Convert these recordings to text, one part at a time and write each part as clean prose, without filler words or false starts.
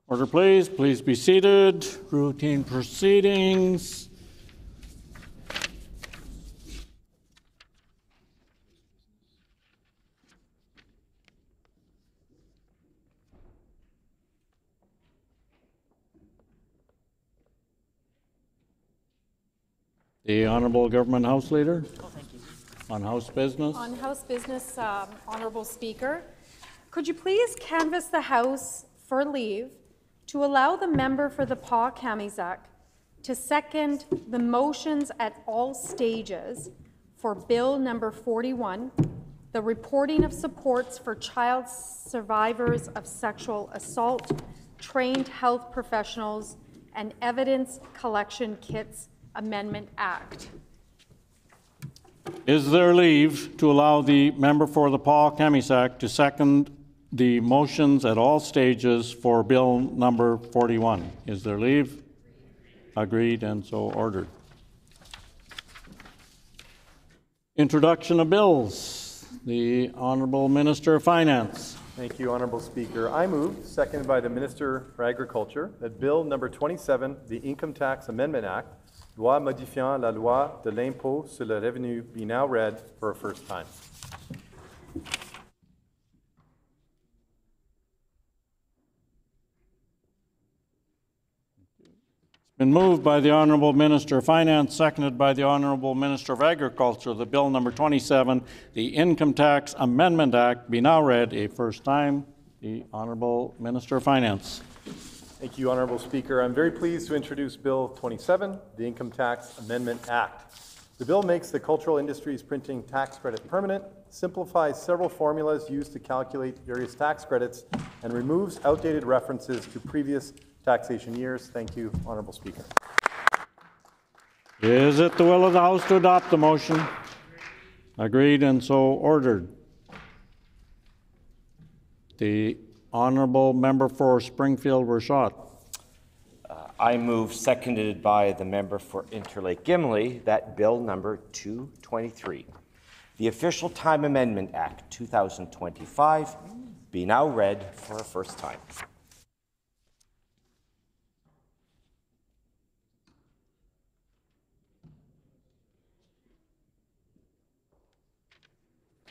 Order, please. Please be seated. Routine proceedings. The Honourable Government House Leader. Oh, thank you. On House business. On House business, Honourable Speaker, could you please canvass the House for leave to allow the member for the Pas-Kamisak to second the motions at all stages for Bill number 41, the reporting of supports for child survivors of sexual assault, trained health professionals, and evidence collection kits Amendment Act. Is there leave to allow the member for the Pas-Kamisak to second the motions at all stages for Bill number 41? Is there leave? Agreed, and so ordered. Introduction of bills. The Honourable Minister of Finance. Thank you, Honourable Speaker. I move, seconded by the Minister for Agriculture, that Bill number 27, the Income Tax Amendment Act, Loi modifiant la loi de l'impôt sur le revenu, be now read for a first time. Been moved by the Honourable Minister of Finance, seconded by the Honourable Minister of Agriculture, that Bill number 27, the Income Tax Amendment Act, be now read a first time. The Honourable Minister of Finance. Thank you, Honourable Speaker. I'm very pleased to introduce Bill 27, the Income Tax Amendment Act. The bill makes the cultural industry's printing tax credit permanent, simplifies several formulas used to calculate various tax credits, and removes outdated references to previous taxation years. Thank you, Honourable Speaker. Is it the will of the House to adopt the motion? Agreed, and so ordered. The Honourable Member for Springfield-Rashad. I move, seconded by the member for Interlake Gimli, that Bill number 223, the Official Time Amendment Act 2025, be now read for a first time.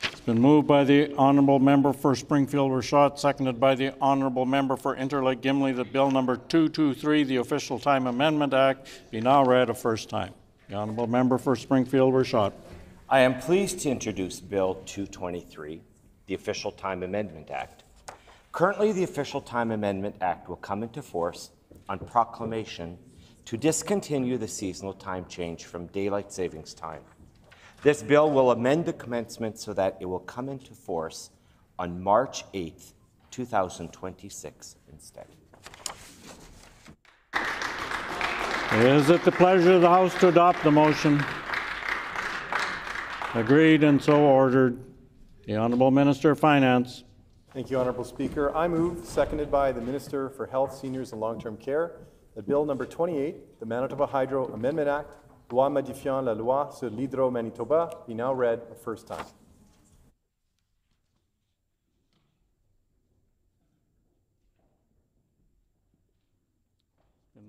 It's been moved by the Honourable Member for Springfield-Rashad, seconded by the Honourable Member for Interlake Gimli, that Bill number 223, the Official Time Amendment Act, be now read a first time. The Honourable Member for Springfield-Rashad. I am pleased to introduce Bill 223, the Official Time Amendment Act. Currently, the Official Time Amendment Act will come into force on proclamation to discontinue the seasonal time change from daylight savings time. This bill will amend the commencement so that it will come into force on March 8th, 2026 instead. Is it the pleasure of the House to adopt the motion? Agreed, and so ordered. The Honourable Minister of Finance. Thank you, Honourable Speaker. I move, seconded by the Minister for Health, Seniors and Long-Term Care, that Bill number 28, the Manitoba Hydro Amendment Act, Loi modifiant la loi sur l'hydro-Manitoba, be now read a first time.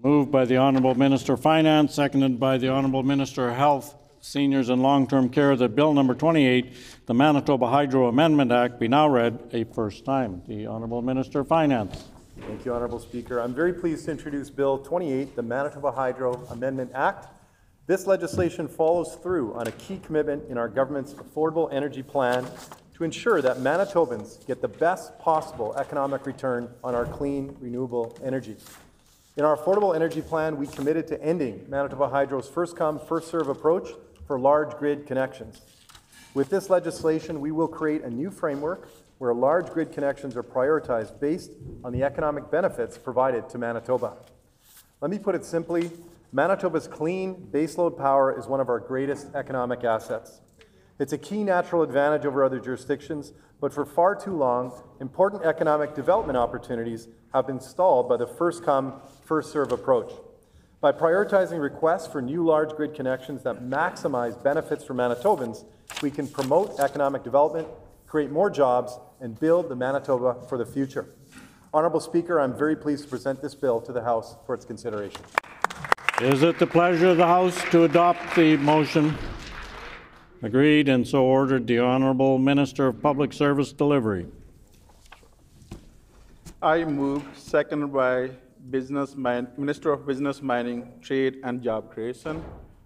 Moved by the Honourable Minister of Finance, seconded by the Honourable Minister of Health, Seniors and Long-Term Care, that Bill number 28, the Manitoba Hydro Amendment Act, be now read a first time. The Honourable Minister of Finance. Thank you, Honourable Speaker. I'm very pleased to introduce Bill 28, the Manitoba Hydro Amendment Act. This legislation follows through on a key commitment in our government's affordable energy plan to ensure that Manitobans get the best possible economic return on our clean, renewable energy. In our affordable energy plan, we committed to ending Manitoba Hydro's first-come, first-serve approach for large grid connections. With this legislation, we will create a new framework where large grid connections are prioritized based on the economic benefits provided to Manitoba. Let me put it simply, Manitoba's clean baseload power is one of our greatest economic assets. It's a key natural advantage over other jurisdictions, but for far too long, important economic development opportunities have been stalled by the first-come, first-serve approach. By prioritizing requests for new large grid connections that maximize benefits for Manitobans, we can promote economic development, create more jobs, and build the Manitoba for the future. Honourable Speaker, I'm very pleased to present this bill to the House for its consideration. Is it the pleasure of the House to adopt the motion? Agreed, and so ordered. The Honourable Minister of Public Service Delivery. I move, seconded by Minister of Business, Mining, Trade and Job Creation,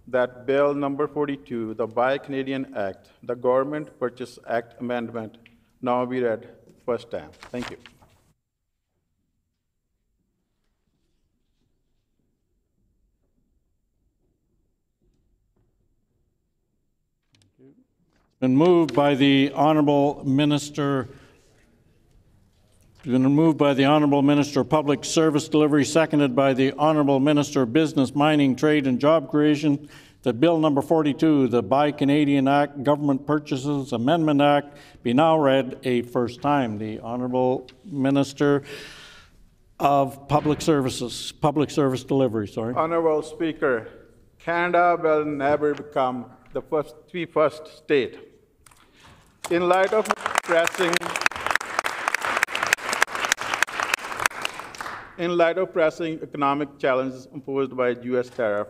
that Bill number 42, the Buy Canadian Act, the Government Purchase Act Amendment, now be read first time. Thank you. Been moved by the Honourable Minister. Been moved by the Honourable Minister of Public Service Delivery, seconded by the Honourable Minister of Business, Mining, Trade and Job Creation, that Bill number 42, the Buy Canadian Act, Government Purchases Amendment Act, be now read a first time. The Honourable Minister of Public Service Delivery. Honourable Speaker, Canada will never become the 51st state. In light of pressing economic challenges imposed by U.S. tariff,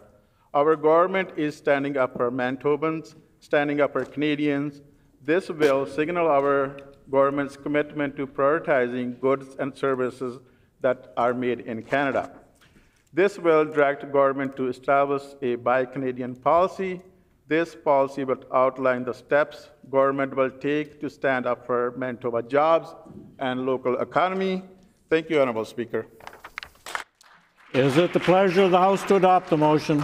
our government is standing up for Manitobans, standing up for Canadians. This will signal our government's commitment to prioritizing goods and services that are made in Canada. This will direct government to establish a Buy Canadian policy. This policy will outline the steps government will take to stand up for Manitoba jobs and local economy. Thank you, Honourable Speaker. Is it the pleasure of the House to adopt the motion?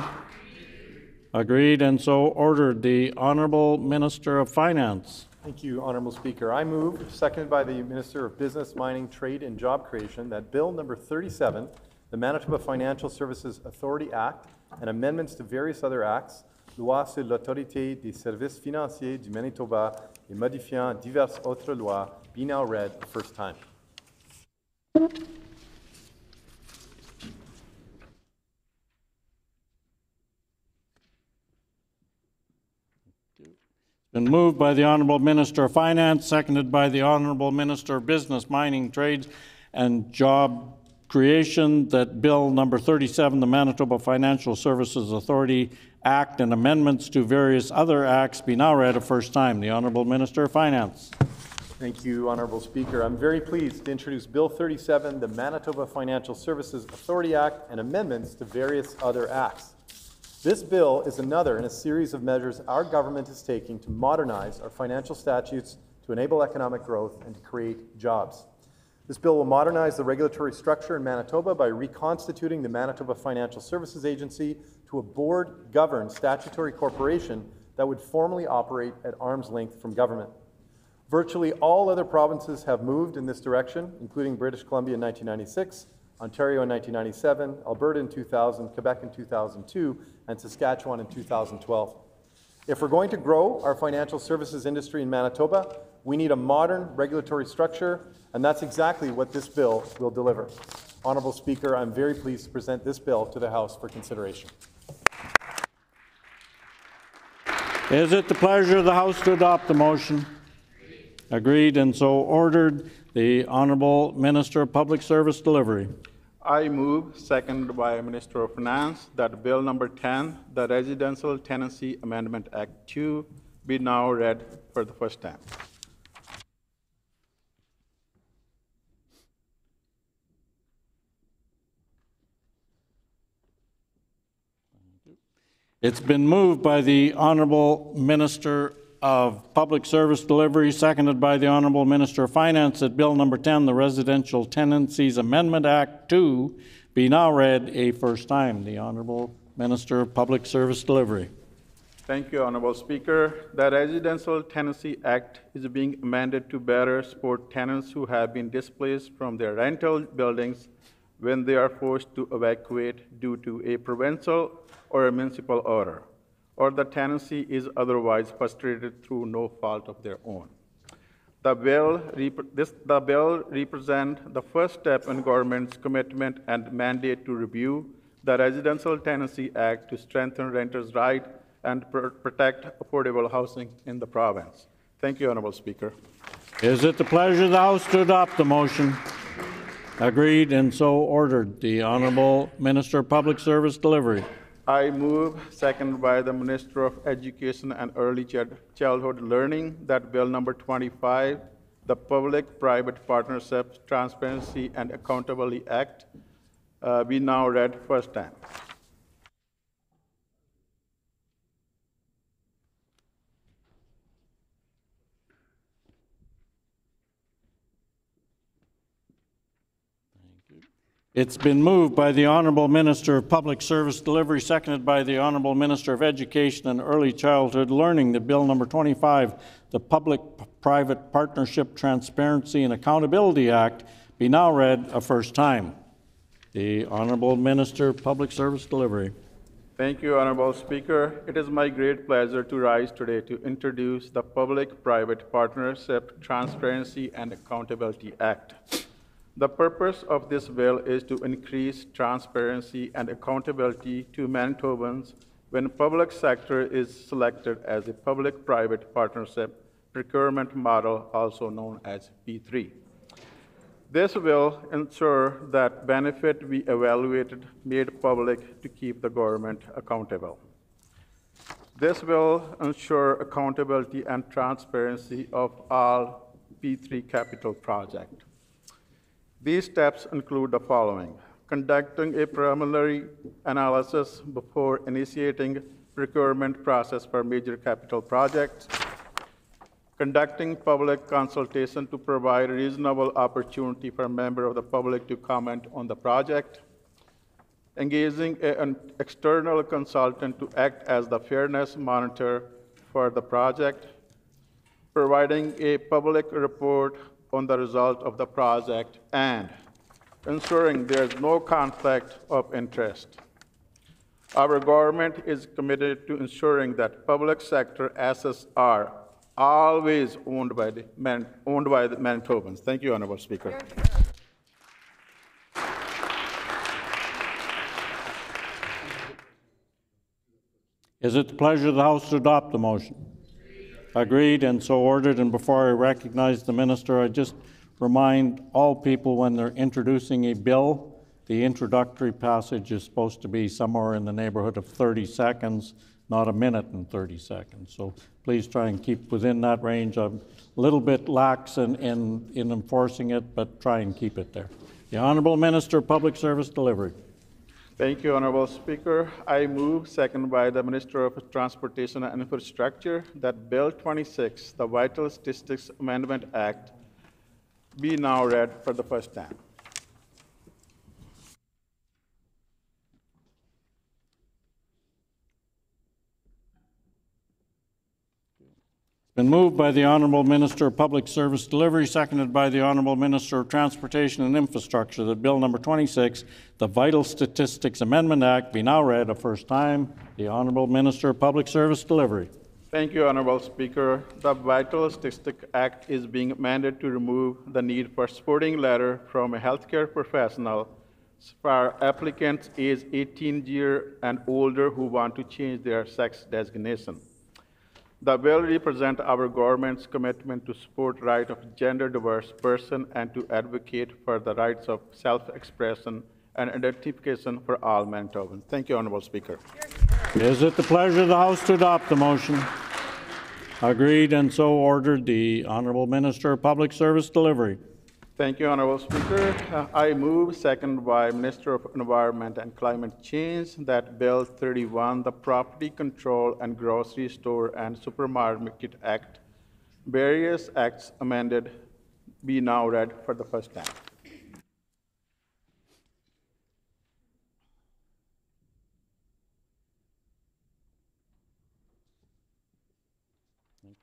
Agreed, and so ordered. The Honourable Minister of Finance. Thank you, Honourable Speaker. I move, seconded by the Minister of Business, Mining, Trade and Job Creation, that Bill number 37, the Manitoba Financial Services Authority Act, and amendments to various other acts, loi sur l'autorité des services financiers du Manitoba et modifiant diverses autres lois, be now read the first time. Been moved by the Honourable Minister of Finance, seconded by the Honourable Minister of Business, Mining, Trades and Job Creation, that Bill number 37, the Manitoba Financial Services Authority Act and amendments to various other acts be now read a first time. The Honourable Minister of Finance. Thank you, Honourable Speaker. I'm very pleased to introduce Bill 37, the Manitoba Financial Services Authority Act and amendments to various other acts. This bill is another in a series of measures our government is taking to modernize our financial statutes to enable economic growth and to create jobs. This bill will modernize the regulatory structure in Manitoba by reconstituting the Manitoba Financial Services Agency to a board-governed statutory corporation that would formally operate at arm's length from government. Virtually all other provinces have moved in this direction, including British Columbia in 1996, Ontario in 1997, Alberta in 2000, Quebec in 2002, and Saskatchewan in 2012. If we're going to grow our financial services industry in Manitoba, we need a modern regulatory structure, and that's exactly what this bill will deliver. Honourable Speaker, I'm very pleased to present this bill to the House for consideration. Is it the pleasure of the House to adopt the motion? Agreed, and so ordered. The Honourable Minister of Public Service Delivery. I move, seconded by Minister of Finance, that Bill number 10, the Residential Tenancy Amendment Act 2, be now read for the first time. It's been moved by the Honourable Minister of Public Service Delivery, seconded by the Honourable Minister of Finance, that Bill number 10, the Residential Tenancies Amendment Act 2, be now read a first time. The Honourable Minister of Public Service Delivery. Thank you, Honourable Speaker. The Residential Tenancy Act is being amended to better support tenants who have been displaced from their rental buildings when they are forced to evacuate due to a provincial or a municipal order, or the tenancy is otherwise frustrated through no fault of their own. The bill represents the first step in government's commitment and mandate to review the Residential Tenancy Act to strengthen renters' rights and protect affordable housing in the province. Thank you, Honourable Speaker. Is it the pleasure of the House to adopt the motion? Agreed and so ordered. The Honorable Minister of Public Service Delivery. I move, seconded by the Minister of Education and Early Childhood Learning, that Bill number 25, the Public-Private Partnership Transparency and Accountability Act, be now read first time. It's been moved by the Honorable Minister of Public Service Delivery, seconded by the Honorable Minister of Education and Early Childhood Learning, that Bill number 25, the Public-Private Partnership Transparency and Accountability Act, be now read a first time. The Honorable Minister of Public Service Delivery. Thank you, Honorable Speaker. It is my great pleasure to rise today to introduce the Public-Private Partnership Transparency and Accountability Act. The purpose of this bill is to increase transparency and accountability to Manitobans when public sector is selected as a public-private partnership procurement model, also known as P3. This will ensure that benefit be evaluated, made public to keep the government accountable. This will ensure accountability and transparency of all P3 capital projects. These steps include the following: conducting a preliminary analysis before initiating procurement process for major capital projects, conducting public consultation to provide reasonable opportunity for a member of the public to comment on the project, engaging an external consultant to act as the fairness monitor for the project, providing a public report on the result of the project, and ensuring there is no conflict of interest. Our government is committed to ensuring that public sector assets are always owned by the Manitobans. Thank you, Honorable Speaker. Is it the pleasure of the House to adopt the motion? Agreed and so ordered. And before I recognize the minister, I just remind all people when they're introducing a bill, the introductory passage is supposed to be somewhere in the neighborhood of 30 seconds, not a minute and 30 seconds. So please try and keep within that range. I'm a little bit lax in enforcing it, but try and keep it there. The Honorable Minister of Public Service Delivery. Thank you, Honorable Speaker. I move, seconded by the Minister of Transportation and Infrastructure, that Bill 26, the Vital Statistics Amendment Act, be now read for the first time. Been moved by the Honorable Minister of Public Service Delivery, seconded by the Honorable Minister of Transportation and Infrastructure, that Bill number 26, the Vital Statistics Amendment Act, be now read a first time. The Honorable Minister of Public Service Delivery. Thank you, Honorable Speaker. The Vital Statistics Act is being amended to remove the need for supporting letter from a healthcare professional for applicants aged 18 years and older who want to change their sex designation. The bill represents our government's commitment to support right of gender-diverse person and to advocate for the rights of self-expression and identification for all Manitobans. Thank you, Honorable Speaker. Is it the pleasure of the House to adopt the motion? Agreed and so ordered. The Honorable Minister of Public Service Delivery. Thank you, Honorable Speaker. I move, seconded by Minister of Environment and Climate Change, that Bill 31, the Property Control and Grocery Store and Supermarket Act, various acts amended, be now read for the first time.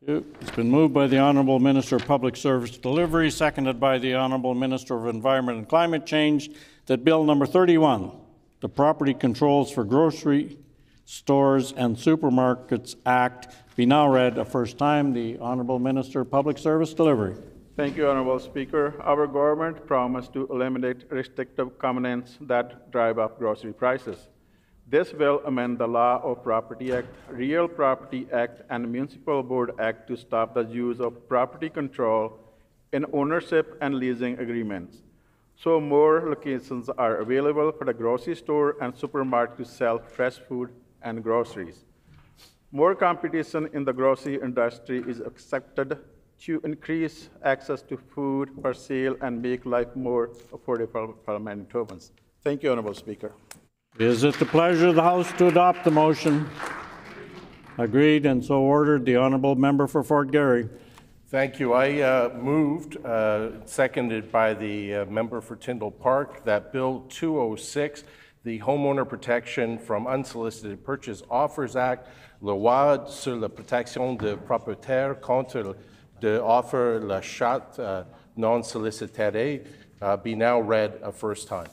It's been moved by the Honorable Minister of Public Service Delivery, seconded by the Honorable Minister of Environment and Climate Change, that Bill number 31, the Property Controls for Grocery Stores and Supermarkets Act, be now read a first time. The Honorable Minister of Public Service Delivery. Thank you, Honorable Speaker. Our government promised to eliminate restrictive covenants that drive up grocery prices. This will amend the Law of Property Act, Real Property Act, and Municipal Board Act to stop the use of property control in ownership and leasing agreements. so more locations are available for the grocery store and supermarket to sell fresh food and groceries. More competition in the grocery industry is expected to increase access to food for sale and make life more affordable for Manitobans. Thank you, Honorable Speaker. Is it the pleasure of the House to adopt the motion? Agreed and so ordered. The honourable member for Fort Garry. Thank you. I moved, seconded by the member for Tyndall Park, that Bill 206, the Homeowner Protection from Unsolicited Purchase Offers Act, Loi sur la protection des propriétaires contre de offres l'achat non sollicité, be now read a first time.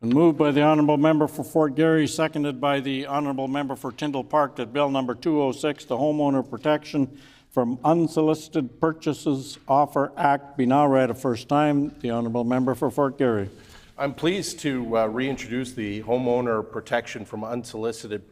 Moved by the honourable member for Fort Garry, seconded by the honourable member for Tyndall Park, that Bill number 206, the Homeowner Protection from Unsolicited Purchases Offer Act, be now read a first time. The honourable member for Fort Garry. I'm pleased to reintroduce the Homeowner Protection from Unsolicited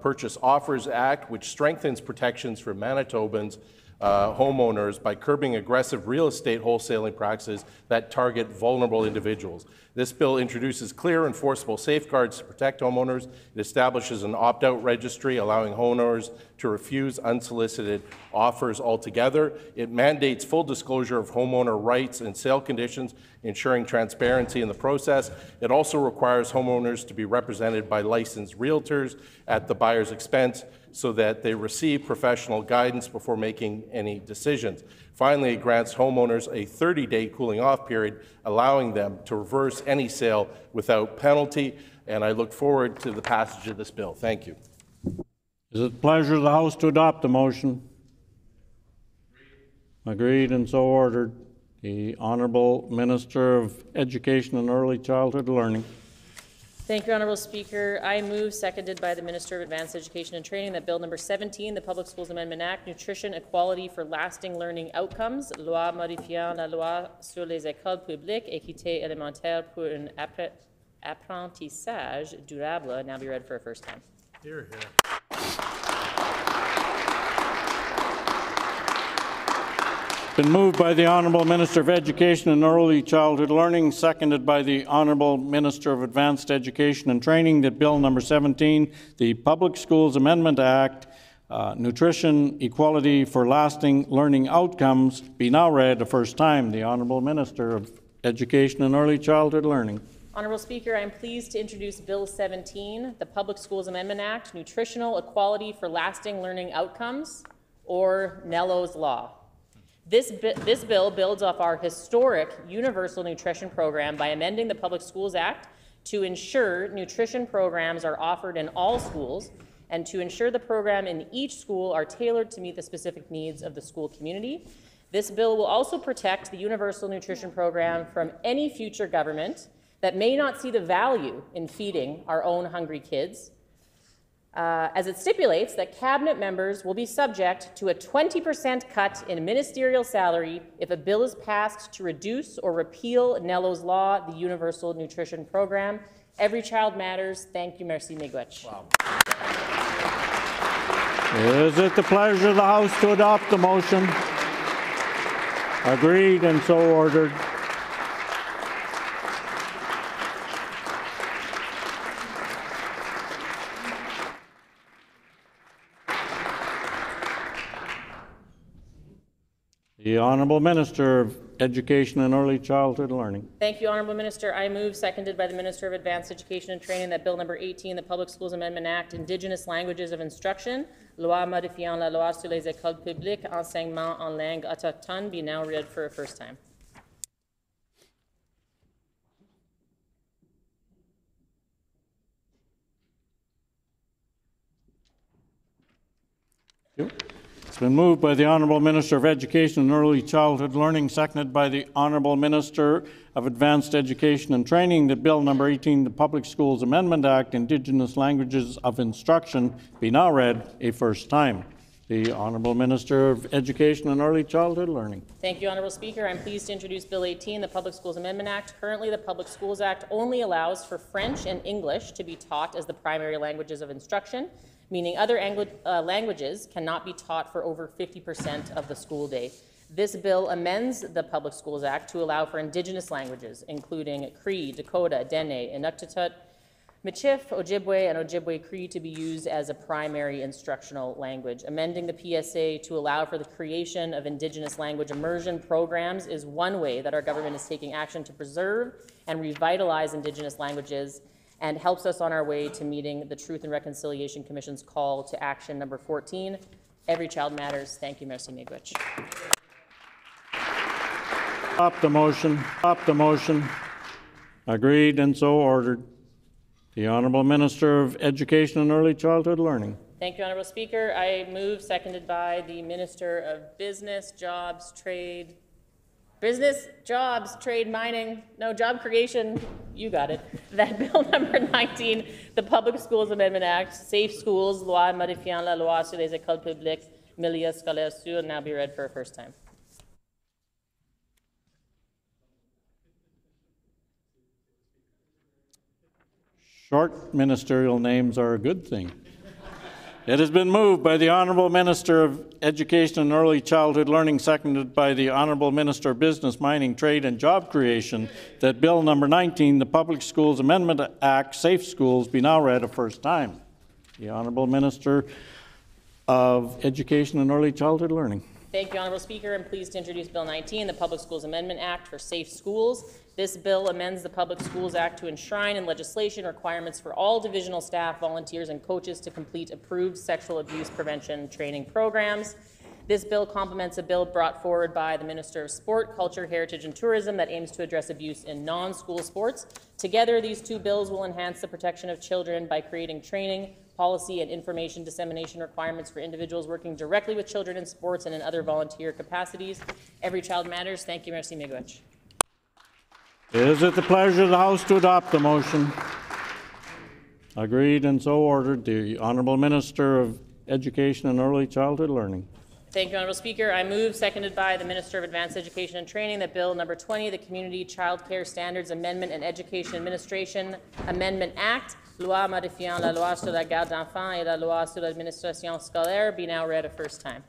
Purchase Offers Act, which strengthens protections for Manitobans homeowners by curbing aggressive real estate wholesaling practices that target vulnerable individuals. This bill introduces clear, enforceable safeguards to protect homeowners. It establishes an opt-out registry allowing homeowners to refuse unsolicited offers altogether. It mandates full disclosure of homeowner rights and sale conditions, ensuring transparency in the process. It also requires homeowners to be represented by licensed realtors at the buyer's expense so that they receive professional guidance before making any decisions. Finally, it grants homeowners a 30-day cooling-off period, allowing them to reverse any sale without penalty, and I look forward to the passage of this bill. Thank you. Is it the pleasure of the House to adopt the motion? Agreed and so ordered. The Honourable Minister of Education and Early Childhood Learning. Thank you, Honourable Speaker. I move, seconded by the Minister of Advanced Education and Training, that Bill number 17, the Public Schools Amendment Act, Nutrition, Equality for Lasting Learning Outcomes, Loi modifiant la loi sur les écoles publiques, équité élémentaire pour un apprentissage durable, now be read for a first time. Hear, hear. Been moved by the Honourable Minister of Education and Early Childhood Learning, seconded by the Honourable Minister of Advanced Education and Training, that Bill number 17, the Public Schools Amendment Act, Nutrition, Equality for Lasting Learning Outcomes, be now read the first time. The Honourable Minister of Education and Early Childhood Learning. Honourable Speaker, I am pleased to introduce Bill 17, the Public Schools Amendment Act, Nutritional Equality for Lasting Learning Outcomes, or NELO's Law. This bill builds off our historic universal nutrition program by amending the Public Schools Act to ensure nutrition programs are offered in all schools and to ensure the program in each school are tailored to meet the specific needs of the school community. This bill will also protect the universal nutrition program from any future government that may not see the value in feeding our own hungry kids, as it stipulates that cabinet members will be subject to a 20% cut in ministerial salary if a bill is passed to reduce or repeal NELO's Law, the Universal Nutrition Program. Every child matters. Thank you. Merci, miigwech. Wow. Is it the pleasure of the House to adopt the motion? Agreed and so ordered. The Honourable Minister of Education and Early Childhood Learning. Thank you, Honourable Minister. I move, seconded by the Minister of Advanced Education and Training, that Bill number 18, the Public Schools Amendment Act, Indigenous Languages of Instruction, Loi modifiant la loi sur les écoles publiques, enseignement en langue autochtone, be now read for a first time. Thank you. It's been moved by the Honourable Minister of Education and Early Childhood Learning, seconded by the Honourable Minister of Advanced Education and Training, that Bill number 18, the Public Schools Amendment Act, Indigenous Languages of Instruction, be now read a first time. The Honourable Minister of Education and Early Childhood Learning. Thank you, Honourable Speaker. I'm pleased to introduce Bill 18, the Public Schools Amendment Act. Currently, the Public Schools Act only allows for French and English to be taught as the primary languages of instruction. meaning other languages cannot be taught for over 50% of the school day. This bill amends the Public Schools Act to allow for Indigenous languages, including Cree, Dakota, Dene, Inuktitut, Michif, Ojibwe, and Ojibwe Cree to be used as a primary instructional language. Amending the PSA to allow for the creation of Indigenous language immersion programs is one way that our government is taking action to preserve and revitalize Indigenous languages and helps us on our way to meeting the Truth and Reconciliation Commission's call to action number 14. Every child matters. Thank you, merci miigwech. Adopt the motion. Adopt the motion. Agreed and so ordered. The Honourable Minister of Education and Early Childhood Learning. Thank you, Honourable Speaker. I move, seconded by the Minister of Business, Jobs, Trade, Mining, Job Creation, you got it, that Bill number 19, the Public Schools Amendment Act, Safe Schools, Loi modifiant la loi sur les écoles publiques, milieux scolaires sûrs, now be read for a first time. Short ministerial names are a good thing. It has been moved by the Honourable Minister of Education and Early Childhood Learning, seconded by the Honourable Minister of Business, Mining, Trade and Job Creation, that Bill number 19, the Public Schools Amendment Act, Safe Schools, be now read a first time. The Honourable Minister of Education and Early Childhood Learning. Thank you, Honourable Speaker. I'm pleased to introduce Bill 19, the Public Schools Amendment Act for Safe Schools. This bill amends the Public Schools Act to enshrine in legislation requirements for all divisional staff, volunteers, and coaches to complete approved sexual abuse prevention training programs. This bill complements a bill brought forward by the Minister of Sport, Culture, Heritage, and Tourism that aims to address abuse in non-school sports. Together, these two bills will enhance the protection of children by creating training, policy, and information dissemination requirements for individuals working directly with children in sports and in other volunteer capacities. Every child matters. Thank you, merci miigwech. Is it the pleasure of the House to adopt the motion? Agreed and so ordered. The Honourable Minister of Education and Early Childhood Learning. Thank you, Honourable Speaker. I move, seconded by the Minister of Advanced Education and Training, that Bill number 20, the Community Child Care Standards Amendment and Education Administration Amendment Act, Loi modifiant la loi sur la garde d'enfants et la loi sur l'administration scolaire, be now read a first time.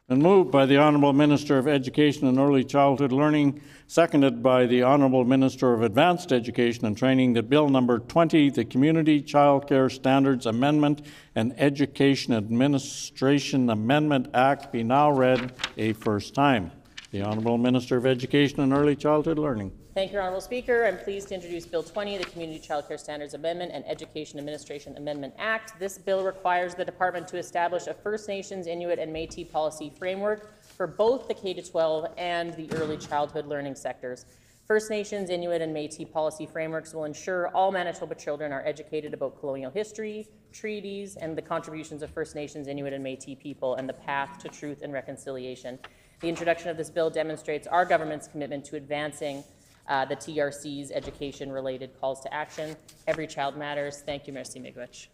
And moved by the Honourable Minister of Education and Early Childhood Learning, seconded by the Honourable Minister of Advanced Education and Training, that Bill number 20, the Community Child Care Standards Amendment and Education Administration Amendment Act, be now read a first time. The Honourable Minister of Education and Early Childhood Learning. Thank you, Honourable Speaker. I'm pleased to introduce Bill 20, the Community Child Care Standards Amendment and Education Administration Amendment Act. This bill requires the Department to establish a First Nations, Inuit, and Métis policy framework for both the K-12 and the early childhood learning sectors. First Nations, Inuit, and Métis policy frameworks will ensure all Manitoba children are educated about colonial history, treaties, and the contributions of First Nations, Inuit, and Métis people and the path to truth and reconciliation. The introduction of this bill demonstrates our government's commitment to advancing the TRC's education-related calls to action. Every child matters. Thank you, merci miigwech.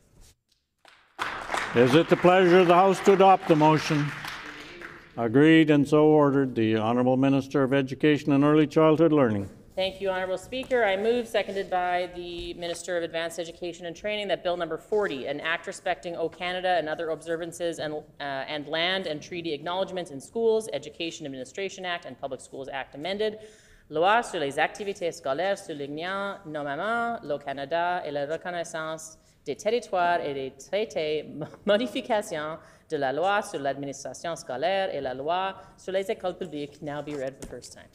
Is it the pleasure of the House to adopt the motion? Agreed and so ordered. The Honourable Minister of Education and Early Childhood Learning. Thank you, Honourable Speaker. I move, seconded by the Minister of Advanced Education and Training, that Bill number 40, an act respecting O Canada and other observances and land and treaty acknowledgements in schools, Education Administration Act and Public Schools Act amended, Loi sur les activités scolaires soulignant nommément l'O Canada et la reconnaissance des territoires et des traités, modification de la loi sur l'administration scolaire et la loi sur les écoles publiques, now be read for the first time.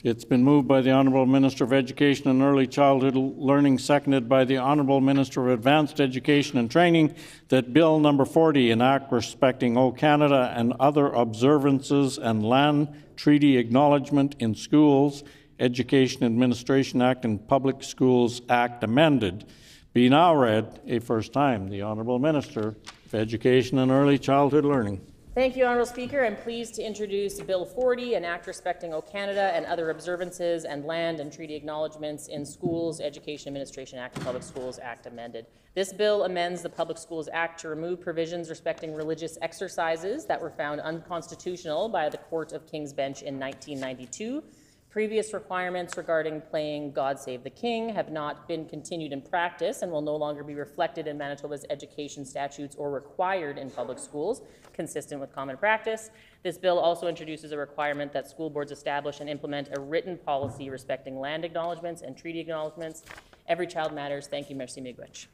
It's been moved by the Honourable Minister of Education and Early Childhood Learning, seconded by the Honourable Minister of Advanced Education and Training, that Bill number 40, an act respecting O Canada and other observances and land treaty acknowledgement in schools, Education Administration Act and Public Schools Act amended, be now read a first time. The Honourable Minister of Education and Early Childhood Learning. Thank you, Honourable Speaker. I'm pleased to introduce Bill 40, an act respecting O Canada and other observances and land and treaty acknowledgements in Schools, Education Administration Act, Public Schools Act amended. This bill amends the Public Schools Act to remove provisions respecting religious exercises that were found unconstitutional by the Court of King's Bench in 1992. Previous requirements regarding playing God Save the King have not been continued in practice and will no longer be reflected in Manitoba's education statutes or required in public schools, consistent with common practice. This bill also introduces a requirement that school boards establish and implement a written policy respecting land acknowledgements and treaty acknowledgements. Every child matters. Thank you, merci miigwech.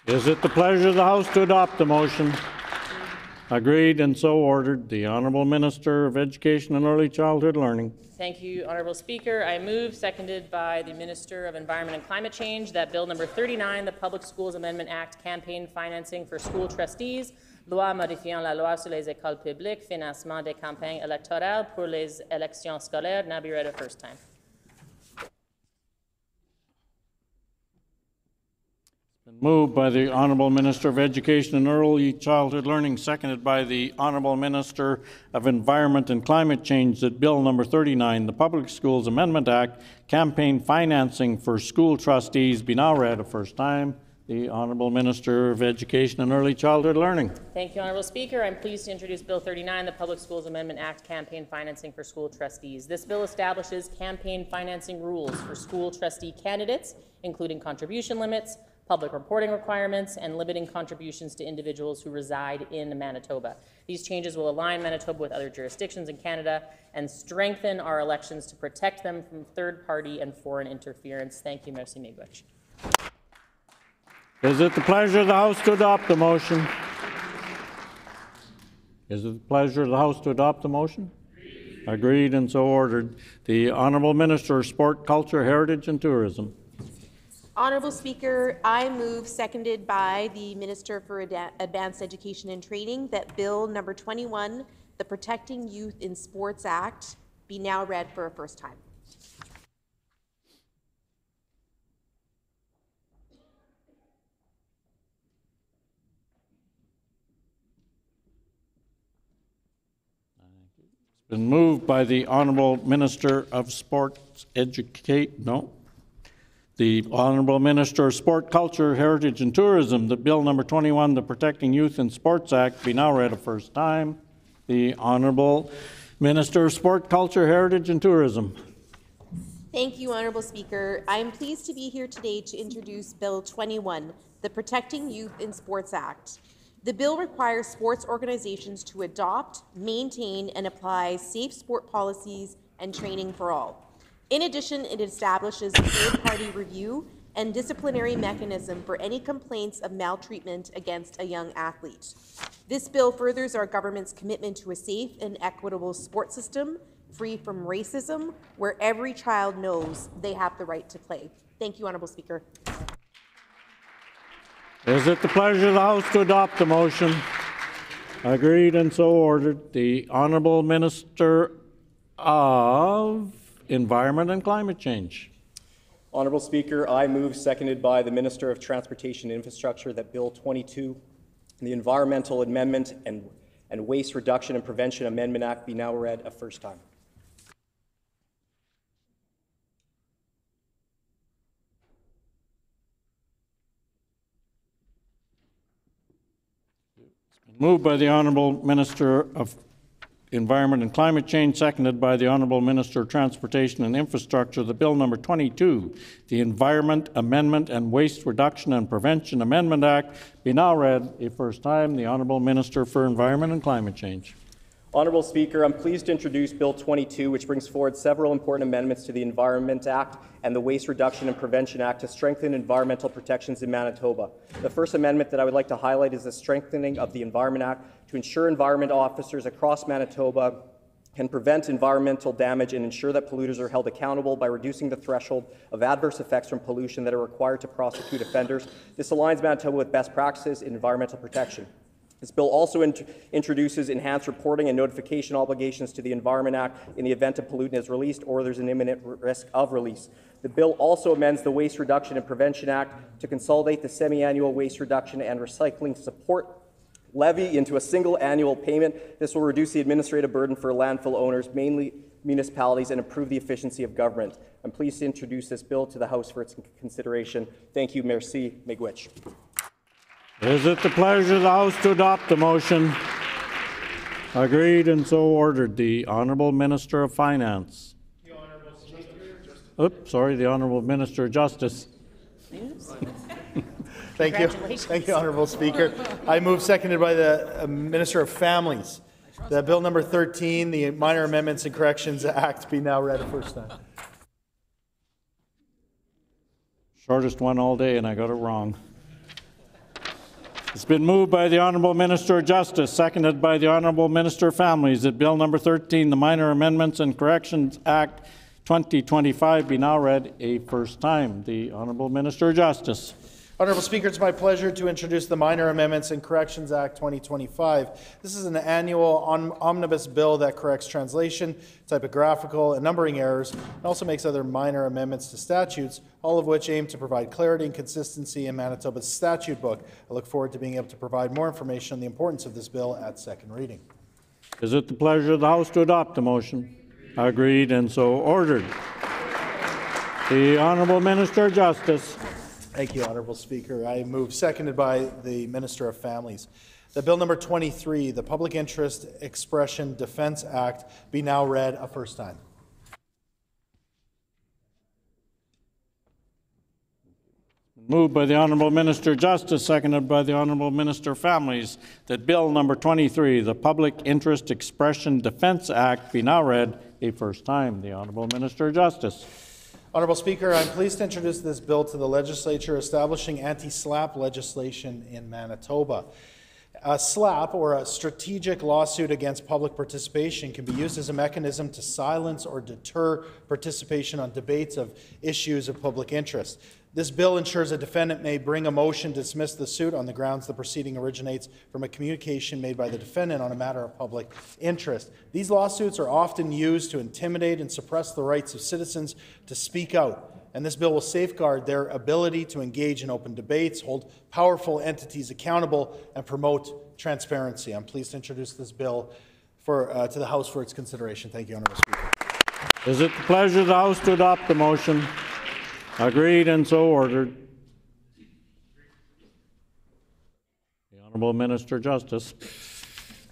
Is it the pleasure of the House to adopt the motion? Agreed and so ordered. The Honourable Minister of Education and Early Childhood Learning. Thank you, Honourable Speaker. I move, seconded by the Minister of Environment and Climate Change, that Bill number 39, the Public Schools Amendment Act, Campaign Financing for School Trustees, Loi modifiant la loi sur les écoles publiques, financement des campagnes électorales pour les élections scolaires, now be read a first time. Moved by the Honourable Minister of Education and Early Childhood Learning, seconded by the Honourable Minister of Environment and Climate Change, that Bill number 39, the Public Schools Amendment Act, Campaign Financing for School Trustees, be now read a first time. The Honourable Minister of Education and Early Childhood Learning. Thank you, Honourable Speaker. I'm pleased to introduce Bill 39, the Public Schools Amendment Act, Campaign Financing for School Trustees. This bill establishes campaign financing rules for school trustee candidates, including contribution limits, public reporting requirements, and limiting contributions to individuals who reside in Manitoba. These changes will align Manitoba with other jurisdictions in Canada and strengthen our elections to protect them from third-party and foreign interference. Thank you, merci miigwech. Is it the pleasure of the House to adopt the motion? Is it the pleasure of the House to adopt the motion? Agreed and so ordered. The Honourable Minister of Sport, Culture, Heritage and Tourism. Honourable Speaker, I move, seconded by the Minister for Advanced Education and Training, that Bill number 21, the Protecting Youth in Sports Act, be now read for a first time. It's been moved by the Honourable Minister of Sports, the Honourable Minister of Sport, Culture, Heritage and Tourism, that Bill number 21, the Protecting Youth in Sports Act, be now read a first time. The Honourable Minister of Sport, Culture, Heritage and Tourism. Thank you, Honourable Speaker. I am pleased to be here today to introduce Bill 21, the Protecting Youth in Sports Act. The bill requires sports organizations to adopt, maintain, and apply safe sport policies and training for all. In addition, it establishes a third-party review and disciplinary mechanism for any complaints of maltreatment against a young athlete. This bill furthers our government's commitment to a safe and equitable sports system, free from racism, where every child knows they have the right to play. Thank you, Honourable Speaker. Is it the pleasure of the House to adopt the motion? Agreed and so ordered. The Honourable Minister of Environment and Climate Change. Honourable Speaker, I move, seconded by the Minister of Transportation and Infrastructure, that Bill 22, the Environmental Amendment and Waste Reduction and Prevention Amendment Act, be now read a first time. Moved by the Honourable Minister of Environment and Climate Change, seconded by the Honourable Minister of Transportation and Infrastructure, the Bill number 22, the Environment Amendment and Waste Reduction and Prevention Amendment Act, be now read a first time. The Honourable Minister for Environment and Climate Change. Honourable Speaker, I'm pleased to introduce Bill 22, which brings forward several important amendments to the Environment Act and the Waste Reduction and Prevention Act to strengthen environmental protections in Manitoba. The first amendment that I would like to highlight is the strengthening of the Environment Act to ensure environment officers across Manitoba can prevent environmental damage and ensure that polluters are held accountable by reducing the threshold of adverse effects from pollution that are required to prosecute offenders. This aligns Manitoba with best practices in environmental protection. This bill also introduces enhanced reporting and notification obligations to the Environment Act in the event a pollutant is released or there's an imminent risk of release. The bill also amends the Waste Reduction and Prevention Act to consolidate the semi-annual waste reduction and recycling support levy into a single annual payment. This will reduce the administrative burden for landfill owners, mainly municipalities, and improve the efficiency of government. I'm pleased to introduce this bill to the House for its consideration. Thank you. Merci. Miigwech. Is it the pleasure of the House to adopt the motion? Agreed and so ordered. The Honourable Minister of Finance. Oops, sorry, the Honourable Minister of Justice. Thank you. Thank you, Honourable Speaker. I move, seconded by the Minister of Families, that Bill number 13, the Minor Amendments and Corrections Act, be now read a first time. Shortest one all day, and I got it wrong. It's been moved by the Honourable Minister of Justice, seconded by the Honourable Minister of Families, that Bill number 13, the Minor Amendments and Corrections Act 2025, be now read a first time. The Honourable Minister of Justice. Honourable Speaker, it's my pleasure to introduce the Minor Amendments and Corrections Act 2025. This is an annual omnibus bill that corrects translation, typographical, and numbering errors, and also makes other minor amendments to statutes, all of which aim to provide clarity and consistency in Manitoba's statute book. I look forward to being able to provide more information on the importance of this bill at second reading. Is it the pleasure of the House to adopt the motion? Agreed and so ordered. The Honourable Minister of Justice. Thank you, Honourable Speaker. I move, seconded by the Minister of Families, that Bill number 23, the Public Interest Expression Defence Act, be now read a first time. Moved by the Honourable Minister of Justice, seconded by the Honourable Minister of Families, that Bill number 23, the Public Interest Expression Defence Act, be now read a first time. The Honourable Minister of Justice. Honourable Speaker, I'm pleased to introduce this bill to the Legislature establishing anti-SLAPP legislation in Manitoba. A SLAPP, or a strategic lawsuit against public participation, can be used as a mechanism to silence or deter participation on debates of issues of public interest. This bill ensures a defendant may bring a motion to dismiss the suit on the grounds the proceeding originates from a communication made by the defendant on a matter of public interest. These lawsuits are often used to intimidate and suppress the rights of citizens to speak out, and this bill will safeguard their ability to engage in open debates, hold powerful entities accountable, and promote transparency. I'm pleased to introduce this bill to the House for its consideration. Thank you, Honourable Speaker. Is it the pleasure of the House to adopt the motion? Agreed and so ordered. The Honourable Minister of Justice.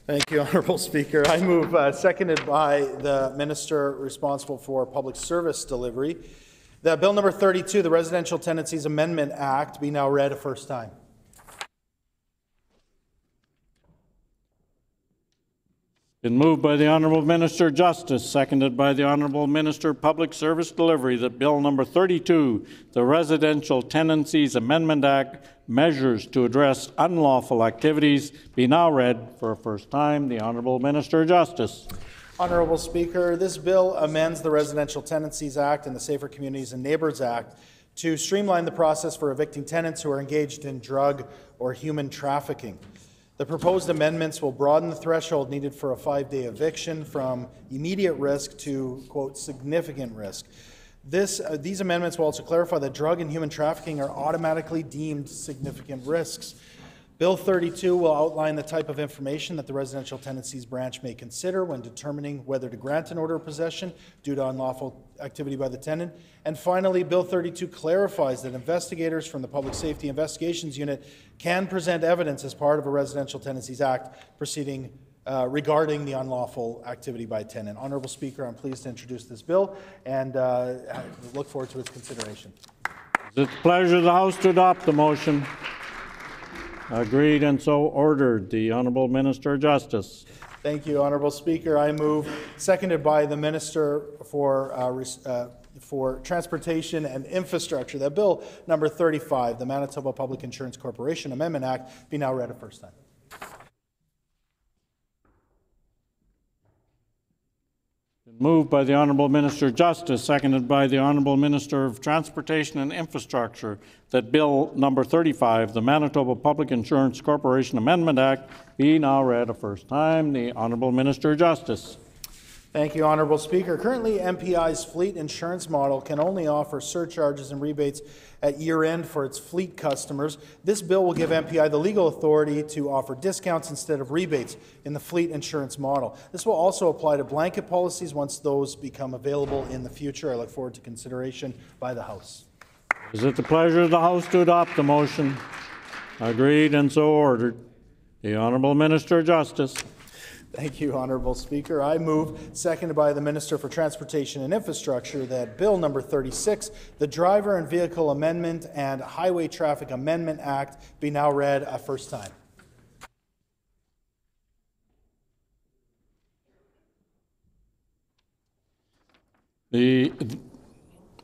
Thank you, Honourable Speaker. I move, seconded by the Minister responsible for Public Service Delivery, that Bill number 32, the Residential Tenancies Amendment Act, be now read a first time. Been moved by the Honourable Minister of Justice, seconded by the Honourable Minister of Public Service Delivery, that Bill number 32, the Residential Tenancies Amendment Act, measures to address unlawful activities, be now read for a first time. The Honourable Minister of Justice. Honourable Speaker, this bill amends the Residential Tenancies Act and the Safer Communities and Neighbours Act to streamline the process for evicting tenants who are engaged in drug or human trafficking. The proposed amendments will broaden the threshold needed for a 5-day eviction from immediate risk to, quote, significant risk. These amendments will also clarify that drug and human trafficking are automatically deemed significant risks. Bill 32 will outline the type of information that the Residential Tenancies Branch may consider when determining whether to grant an order of possession due to unlawful activity by the tenant. And finally, Bill 32 clarifies that investigators from the Public Safety Investigations Unit can present evidence as part of a Residential Tenancies Act proceeding regarding the unlawful activity by a tenant. Honourable Speaker, I'm pleased to introduce this bill and look forward to its consideration. Is it the pleasure of the House to adopt the motion? Agreed and so ordered. The Honourable Minister of Justice. Thank you, Honourable Speaker. I move, seconded by the Minister for Transportation and Infrastructure, that Bill number 35, the Manitoba Public Insurance Corporation Amendment Act, be now read a first time. Moved by the Honourable Minister of Justice, seconded by the Honourable Minister of Transportation and Infrastructure, that Bill number 35, the Manitoba Public Insurance Corporation Amendment Act, be now read a first time. The Honourable Minister of Justice. Thank you, Honourable Speaker. Currently, MPI's fleet insurance model can only offer surcharges and rebates at year-end for its fleet customers. This bill will give MPI the legal authority to offer discounts instead of rebates in the fleet insurance model. This will also apply to blanket policies once those become available in the future. I look forward to consideration by the House. Is it the pleasure of the House to adopt the motion? Agreed and so ordered. The Honourable Minister of Justice. Thank you, Honourable Speaker. I move, seconded by the Minister for Transportation and Infrastructure, that Bill number 36, the Driver and Vehicle Amendment and Highway Traffic Amendment Act, be now read a first time.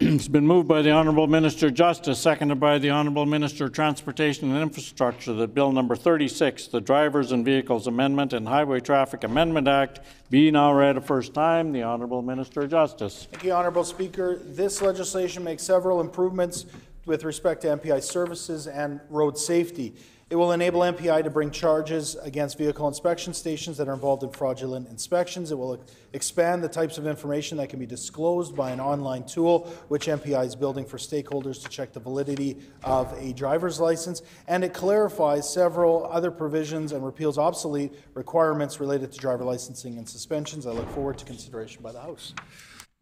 It's been moved by the Honourable Minister of Justice, seconded by the Honourable Minister of Transportation and Infrastructure, that Bill number 36, the Drivers and Vehicles Amendment and Highway Traffic Amendment Act, be now read a first time. The Honourable Minister of Justice. Thank you, Honourable Speaker. This legislation makes several improvements with respect to MPI services and road safety. It will enable MPI to bring charges against vehicle inspection stations that are involved in fraudulent inspections. It will expand the types of information that can be disclosed by an online tool, which MPI is building for stakeholders to check the validity of a driver's license. And it clarifies several other provisions and repeals obsolete requirements related to driver licensing and suspensions. I look forward to consideration by the House.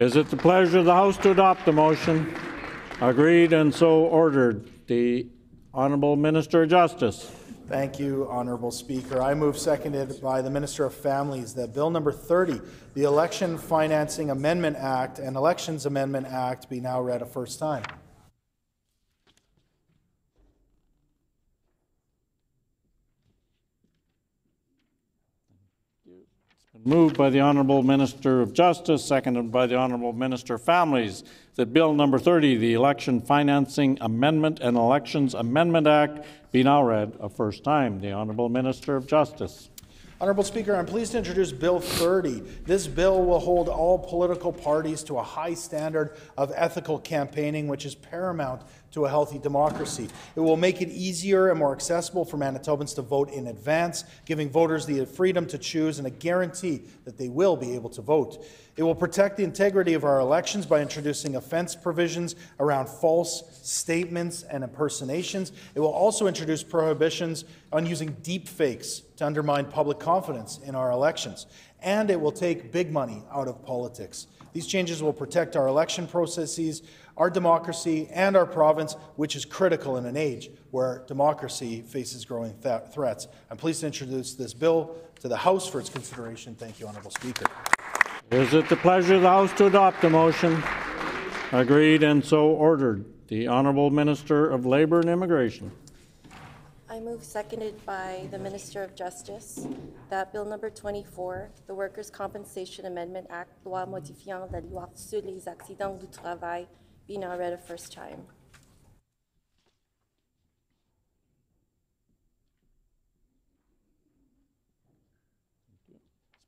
Is it the pleasure of the House to adopt the motion? Agreed and so ordered. The Honourable Minister of Justice. Thank you, Honourable Speaker. I move, seconded by the Minister of Families, that Bill number 30, the Election Financing Amendment Act and Elections Amendment Act, be now read a first time. Moved by the Honourable Minister of Justice, seconded by the Honourable Minister of Families, that Bill number 30, the Election Financing Amendment and Elections Amendment Act, be now read a first time. The Honourable Minister of Justice. Honourable Speaker, I'm pleased to introduce Bill 30. This bill will hold all political parties to a high standard of ethical campaigning, which is paramount to a healthy democracy. It will make it easier and more accessible for Manitobans to vote in advance, giving voters the freedom to choose and a guarantee that they will be able to vote. It will protect the integrity of our elections by introducing offense provisions around false statements and impersonations. It will also introduce prohibitions on using deep fakes to undermine public confidence in our elections. And it will take big money out of politics. These changes will protect our election processes, our democracy, and our province, which is critical in an age where democracy faces growing threats. I'm pleased to introduce this bill to the House for its consideration. Thank you, Honourable Speaker. Is it the pleasure of the House to adopt the motion? Agreed and so ordered. The Honourable Minister of Labour and Immigration. I move, seconded by the Minister of Justice, that Bill number 24, the Workers' Compensation Amendment Act, loi modifiant la loi sur les accidents du travail, be now read a first time.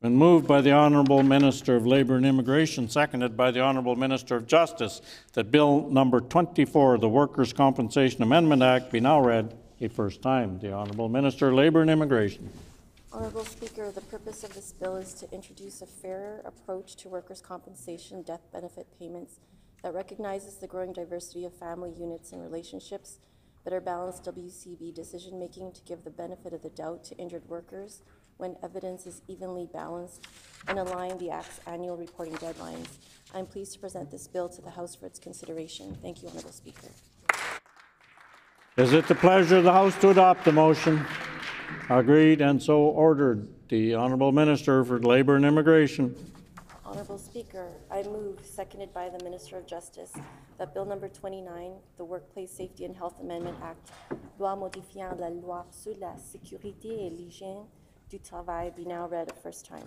Been moved by the Honourable Minister of Labour and Immigration, seconded by the Honourable Minister of Justice, that Bill number 24, the Workers' Compensation Amendment Act, be now read a first time. The Honourable Minister of Labour and Immigration. Honourable Speaker, the purpose of this bill is to introduce a fairer approach to workers' compensation death benefit payments that recognizes the growing diversity of family units and relationships, better balance WCB decision-making to give the benefit of the doubt to injured workers when evidence is evenly balanced, and align the Act's annual reporting deadlines. I'm pleased to present this bill to the House for its consideration. Thank you, Honourable Speaker. Is it the pleasure of the House to adopt the motion? Agreed and so ordered. The Honourable Minister for Labour and Immigration. Honourable Speaker, I move, seconded by the Minister of Justice, that Bill number 29, the Workplace Safety and Health Amendment Act, loi modifiant la loi sur la sécurité et l'hygiène du travail, be now read a first time.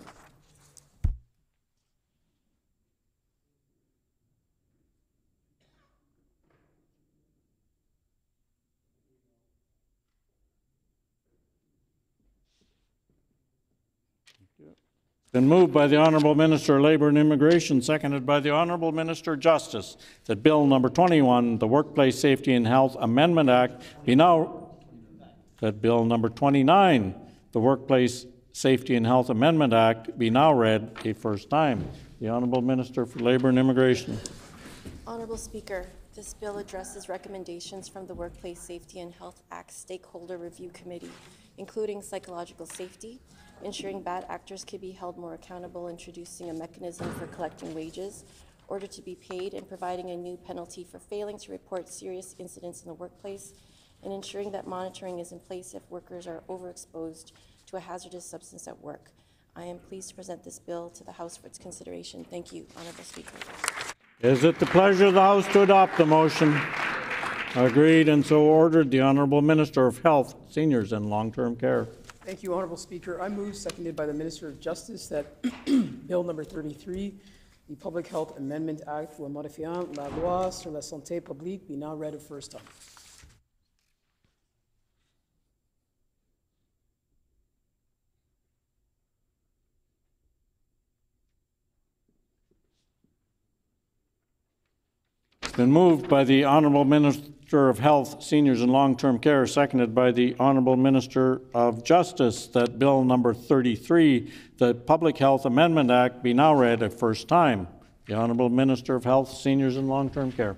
Been moved by the Honourable Minister of Labour and Immigration, seconded by the Honourable Minister of Justice, that Bill number 21, the Workplace Safety and Health Amendment Act, be now, that Bill number 29, the Workplace Safety and Health Amendment Act be now read a first time. The Honourable Minister for Labour and Immigration. Honourable Speaker, this bill addresses recommendations from the Workplace Safety and Health Act Stakeholder Review Committee, including psychological safety, ensuring bad actors can be held more accountable, introducing a mechanism for collecting wages, order to be paid, and providing a new penalty for failing to report serious incidents in the workplace, and ensuring that monitoring is in place if workers are overexposed to a hazardous substance at work. I am pleased to present this bill to the House for its consideration. Thank you, Honourable Speaker. Is it the pleasure of the House to adopt the motion? Agreed and so ordered. The Honourable Minister of Health, Seniors and Long-Term Care. Thank you, Honourable Speaker. I move, seconded by the Minister of Justice, that Bill number 33, the Public Health Amendment Act, loi modifiant la loi sur la santé publique, be now read a first time. Been moved by the Honourable Minister of Health, Seniors and Long-Term Care, seconded by the Honourable Minister of Justice, that Bill number 33, the Public Health Amendment Act, be now read a first time. The Honourable Minister of Health, Seniors and Long-Term Care.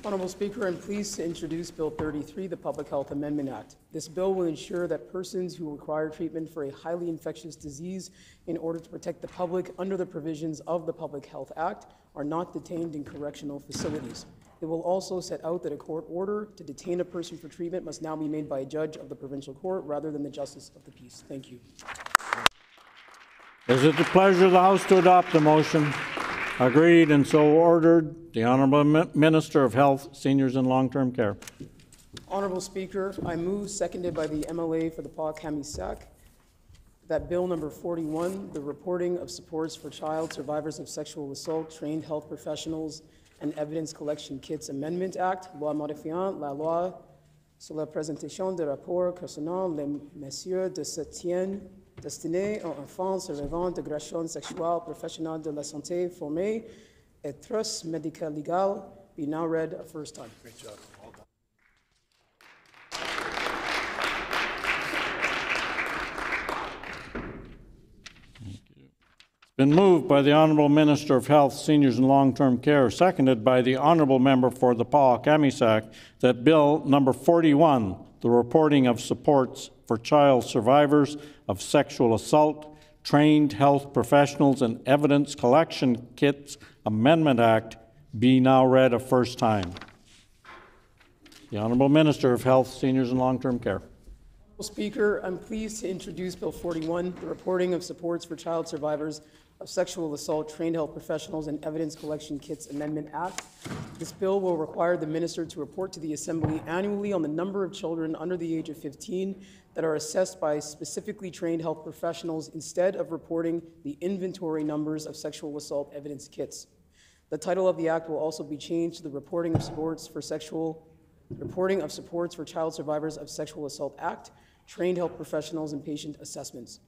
Honourable Speaker, I'm pleased to introduce Bill 33, the Public Health Amendment Act. This bill will ensure that persons who require treatment for a highly infectious disease in order to protect the public under the provisions of the Public Health Act are not detained in correctional facilities. It will also set out that a court order to detain a person for treatment must now be made by a judge of the provincial court rather than the justice of the peace. Thank you. Is it the pleasure of the House to adopt the motion? Agreed and so ordered. The Honourable Minister of Health, Seniors and Long-Term Care. Honourable Speaker, I move, seconded by the MLA for the Pas-Camissac, that Bill number 41, the Reporting of Supports for Child Survivors of Sexual Assault, Trained Health Professionals, and Evidence Collection Kits Amendment Act, loi modifiant la loi sur la présentation de rapports concernant les mesures de soutien destinés aux enfants survivants d'agressions sexuelles professionnelles de la santé formés et trust médico-légal be now read a first time. Great job. Well done. Been moved by the Honourable Minister of Health, Seniors and Long-Term Care, seconded by the Honourable Member for the Pas-Camissac, that Bill number 41, the Reporting of Supports for Child Survivors of Sexual Assault, Trained Health Professionals and Evidence Collection Kits Amendment Act, be now read a first time. The Honourable Minister of Health, Seniors and Long-Term Care. Speaker, I'm pleased to introduce Bill 41, the Reporting of Supports for Child Survivors of Sexual Assault, Trained Health Professionals, and Evidence Collection Kits Amendment Act. This bill will require the Minister to report to the Assembly annually on the number of children under the age of 15 that are assessed by specifically trained health professionals instead of reporting the inventory numbers of sexual assault evidence kits. The title of the act will also be changed to the Reporting of Supports for Child Survivors of Sexual Assault Act, Trained Health Professionals, and Patient Assessments.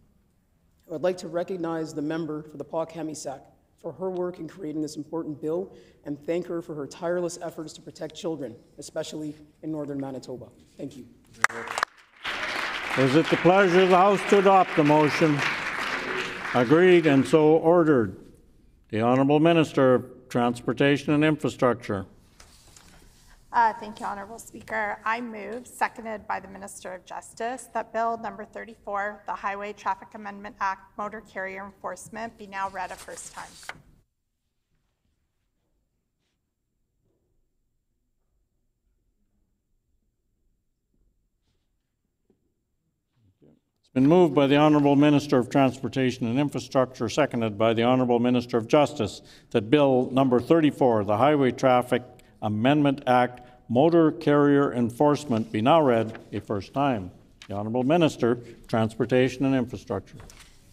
I would like to recognize the member for the Pas-Camissac for her work in creating this important bill and thank her for her tireless efforts to protect children, especially in northern Manitoba. Thank you. Is it the pleasure of the House to adopt the motion? Agreed and so ordered. The Honourable Minister of Transportation and Infrastructure. Thank you, Honourable Speaker. I move, seconded by the Minister of Justice, that Bill number 34, the Highway Traffic Amendment Act, Motor Carrier Enforcement, be now read a first time. It's been moved by the Honourable Minister of Transportation and Infrastructure, seconded by the Honourable Minister of Justice, that Bill number 34, the Highway Traffic Amendment Act, Motor Carrier Enforcement, be now read a first time. The Honourable Minister, Transportation and Infrastructure.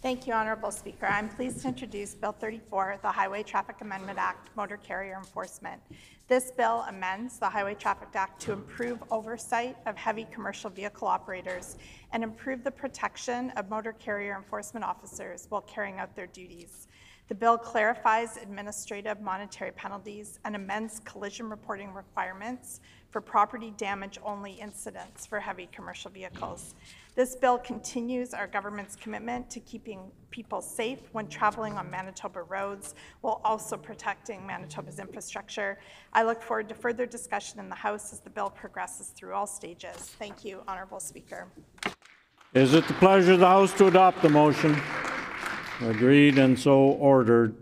Thank you, Honourable Speaker. I'm pleased to introduce Bill 34, the Highway Traffic Amendment Act, Motor Carrier Enforcement. This bill amends the Highway Traffic Act to improve oversight of heavy commercial vehicle operators and improve the protection of motor carrier enforcement officers while carrying out their duties. The bill clarifies administrative monetary penalties and amends collision reporting requirements for property damage only incidents for heavy commercial vehicles. This bill continues our government's commitment to keeping people safe when traveling on Manitoba roads, while also protecting Manitoba's infrastructure. I look forward to further discussion in the House as the bill progresses through all stages. Thank you, Honourable Speaker. Is it the pleasure of the House to adopt the motion? Agreed and so ordered.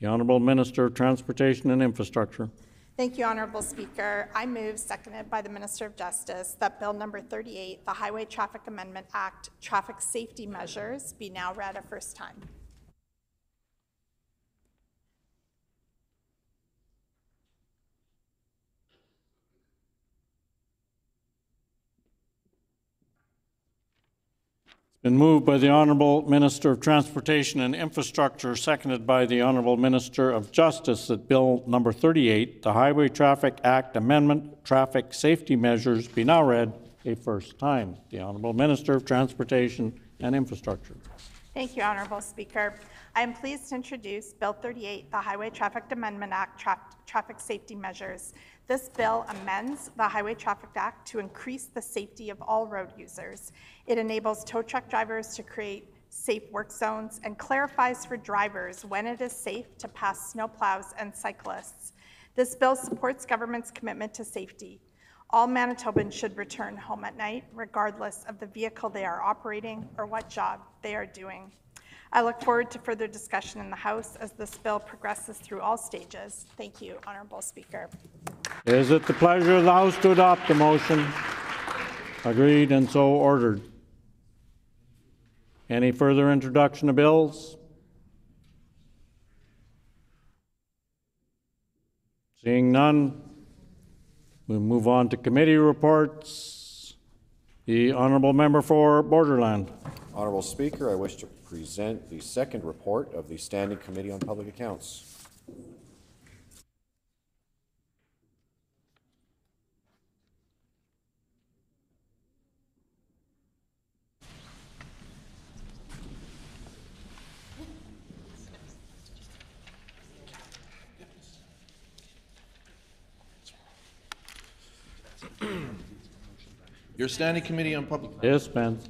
The Honourable Minister of Transportation and Infrastructure. Thank you, Honourable Speaker. I move, seconded by the Minister of Justice, that Bill number 38, the Highway Traffic Amendment Act, traffic safety measures, be now read a first time. Been moved by the Honourable Minister of Transportation and Infrastructure, seconded by the Honourable Minister of Justice, that Bill number 38, the Highway Traffic Act Amendment, Traffic Safety Measures, be now read a first time. The Honourable Minister of Transportation and Infrastructure. Thank you, Honourable Speaker. I am pleased to introduce Bill 38, the Highway Traffic Amendment Act, Traffic Safety Measures. This bill amends the Highway Traffic Act to increase the safety of all road users. It enables tow truck drivers to create safe work zones and clarifies for drivers when it is safe to pass snowplows and cyclists. This bill supports government's commitment to safety. All Manitobans should return home at night, regardless of the vehicle they are operating or what job they are doing. I look forward to further discussion in the House as this bill progresses through all stages. Thank you, Honourable Speaker. Is it the pleasure of the House to adopt the motion? Agreed and so ordered. Any further introduction of bills? Seeing none, we'll move on to committee reports. The Honourable Member for Borderland. Honourable Speaker, I wish to present the second report of the Standing Committee on Public Accounts. Your Standing Committee on Public... Dispense.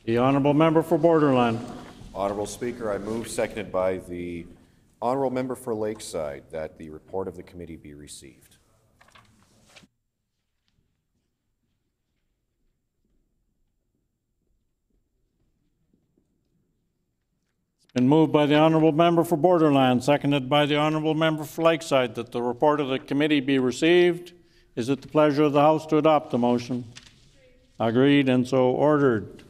The Honourable Member for Borderland. Honourable Speaker, I move, seconded by the Honourable Member for Lakeside, that the report of the committee be received. It's been moved by the Honourable Member for Borderland, seconded by the Honourable Member for Lakeside, that the report of the committee be received. Is it the pleasure of the House to adopt the motion? Agreed and so ordered.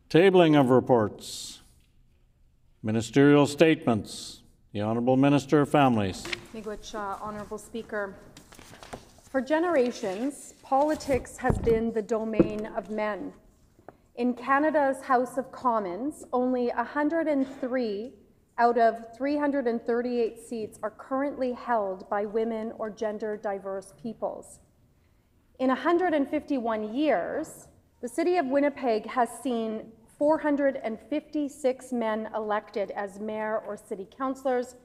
Tabling of reports. Ministerial statements. The Honourable Minister of Families. Miigwech, Honourable Speaker. For generations, politics has been the domain of men. In Canada's House of Commons, only 103 out of 338 seats are currently held by women or gender diverse peoples. In 151 years, the City of Winnipeg has seen 456 men elected as mayor or city councillors.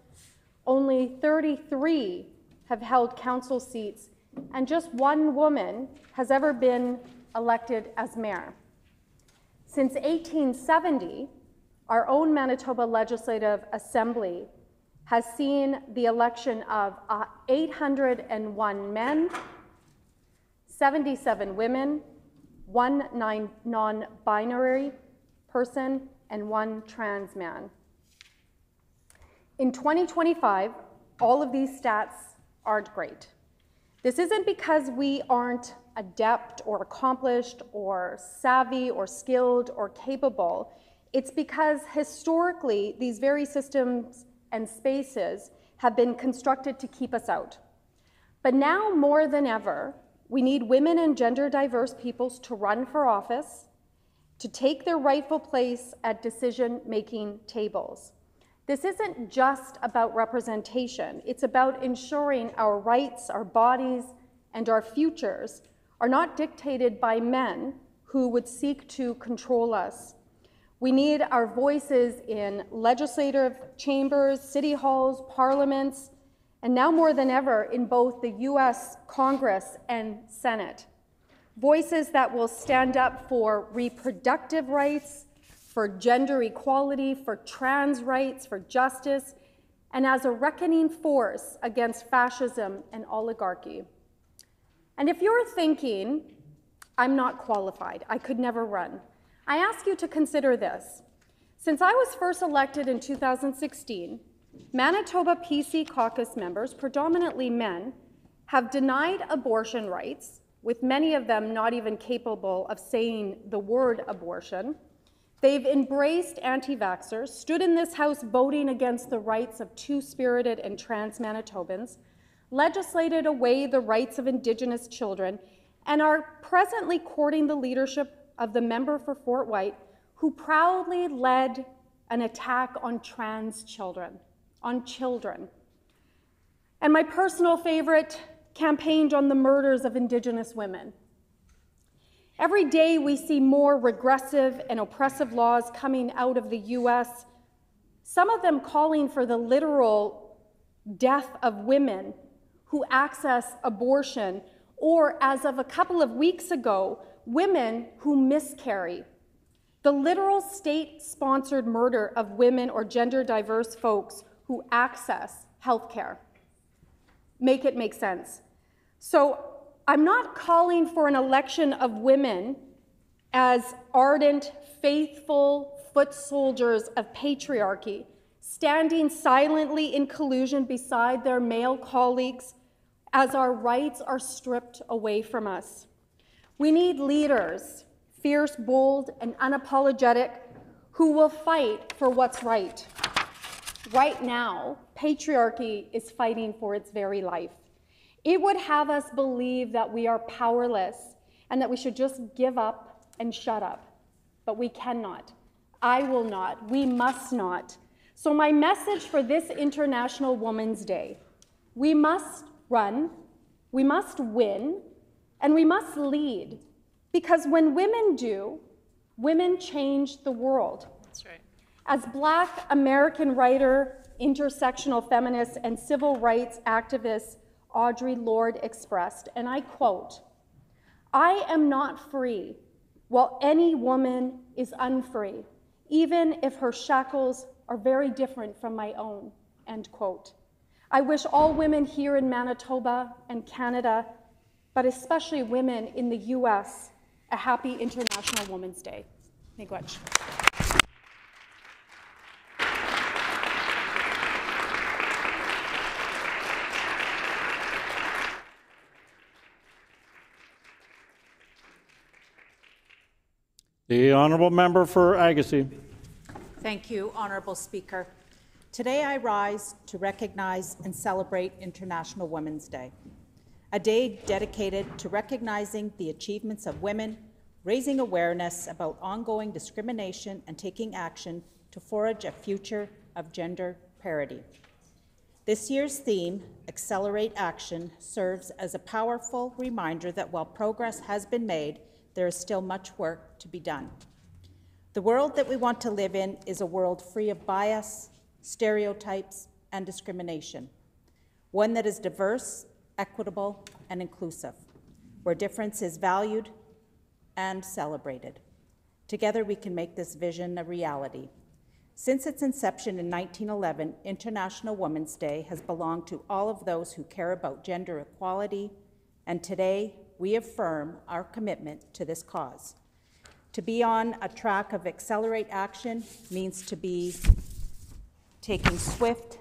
Only 33 have held council seats, and just one woman has ever been elected as mayor. Since 1870, our own Manitoba Legislative Assembly has seen the election of 801 men, 77 women, 1 non-binary person, and 1 trans man. In 2025, all of these stats aren't great. This isn't because we aren't adept or accomplished or savvy or skilled or capable. It's because historically, these very systems and spaces have been constructed to keep us out. But now more than ever, we need women and gender diverse peoples to run for office, to take their rightful place at decision-making tables. This isn't just about representation. It's about ensuring our rights, our bodies, and our futures are not dictated by men who would seek to control us. We need our voices in legislative chambers, city halls, parliaments, and now more than ever in both the US Congress and Senate. Voices that will stand up for reproductive rights, for gender equality, for trans rights, for justice, and as a reckoning force against fascism and oligarchy. And if you're thinking, I'm not qualified, I could never run, I ask you to consider this. Since I was first elected in 2016, Manitoba PC caucus members, predominantly men, have denied abortion rights, with many of them not even capable of saying the word abortion. They've embraced anti-vaxxers, stood in this House voting against the rights of two-spirited and trans Manitobans, legislated away the rights of Indigenous children, and are presently courting the leadership of the member for Fort White, who proudly led an attack on trans children, And my personal favorite, campaigned on the murders of Indigenous women. Every day we see more regressive and oppressive laws coming out of the US, some of them calling for the literal death of women who access abortion, or as of a couple of weeks ago, women who miscarry. The literal state-sponsored murder of women or gender-diverse folks who access healthcare. Make it make sense. So I'm not calling for an election of women as ardent, faithful foot soldiers of patriarchy, standing silently in collusion beside their male colleagues as our rights are stripped away from us. We need leaders, fierce, bold, and unapologetic, who will fight for what's right. Right now, patriarchy is fighting for its very life. It would have us believe that we are powerless and that we should just give up and shut up. But we cannot. I will not. We must not. So my message for this International Women's Day: we must run, we must win, and we must lead. Because when women do, women change the world. That's right. As Black American writer, intersectional feminist, and civil rights activist Audre Lorde expressed, and I quote, "I am not free while any woman is unfree, even if her shackles are very different from my own," end quote. I wish all women here in Manitoba and Canada, but especially women in the US, a happy International Women's Day. Miigwech. The honourable member for Agassiz. Thank you, Honourable Speaker. Today I rise to recognize and celebrate International Women's Day, a day dedicated to recognizing the achievements of women, raising awareness about ongoing discrimination, and taking action to forge a future of gender parity. This year's theme, Accelerate Action, serves as a powerful reminder that while progress has been made, there is still much work to be done. The world that we want to live in is a world free of bias, stereotypes, and discrimination. One that is diverse, equitable, and inclusive, where difference is valued and celebrated. Together we can make this vision a reality. Since its inception in 1911, International Women's Day has belonged to all of those who care about gender equality, and today we affirm our commitment to this cause. To be on a track of Accelerate Action means to be taking swift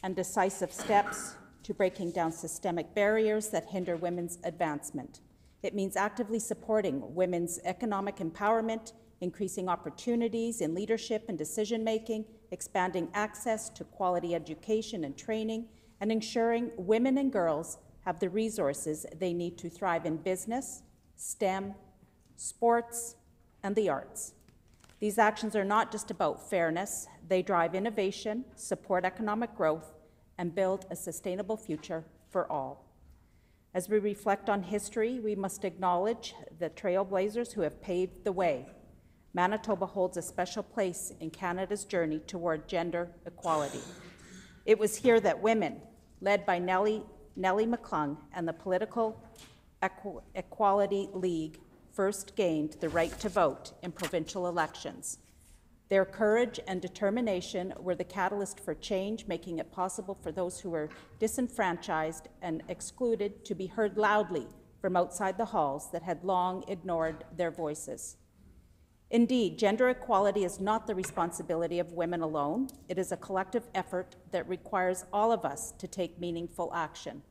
and decisive steps to breaking down systemic barriers that hinder women's advancement. It means actively supporting women's economic empowerment, increasing opportunities in leadership and decision-making, expanding access to quality education and training, and ensuring women and girls have the resources they need to thrive in business, STEM, sports, and the arts. These actions are not just about fairness. They drive innovation, support economic growth, and build a sustainable future for all. As we reflect on history, we must acknowledge the trailblazers who have paved the way. Manitoba holds a special place in Canada's journey toward gender equality. It was here that women, led by Nellie McClung and the Political Equality League, first gained the right to vote in provincial elections. Their courage and determination were the catalyst for change, making it possible for those who were disenfranchised and excluded to be heard loudly from outside the halls that had long ignored their voices. Indeed, gender equality is not the responsibility of women alone. It is a collective effort that requires all of us to take meaningful action.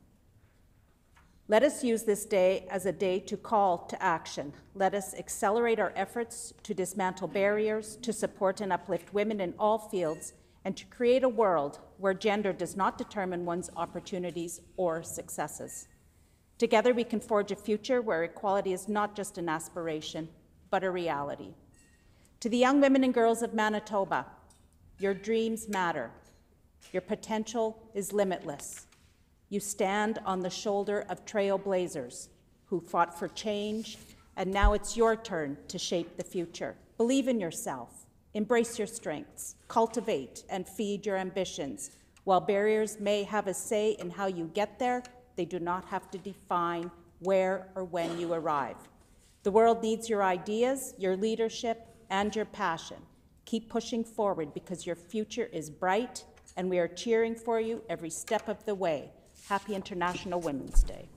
Let us use this day as a day to call to action. Let us accelerate our efforts to dismantle barriers, to support and uplift women in all fields, and to create a world where gender does not determine one's opportunities or successes. Together, we can forge a future where equality is not just an aspiration, but a reality. To the young women and girls of Manitoba, your dreams matter. Your potential is limitless. You stand on the shoulder of trailblazers who fought for change, and now it's your turn to shape the future. Believe in yourself, embrace your strengths, cultivate and feed your ambitions. While barriers may have a say in how you get there, they do not have to define where or when you arrive. The world needs your ideas, your leadership, and your passion. Keep pushing forward because your future is bright, and we are cheering for you every step of the way. Happy International Women's Day.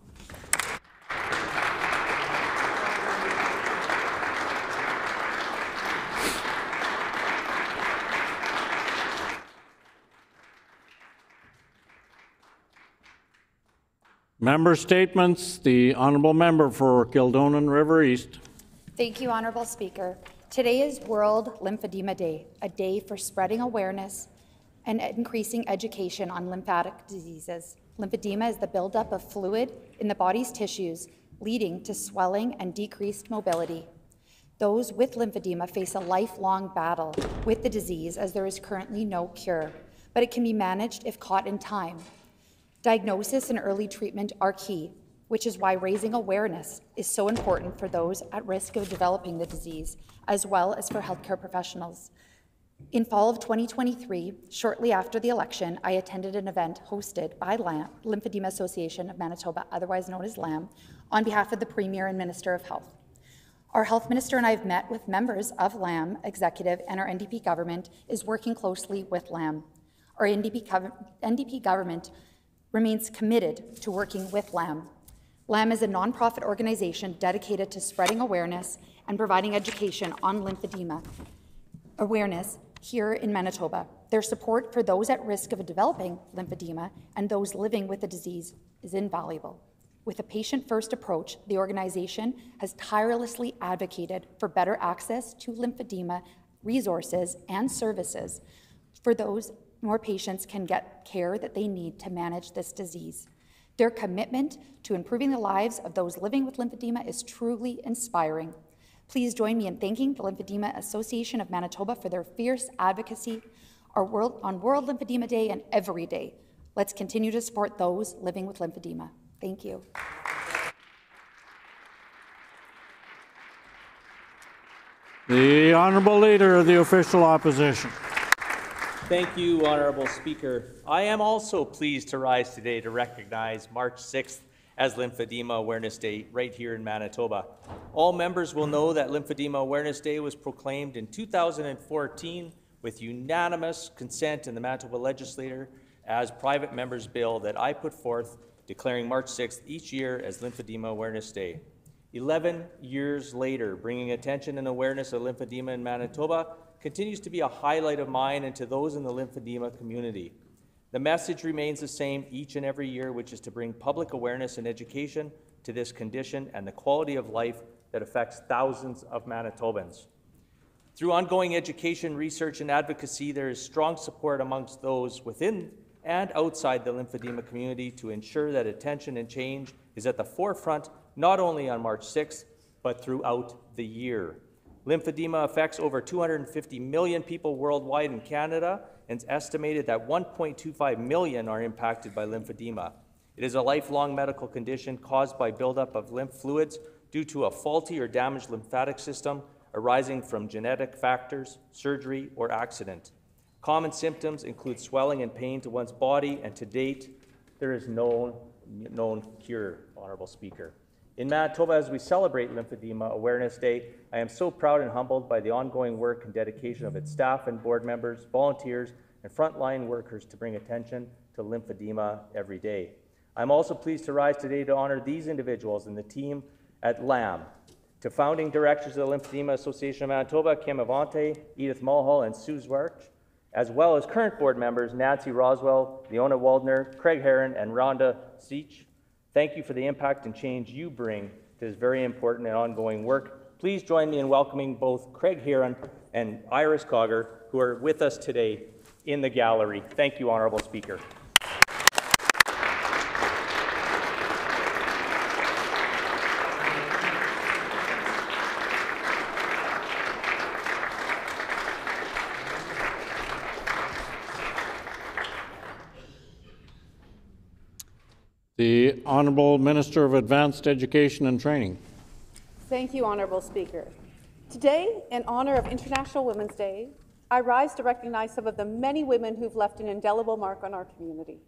Member statements. The Honourable Member for Kildonan River East. Thank you, Honourable Speaker. Today is World Lymphedema Day, a day for spreading awareness and increasing education on lymphatic diseases. Lymphedema is the buildup of fluid in the body's tissues, leading to swelling and decreased mobility. Those with lymphedema face a lifelong battle with the disease, as there is currently no cure, but it can be managed if caught in time. Diagnosis and early treatment are key, which is why raising awareness is so important for those at risk of developing the disease, as well as for healthcare professionals. In fall of 2023, shortly after the election, I attended an event hosted by LAM, Lymphedema Association of Manitoba, otherwise known as LAM, on behalf of the Premier and Minister of Health. Our Health Minister and I have met with members of LAM executive, and our NDP government is working closely with LAM. Our NDP government remains committed to working with LAM. LAM is a nonprofit organization dedicated to spreading awareness and providing education on lymphedema awareness here in Manitoba. Their support for those at risk of developing lymphedema and those living with the disease is invaluable. With a patient-first approach, the organization has tirelessly advocated for better access to lymphedema resources and services for those more patients can get care that they need to manage this disease. Their commitment to improving the lives of those living with lymphedema is truly inspiring. Please join me in thanking the Lymphedema Association of Manitoba for their fierce advocacy on World Lymphedema Day and every day. Let's continue to support those living with lymphedema. Thank you. The Honourable Leader of the Official Opposition. Thank you, Honourable Speaker. I am also pleased to rise today to recognize March 6th as Lymphedema Awareness Day right here in Manitoba. All members will know that Lymphedema Awareness Day was proclaimed in 2014 with unanimous consent in the Manitoba Legislature as private member's bill that I put forth, declaring March 6th each year as Lymphedema Awareness Day. 11 years later, bringing attention and awareness of lymphedema in Manitoba continues to be a highlight of mine and to those in the lymphedema community. The message remains the same each and every year, which is to bring public awareness and education to this condition and the quality of life that affects thousands of Manitobans. Through ongoing education, research, and advocacy, there is strong support amongst those within and outside the lymphedema community to ensure that attention and change is at the forefront, not only on March 6th, but throughout the year. Lymphedema affects over 250 million people worldwide in Canada, and it's estimated that 1.25 million are impacted by lymphedema. It is a lifelong medical condition caused by buildup of lymph fluids due to a faulty or damaged lymphatic system arising from genetic factors, surgery, or accident. Common symptoms include swelling and pain to one's body, and to date, there is no known cure, Honorable Speaker. In Manitoba, as we celebrate Lymphedema Awareness Day, I am so proud and humbled by the ongoing work and dedication of its staff and board members, volunteers, and frontline workers to bring attention to lymphedema every day. I'm also pleased to rise today to honor these individuals and the team at LAM. To founding directors of the Lymphedema Association of Manitoba, Kim Avante, Edith Mulhall, and Sue Zwarch, as well as current board members Nancy Roswell, Leona Waldner, Craig Heron, and Rhonda Seach. Thank you for the impact and change you bring to this very important and ongoing work. Please join me in welcoming both Craig Heron and Iris Cogger, who are with us today in the gallery. Thank you, Honorable Speaker. The Honourable Minister of Advanced Education and Training. Thank you, Honourable Speaker. Today, in honour of International Women's Day, I rise to recognize some of the many women who've left an indelible mark on our community.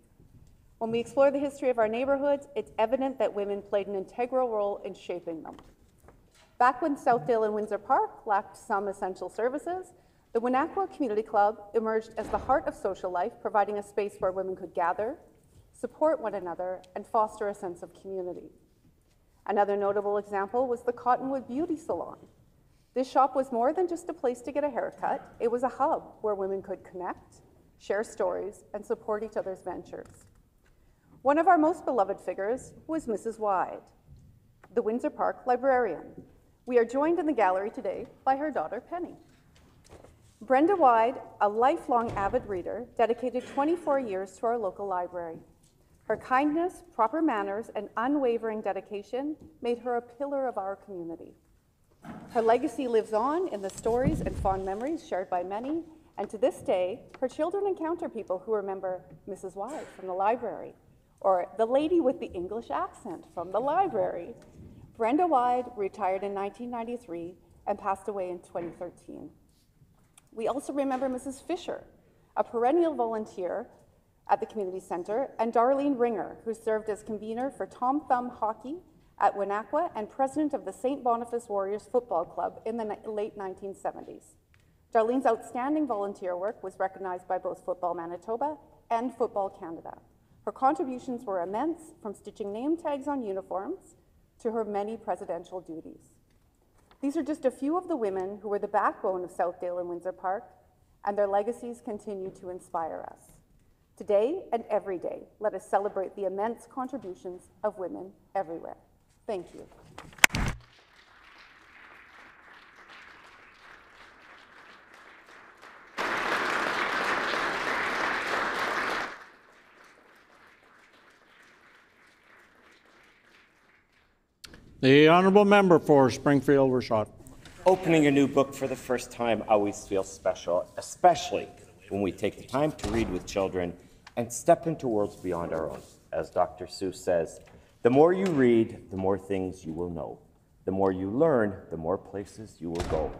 When we explore the history of our neighbourhoods, it's evident that women played an integral role in shaping them. Back when Southdale and Windsor Park lacked some essential services, the Winnequa Community Club emerged as the heart of social life, providing a space where women could gather, support one another, and foster a sense of community. Another notable example was the Cottonwood Beauty Salon. This shop was more than just a place to get a haircut. It was a hub where women could connect, share stories, and support each other's ventures. One of our most beloved figures was Mrs. Wyde, the Windsor Park librarian. We are joined in the gallery today by her daughter, Penny. Brenda Wyde, a lifelong avid reader, dedicated 24 years to our local library. Her kindness, proper manners, and unwavering dedication made her a pillar of our community. Her legacy lives on in the stories and fond memories shared by many, and to this day, her children encounter people who remember Mrs. Wyde from the library, or the lady with the English accent from the library. Brenda Wyde retired in 1993 and passed away in 2013. We also remember Mrs. Fisher, a perennial volunteer at the community center, and Darlene Ringer, who served as convener for Tom Thumb Hockey at Winnequa and president of the St. Boniface Warriors Football Club in the late 1970s. Darlene's outstanding volunteer work was recognized by both Football Manitoba and Football Canada. Her contributions were immense, from stitching name tags on uniforms to her many presidential duties. These are just a few of the women who were the backbone of Southdale and Windsor Park, and their legacies continue to inspire us. Today and every day, let us celebrate the immense contributions of women everywhere. Thank you. The Honourable Member for Springfield-Rashott. Opening a new book for the first time always feels special, especially when we take the time to read with children and step into worlds beyond our own. As Dr. Seuss says, the more you read, the more things you will know. The more you learn, the more places you will go.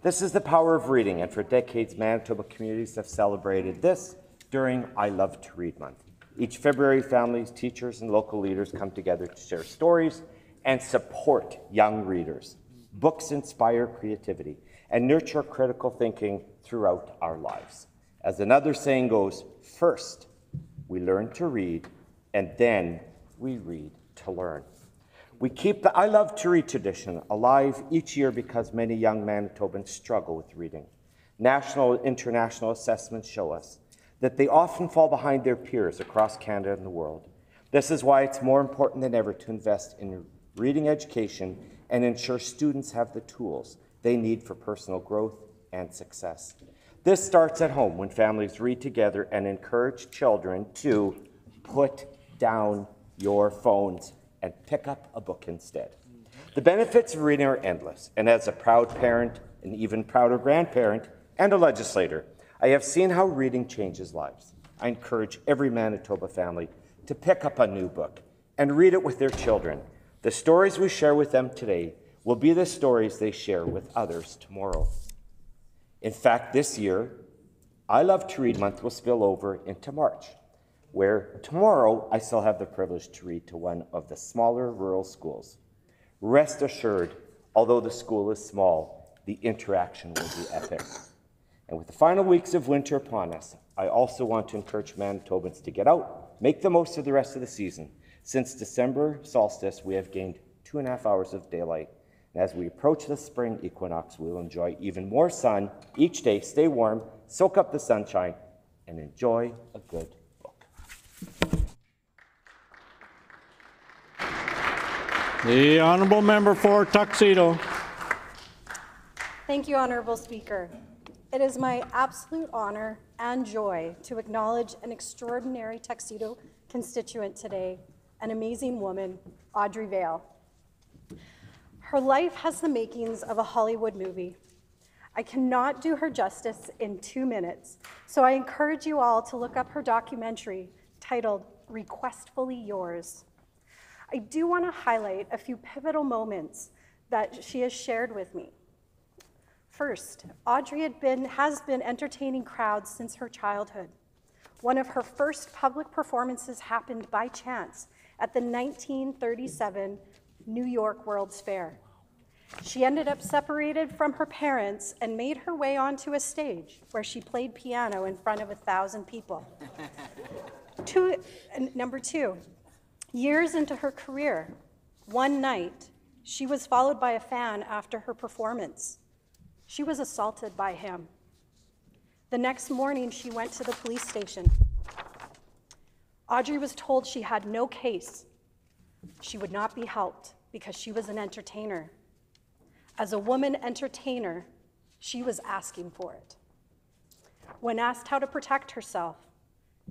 This is the power of reading, and for decades, Manitoba communities have celebrated this during I Love to Read Month. Each February, families, teachers, and local leaders come together to share stories and support young readers. Books inspire creativity and nurture critical thinking throughout our lives. As another saying goes, first, we learn to read, and then we read to learn. We keep the I Love to Read tradition alive each year because many young Manitobans struggle with reading. National and international assessments show us that they often fall behind their peers across Canada and the world. This is why it's more important than ever to invest in reading education and ensure students have the tools they need for personal growth and success. This starts at home when families read together and encourage children to put down your phones and pick up a book instead. The benefits of reading are endless, and as a proud parent, an even prouder grandparent, and a legislator, I have seen how reading changes lives. I encourage every Manitoba family to pick up a new book and read it with their children. The stories we share with them today will be the stories they share with others tomorrow. In fact, this year, I Love to Read Month will spill over into March. where tomorrow I still have the privilege to read to one of the smaller rural schools. Rest assured, although the school is small, the interaction will be epic. And with the final weeks of winter upon us, I also want to encourage Manitobans to get out, make the most of the rest of the season. Since December solstice, we have gained 2.5 hours of daylight. And as we approach the spring equinox, we will enjoy even more sun each day, stay warm, soak up the sunshine, and enjoy a good book. The honourable member for Tuxedo. Thank you, Honourable Speaker. It is my absolute honour and joy to acknowledge an extraordinary Tuxedo constituent today, an amazing woman, Audrey Vale. Her life has the makings of a Hollywood movie. I cannot do her justice in 2 minutes, so I encourage you all to look up her documentary titled Requestfully Yours. I do want to highlight a few pivotal moments that she has shared with me. First, Audrey has been entertaining crowds since her childhood. One of her first public performances happened by chance at the 1937 New York World's Fair. She ended up separated from her parents and made her way onto a stage where she played piano in front of 1,000 people. Number two, years into her career, one night, she was followed by a fan after her performance. She was assaulted by him. The next morning, she went to the police station. Audrey was told she had no case. She would not be helped because she was an entertainer. As a woman entertainer, she was asking for it. When asked how to protect herself,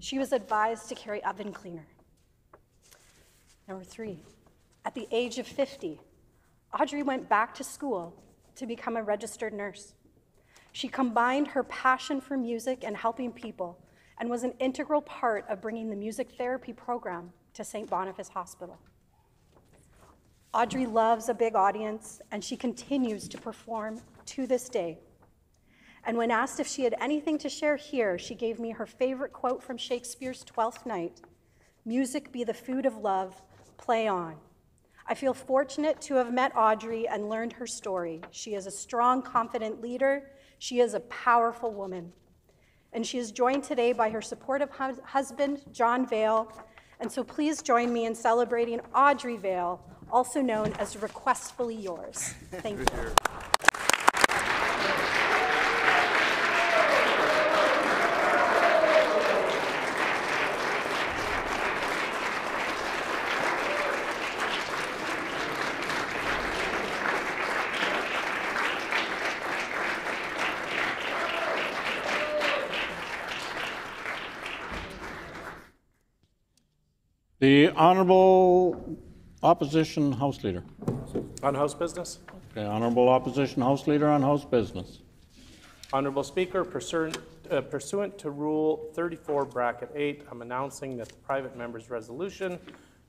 she was advised to carry oven cleaner. Number three, at the age of 50, Audrey went back to school to become a registered nurse. She combined her passion for music and helping people and was an integral part of bringing the music therapy program to St. Boniface Hospital. Audrey loves a big audience, and she continues to perform to this day. And when asked if she had anything to share here, she gave me her favorite quote from Shakespeare's Twelfth Night: "Music be the food of love, play on." I feel fortunate to have met Audrey and learned her story. She is a strong, confident leader. She is a powerful woman. And she is joined today by her supportive husband, John Vale. And so please join me in celebrating Audrey Vale, also known as Requestfully Yours. Thank you. The Honourable Opposition House Leader. On House business. Okay, Honourable Opposition House Leader on House business. Honourable Speaker, pursuant to Rule 34(8), I'm announcing that the private member's resolution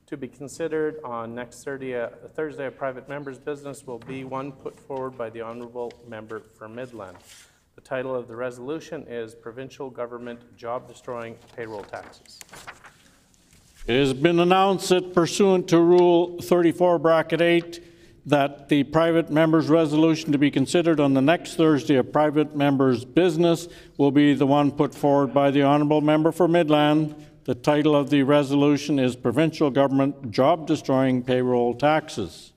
to be considered on next Thursday of private members' business will be one put forward by the Honourable Member for Midland. The title of the resolution is Provincial Government Job-Destroying Payroll Taxes. It has been announced that pursuant to Rule 34(8), that the private member's resolution to be considered on the next Thursday of private members' business will be the one put forward by the Honourable Member for Midland. The title of the resolution is Provincial Government Job-Destroying Payroll Taxes.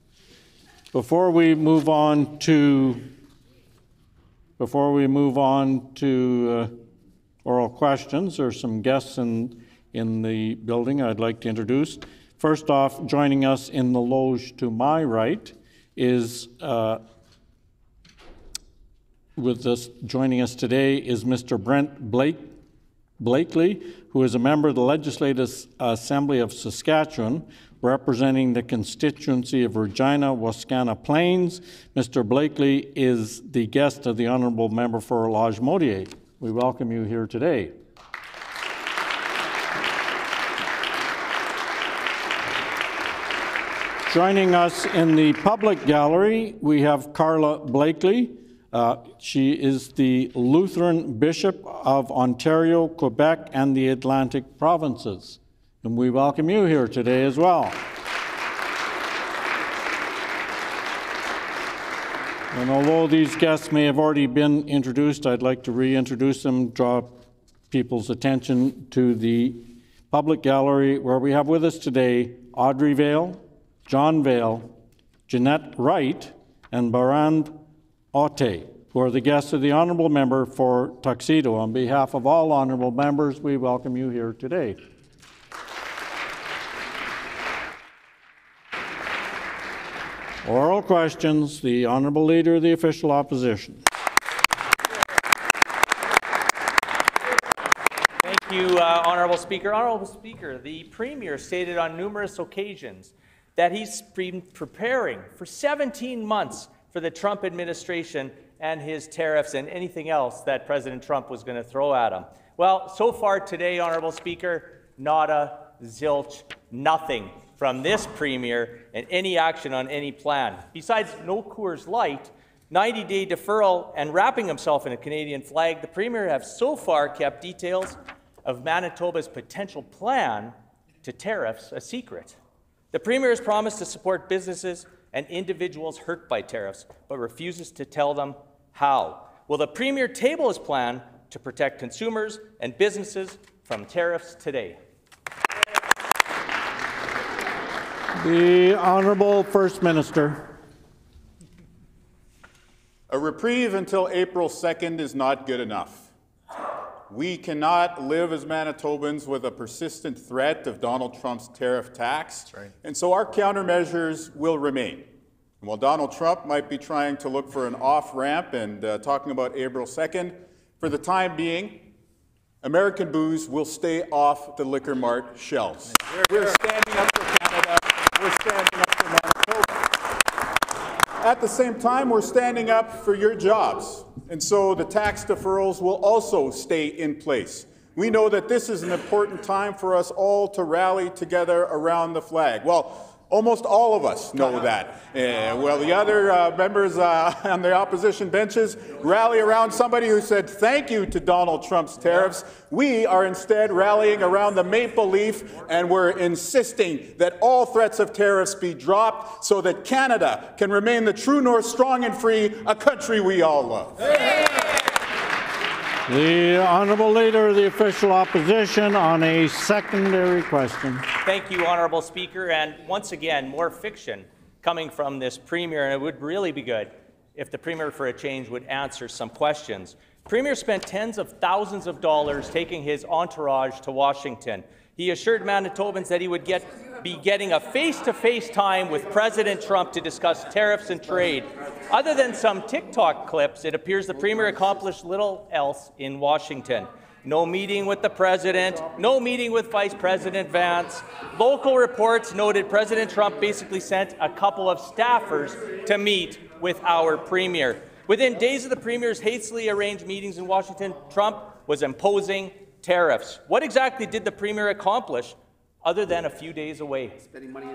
Before we move on to oral questions, there are some guests in the building I'd like to introduce. First off, joining us in the loge to my right is, joining us today is Mr. Brent Blakely, who is a member of the Legislative Assembly of Saskatchewan, representing the constituency of Regina-Wascana Plains. Mr. Blakely is the guest of the Honourable Member for Lodge-Modier. We welcome you here today. Joining us in the public gallery, we have Carla Blakely, She is the Lutheran Bishop of Ontario, Quebec, and the Atlantic Provinces. And we welcome you here today as well. And although these guests may have already been introduced, I'd like to reintroduce them, draw people's attention to the public gallery where we have with us today Audrey Vale, John Vale, Jeanette Wright, and Barand Otte, who are the guests of the Honourable Member for Tuxedo. On behalf of all Honourable Members, we welcome you here today. Oral questions, the Honourable Leader of the Official Opposition. Thank you, Honourable Speaker. Honourable Speaker, the Premier stated on numerous occasions that he's been preparing for 17 months for the Trump administration and his tariffs and anything else that President Trump was going to throw at him. Well, so far today, Honourable Speaker, nada, zilch, nothing from this Premier and any action on any plan. Besides no Coors Light, 90-day deferral, and wrapping himself in a Canadian flag, the Premier has so far kept details of Manitoba's potential plan to tariffs a secret. The Premier has promised to support businesses and individuals hurt by tariffs, but refuses to tell them how. Will the Premier table his plan to protect consumers and businesses from tariffs today? The Honourable First Minister. A reprieve until April 2nd is not good enough. We cannot live as Manitobans with a persistent threat of Donald Trump's tariff tax, and so our countermeasures will remain. And while Donald Trump might be trying to look for an off-ramp and talking about April 2nd, for the time being, American booze will stay off the Liquor Mart shelves. We're standing up for Canada. We're standing up for Manitoba. At the same time, we're standing up for your jobs. And so the tax deferrals will also stay in place. We know that this is an important time for us all to rally together around the flag. Well, almost all of us know that. Well, the other members on the opposition benches rally around somebody who said thank you to Donald Trump's tariffs. We are instead rallying around the maple leaf, and we're insisting that all threats of tariffs be dropped so that Canada can remain the true north, strong and free, a country we all love. The Honourable Leader of the Official Opposition on a secondary question. Thank you, Honourable Speaker. And once again, more fiction coming from this Premier, and it would really be good if the Premier for a change would answer some questions. Premier spent tens of thousands of dollars taking his entourage to Washington. He assured Manitobans that he would be getting a face-to-face time with President Trump to discuss tariffs and trade. Other than some TikTok clips, it appears the Premier accomplished little else in Washington. No meeting with the President, no meeting with Vice President Vance. Local reports noted President Trump basically sent a couple of staffers to meet with our Premier. Within days of the Premier's hastily arranged meetings in Washington, Trump was imposing tariffs. What exactly did the Premier accomplish other than a few days away? Spending money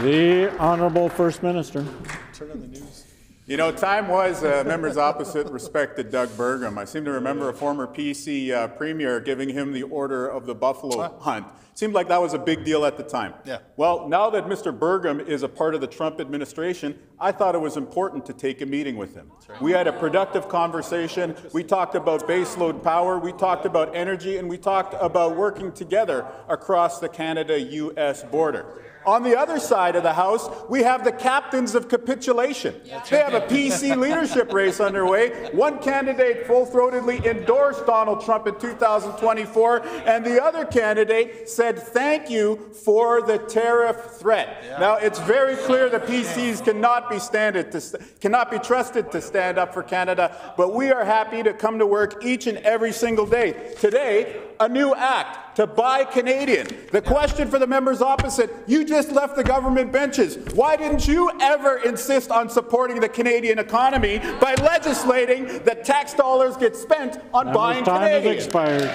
The Honourable First Minister. Turn on the news. You know, time was members opposite respected Doug Burgum. I seem to remember a former PC Premier giving him the Order of the Buffalo Hunt. Seemed like that was a big deal at the time. Yeah. Well, now that Mr. Burgum is a part of the Trump administration, I thought it was important to take a meeting with him. Right. We had a productive conversation. We talked about baseload power, we talked about energy, and we talked about working together across the Canada-U.S. border. On the other side of the House, we have the captains of capitulation. They have a PC leadership race underway. One candidate full-throatedly endorsed Donald Trump in 2024, and the other candidate said thank you for the tariff threat. Now, it's very clear the PCs cannot be trusted to stand up for Canada, but we are happy to come to work each and every single day. Today, a new act to buy Canadian. The question for the members opposite, you just left the government benches. Why didn't you ever insist on supporting the Canadian economy by legislating that tax dollars get spent on buying Canadian? Time has expired.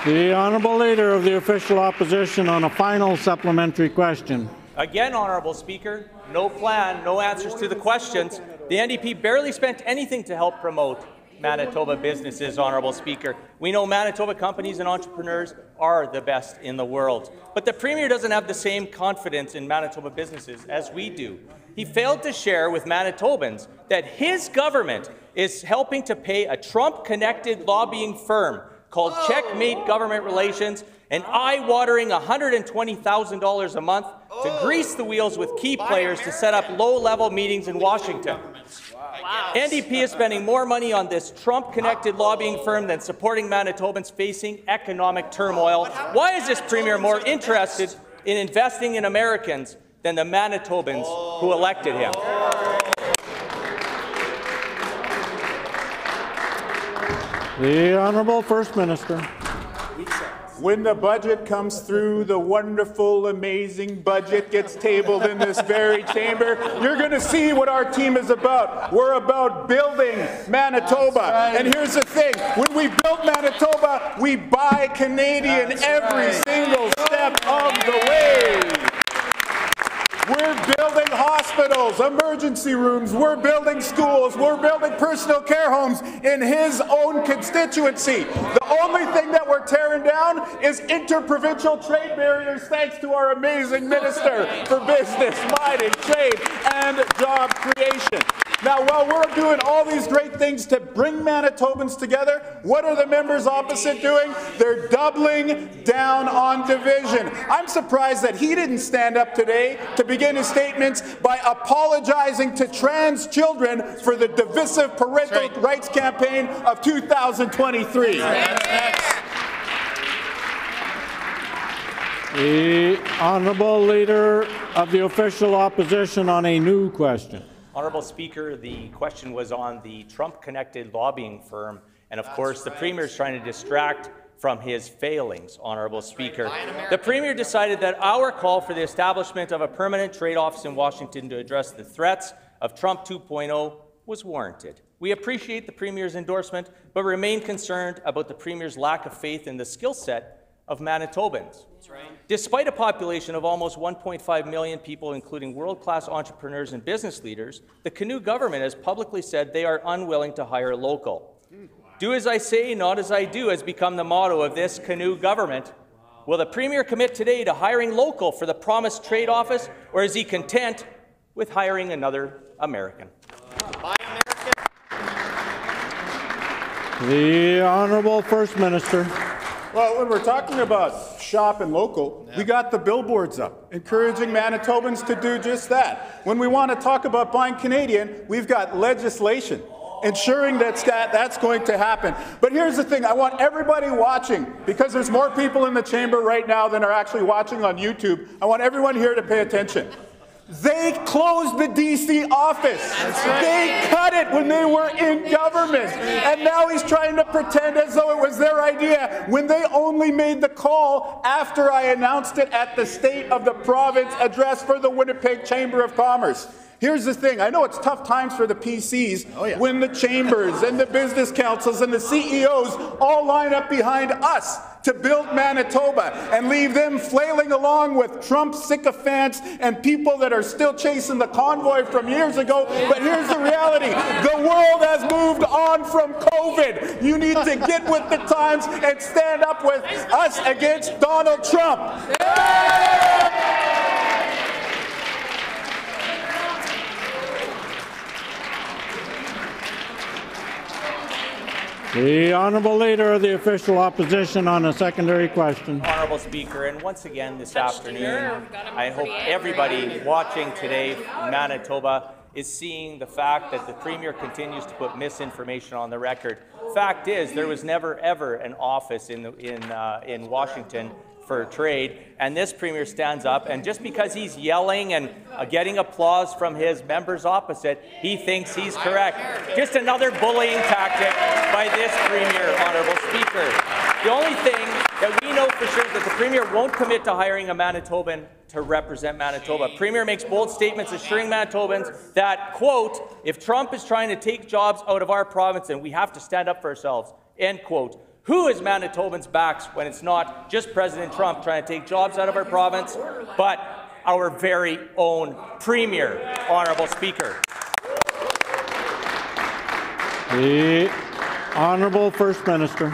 The Honourable Leader of the Official Opposition on a final supplementary question. Again, Honourable Speaker, no plan, no answers to the questions. The NDP barely spent anything to help promote Manitoba businesses, Honourable Speaker. We know Manitoba companies and entrepreneurs are the best in the world. But the Premier doesn't have the same confidence in Manitoba businesses as we do. He failed to share with Manitobans that his government is helping to pay a Trump-connected lobbying firm called Checkmate Government Relations an eye-watering $120,000 a month to grease the wheels with key players to set up low-level meetings in Washington. Wow. NDP is spending more money on this Trump-connected lobbying firm than supporting Manitobans facing economic turmoil. Why is this Premier more interested in investing in Americans than the Manitobans who elected him? The Honourable First Minister. When the budget comes through, the wonderful, amazing budget gets tabled in this very chamber, you're going to see what our team is about. We're about building Manitoba. Right. And here's the thing, when we build Manitoba, we buy Canadian every single step of the way. We're building hospitals, emergency rooms, we're building schools, we're building personal care homes in his own constituency. The only thing that we're tearing down is interprovincial trade barriers, thanks to our amazing Minister for Business, Mining, Trade, and Job Creation. Now, while we're doing all these great things to bring Manitobans together, what are the members opposite doing? They're doubling down on division. I'm surprised that he didn't stand up today to begin his statements by apologizing to trans children for the divisive parental rights campaign of 2023. The Honourable Leader of the Official Opposition on a new question. Honourable Speaker, the question was on the Trump-connected lobbying firm, and of course the Premier is trying to distract from his failings, Honourable Speaker. The Premier decided that our call for the establishment of a permanent trade office in Washington to address the threats of Trump 2.0 was warranted. We appreciate the Premier's endorsement, but remain concerned about the Premier's lack of faith in the skill set of Manitobans. Despite a population of almost 1.5 million people, including world-class entrepreneurs and business leaders, the Canoe government has publicly said they are unwilling to hire local. Do as I say, not as I do has become the motto of this Canoe government. Will the Premier commit today to hiring local for the promised trade office, or is he content with hiring another American? Buy American. The Honourable First Minister. Well, when we're talking about shop and local, we got the billboards up, encouraging Manitobans to do just that. When we want to talk about buying Canadian, we've got legislation ensuring that that's going to happen. But here's the thing, I want everybody watching, because there's more people in the chamber right now than are actually watching on YouTube, I want everyone here to pay attention. They closed the D.C. office. Right. They cut it when they were in government. And now he's trying to pretend as though it was their idea when they only made the call after I announced it at the State of the Province address for the Winnipeg Chamber of Commerce. Here's the thing, I know it's tough times for the PCs when the chambers and the business councils and the CEOs all line up behind us to build Manitoba and leave them flailing along with Trump sycophants and people that are still chasing the convoy from years ago. But here's the reality, the world has moved on from COVID. You need to get with the times and stand up with us against Donald Trump. The Honourable Leader of the Official Opposition on a secondary question. Honourable Speaker, and once again this afternoon, I hope everybody watching today in Manitoba is seeing the fact that the Premier continues to put misinformation on the record. Fact is, there was never ever an office in Washington for trade, and this Premier stands up, and just because he's yelling and getting applause from his members opposite, he thinks he's correct. Just another bullying tactic by this Premier, Honourable Speaker. The only thing that we know for sure is that the Premier won't commit to hiring a Manitoban to represent Manitoba. Premier makes bold statements assuring Manitobans that, quote, if Trump is trying to take jobs out of our province, then we have to stand up for ourselves, end quote. Who is Manitobans' backs when it's not just President Trump trying to take jobs out of our province, but our very own Premier, Honourable Speaker? The Honourable First Minister.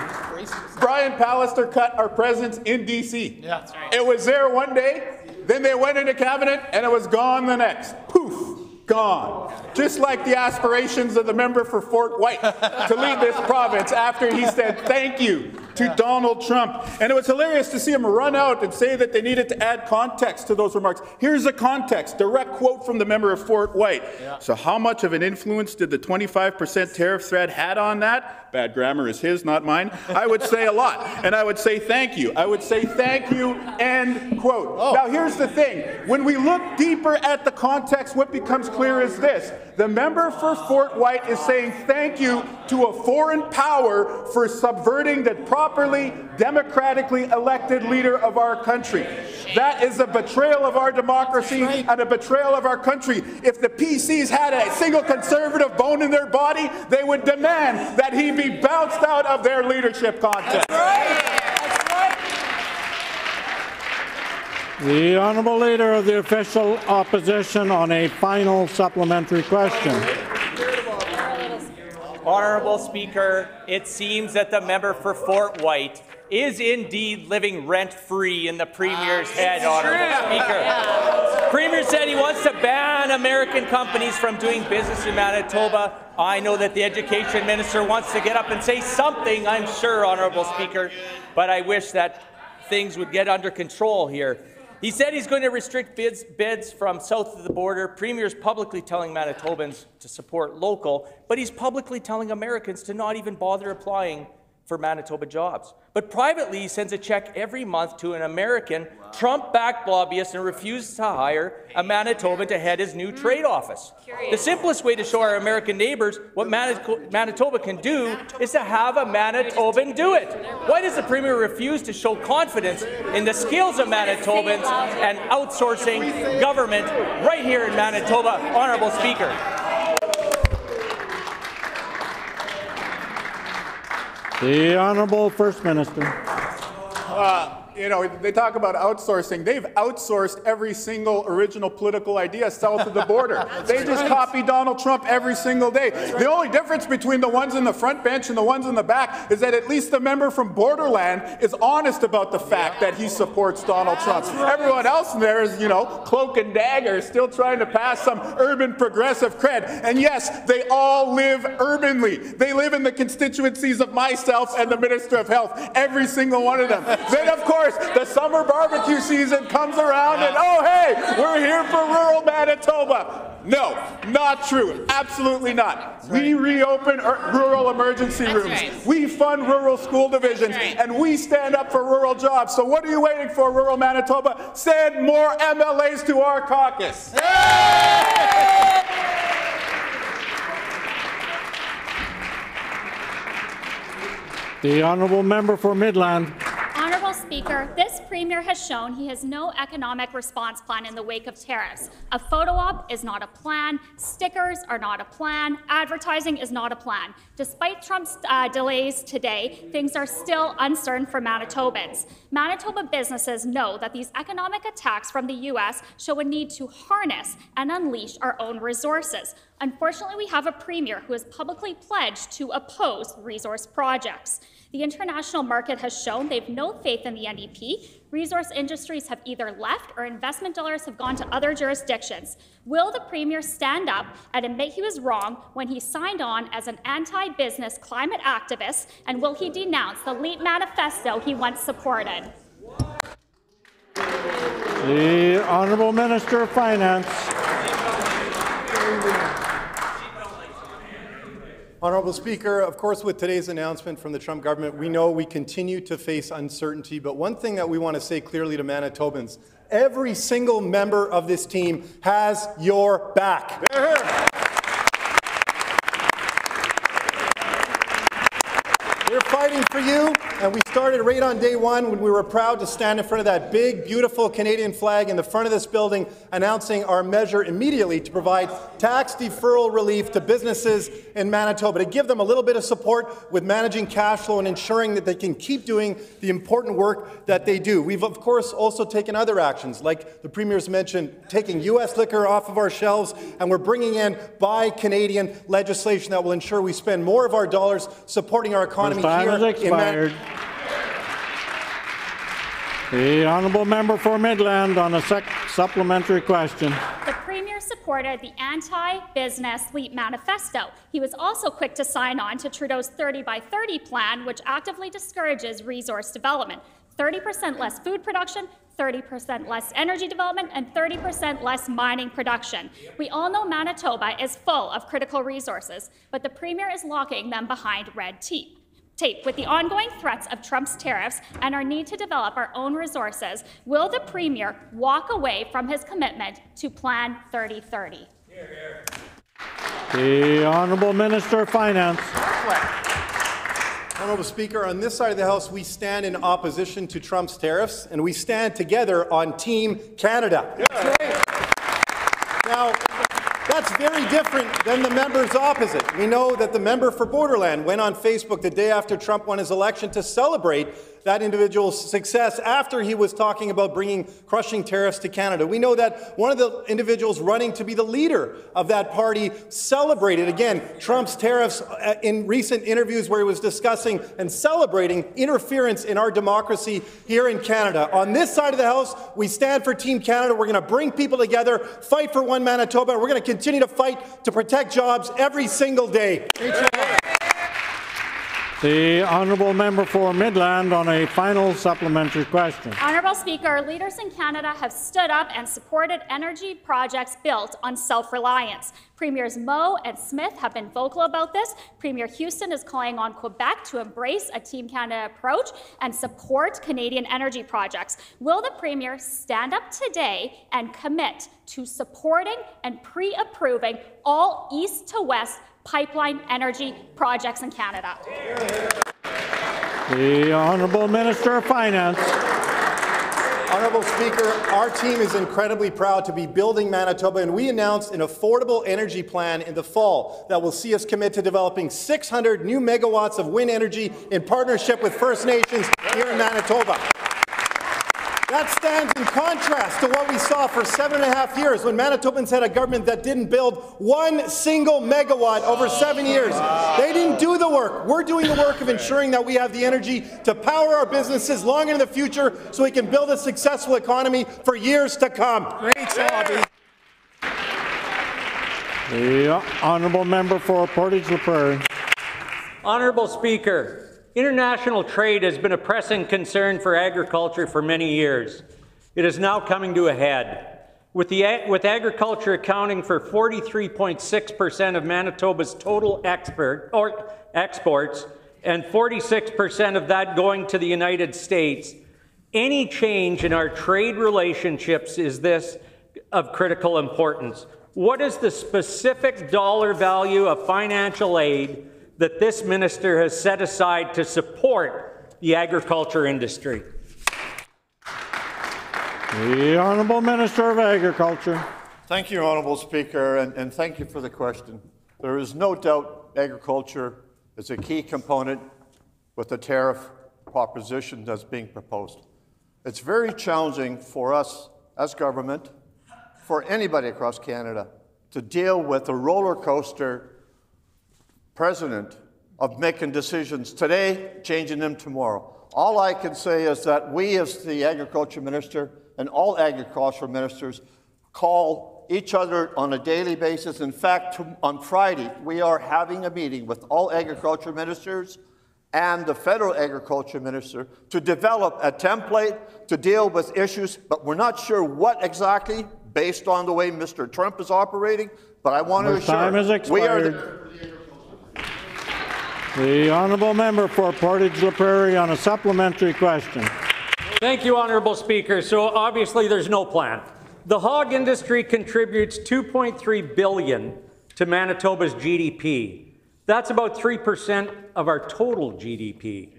Brian Pallister cut our presence in D.C. Yeah, that's right. It was there one day, then they went into cabinet, and it was gone the next. Poof, gone. Just like the aspirations of the member for Fort White to lead this province after he said thank you to Donald Trump. And it was hilarious to see him run out and say that they needed to add context to those remarks. Here's the context, direct quote from the member of Fort White. Yeah. So how much of an influence did the 25% tariff threat had on that? Bad grammar is his, not mine. I would say a lot. And I would say thank you. I would say thank you, end quote. Oh. Now here's the thing. When we look deeper at the context, what becomes clear is this. The member for Fort White is saying thank you to a foreign power for subverting the properly democratically elected leader of our country. That is a betrayal of our democracy and a betrayal of our country. If the PCs had a single conservative bone in their body, they would demand that he be bounced out of their leadership contest. That's right. That's right. The Honourable Leader of the Official Opposition on a final supplementary question. Honourable Speaker, it seems that the member for Fort White is indeed living rent-free in the Premier's head, Honourable Speaker. Premier said he wants to ban American companies from doing business in Manitoba. I know that the Education Minister wants to get up and say something, I'm sure, Honourable Speaker, but I wish that things would get under control here. He said he's going to restrict bids from south of the border. Premier's publicly telling Manitobans to support local, but he's publicly telling Americans to not even bother applying for Manitoba jobs. But privately, he sends a check every month to an American Trump-backed lobbyist and refuses to hire a Manitoban to head his new trade office. The simplest way to show our American neighbours what Manitoba can do is to have a Manitoban do it. Why does the Premier refuse to show confidence in the skills of Manitobans and outsourcing government right here in Manitoba, Honourable Speaker? The Honourable First Minister. You know, they talk about outsourcing. They've outsourced every single original political idea south of the border. They just copy Donald Trump every single day. The only difference between the ones in the front bench and the ones in the back is that at least the member from Borderland is honest about the fact that he supports Donald Trump. Everyone else in there is, you know, cloak and dagger, still trying to pass some urban progressive cred. And yes, they all live urbanly. They live in the constituencies of myself and the Minister of Health, every single one of them. Then, of course, the summer barbecue season comes around and, oh, hey, we're here for rural Manitoba. No, not true. Absolutely not. We reopen rural emergency rooms. We fund rural school divisions, and we stand up for rural jobs. So what are you waiting for, rural Manitoba? Send more MLAs to our caucus. The Honourable Member for Midland. Honourable Speaker, this Premier has shown he has no economic response plan in the wake of tariffs. A photo op is not a plan, stickers are not a plan, advertising is not a plan. Despite Trump's delays today, things are still uncertain for Manitobans. Manitoba businesses know that these economic attacks from the U.S. show a need to harness and unleash our own resources. Unfortunately, we have a Premier who has publicly pledged to oppose resource projects. The international market has shown they have no faith in the NDP. Resource industries have either left or investment dollars have gone to other jurisdictions. Will the Premier stand up and admit he was wrong when he signed on as an anti-business climate activist, and will he denounce the LEAP manifesto he once supported? The Honourable Minister of Finance. Honourable Speaker, of course, with today's announcement from the Trump government, we know we continue to face uncertainty, but one thing that we want to say clearly to Manitobans, every single member of this team has your back. We're fighting for you, and we started right on day one when we were proud to stand in front of that big, beautiful Canadian flag in the front of this building, announcing our measure immediately to provide tax deferral relief to businesses in Manitoba, to give them a little bit of support with managing cash flow and ensuring that they can keep doing the important work that they do. We've, of course, also taken other actions, like the Premier's mentioned, taking U.S. liquor off of our shelves, and we're bringing in Buy Canadian legislation that will ensure we spend more of our dollars supporting our economy here in Manitoba. The honourable member for Midland on a supplementary question. The Premier supported the anti-business LEAP manifesto. He was also quick to sign on to Trudeau's 30 by 30 plan, which actively discourages resource development. 30% less food production, 30% less energy development, and 30% less mining production. We all know Manitoba is full of critical resources, but the Premier is locking them behind red tape. With the ongoing threats of Trump's tariffs and our need to develop our own resources, will the Premier walk away from his commitment to Plan 3030? The Honourable Minister of Finance. Honourable Speaker, on this side of the House, we stand in opposition to Trump's tariffs, and we stand together on Team Canada. Yeah. Now, that's very different than the members opposite. We know that the member for Borderland went on Facebook the day after Trump won his election to celebrate that individual's success after he was talking about bringing crushing tariffs to Canada. We know that one of the individuals running to be the leader of that party celebrated, again, Trump's tariffs in recent interviews where he was discussing and celebrating interference in our democracy here in Canada. On this side of the House, we stand for Team Canada. We're going to bring people together, fight for one Manitoba, and we're going to continue to fight to protect jobs every single day. The honourable member for Midland on a final supplementary question. Honourable Speaker, leaders in Canada have stood up and supported energy projects built on self-reliance. Premiers Moe and Smith have been vocal about this. Premier Houston is calling on Quebec to embrace a Team Canada approach and support Canadian energy projects. Will the Premier stand up today and commit to supporting and pre-approving all east to west pipeline energy projects in Canada? The Honourable Minister of Finance. Honourable Speaker, our team is incredibly proud to be building Manitoba, and we announced an affordable energy plan in the fall that will see us commit to developing 600 new megawatts of wind energy in partnership with First Nations here in Manitoba. That stands in contrast to what we saw for 7.5 years when Manitobans had a government that didn't build one single megawatt over 7 years. They didn't do the work. We're doing the work of ensuring that we have the energy to power our businesses long into the future so we can build a successful economy for years to come. Great job. The honourable member for Portage La Prairie. Honourable Speaker, international trade has been a pressing concern for agriculture for many years. It is now coming to a head. With agriculture accounting for 43.6% of Manitoba's total exports and 46% of that going to the United States, any change in our trade relationships is this of critical importance. What is the specific dollar value of financial aid that this minister has set aside to support the agriculture industry? The Honourable Minister of Agriculture. Thank you, Honourable Speaker, and thank you for the question. There is no doubt agriculture is a key component with the tariff proposition that's being proposed. It's very challenging for us as government, for anybody across Canada, to deal with a roller coaster president of making decisions today, changing them tomorrow. All I can say is that we, as the agriculture minister, and all agricultural ministers, call each other on a daily basis. In fact, on Friday, we are having a meeting with all agriculture ministers and the federal agriculture minister to develop a template to deal with issues, but we're not sure what exactly, based on the way Mr. Trump is operating, but I want to assure time has expired. The honourable member for Portage La Prairie on a supplementary question. Thank you, Honourable Speaker. So obviously there's no plan. The hog industry contributes $2.3 billion to Manitoba's GDP. That's about 3% of our total GDP.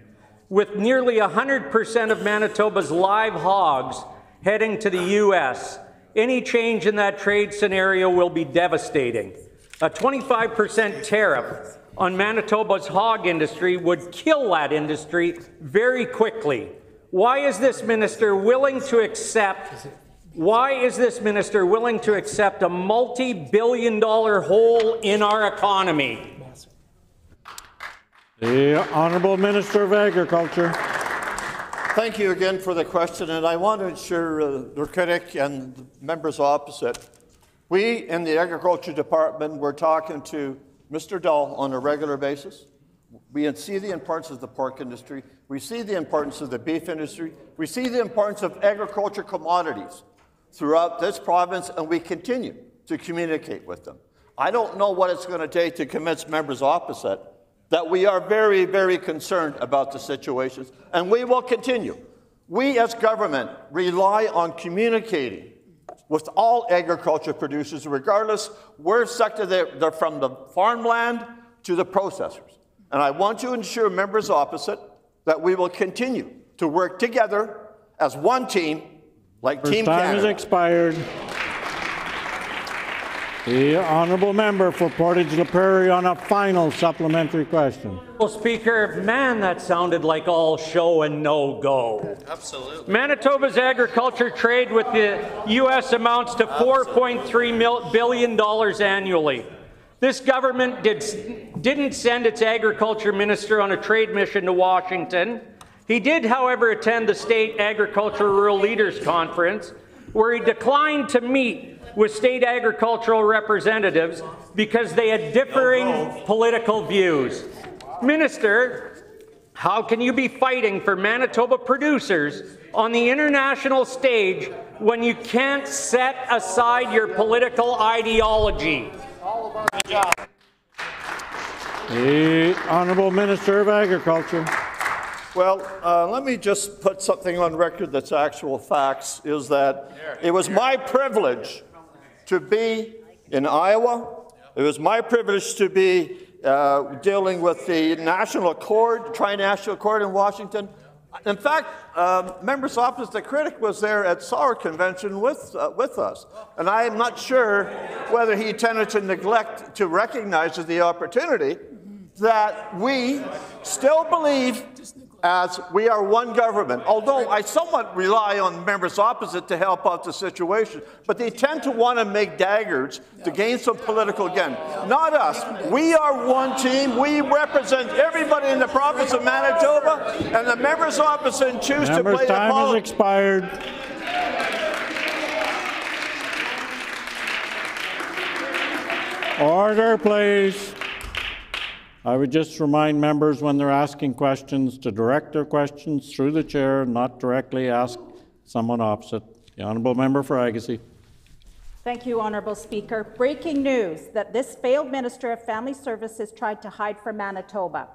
with nearly 100% of Manitoba's live hogs heading to the U.S., any change in that trade scenario will be devastating. A 25% tariff on Manitoba's hog industry would kill that industry very quickly. Why is this minister willing to accept a multi-billion-dollar hole in our economy? The Honourable Minister of Agriculture. Thank you again for the question, and I want to ensure the critic and the members opposite, we in the Agriculture Department, we're talking to Mr. Dahl on a regular basis. We see the importance of the pork industry. We see the importance of the beef industry. We see the importance of agriculture commodities throughout this province, and we continue to communicate with them. I don't know what it's going to take to convince members opposite that we are very, very concerned about the situations, and we will continue. We as government rely on communicating with all agriculture producers, regardless where sector they're from, the farmland to the processors. And I want to ensure members opposite that we will continue to work together as one team, like Team Canada. Time has expired. The Honourable Member for Portage-La Prairie on a final supplementary question. Well, Speaker, man, that sounded like all show and no go. Absolutely. Manitoba's agriculture trade with the U.S. amounts to $4.3 billion annually. This government didn't send its agriculture minister on a trade mission to Washington. He did, however, attend the State Agricultural Rural Leaders Conference, where he declined to meet with state agricultural representatives because they had differing political views. Minister, how can you be fighting for Manitoba producers on the international stage when you can't set aside your political ideology? The Honourable Minister of Agriculture. Well, let me just put something on record that's actual facts, is that it was my privilege to be in Iowa. It was my privilege to be dealing with the National Accord, Tri-National Accord in Washington. In fact, members opposite, the critic was there at SAR convention with us. And I am not sure whether he tended to neglect to recognize the opportunity that we still believe as we are one government, although I somewhat rely on members opposite to help out the situation, but they tend to want to make daggers to gain some political gain. Not us. We are one team. We represent everybody in the province of Manitoba, and the members opposite choose to play the time has politics. expired. Order, please. I would just remind members when they're asking questions to direct their questions through the chair, not directly ask someone opposite. The Honourable Member for Agassiz. Thank you, Honourable Speaker. Breaking news that this failed Minister of Family Services tried to hide from Manitoba.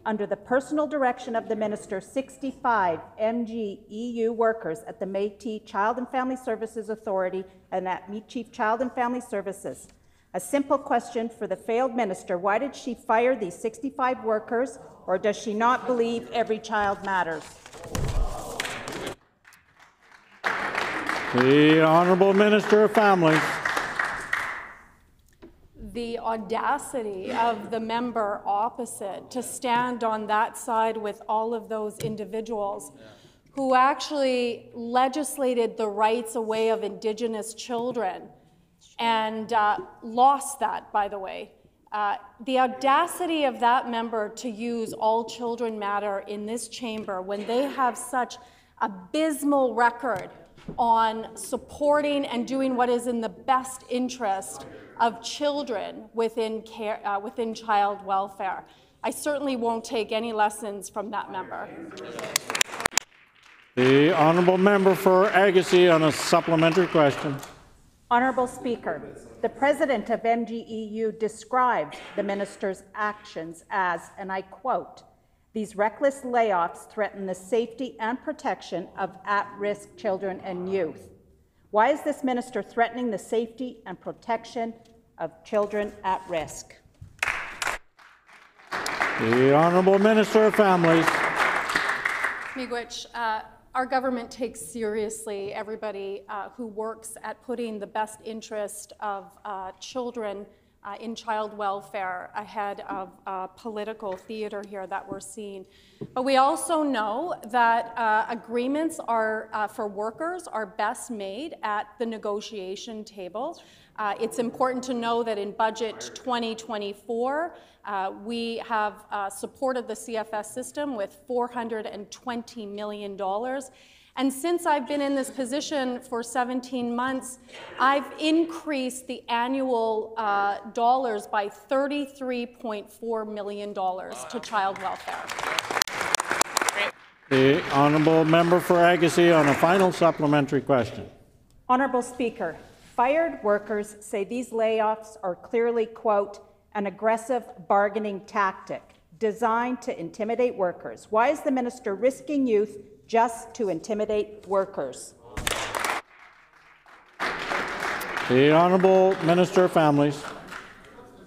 Under the personal direction of the Minister, 65 MGEU workers at the Métis Child and Family Services Authority and at Chief Child and Family Services. A simple question for the failed minister: why did she fire these 65 workers, or does she not believe every child matters? The Honourable Minister of Families. The audacity of the member opposite to stand on that side with all of those individuals who actually legislated the rights away of Indigenous children and lost that, by the way. The audacity of that member to use all children matter in this chamber when they have such abysmal record on supporting and doing what is in the best interest of children within child welfare. I certainly won't take any lessons from that member. The Honourable Member for Agassiz on a supplementary question. Honourable Speaker, the President of MGEU described the minister's actions as, and I quote, "These reckless layoffs threaten the safety and protection of at-risk children and youth." Why is this minister threatening the safety and protection of children at risk? The Honourable Minister of Families. Miigwech, our government takes seriously everybody who works at putting the best interest of children in child welfare ahead of political theater here that we're seeing. But we also know that agreements are for workers are best made at the negotiation table. It's important to know that in Budget 2024, we have supported the CFS system with $420 million. And since I've been in this position for 17 months, I've increased the annual dollars by $33.4 million to child welfare. The honourable member for Agassiz on a final supplementary question. Honourable Speaker, fired workers say these layoffs are clearly, quote, an aggressive bargaining tactic designed to intimidate workers. Why is the minister risking youth just to intimidate workers? The Honourable Minister of Families.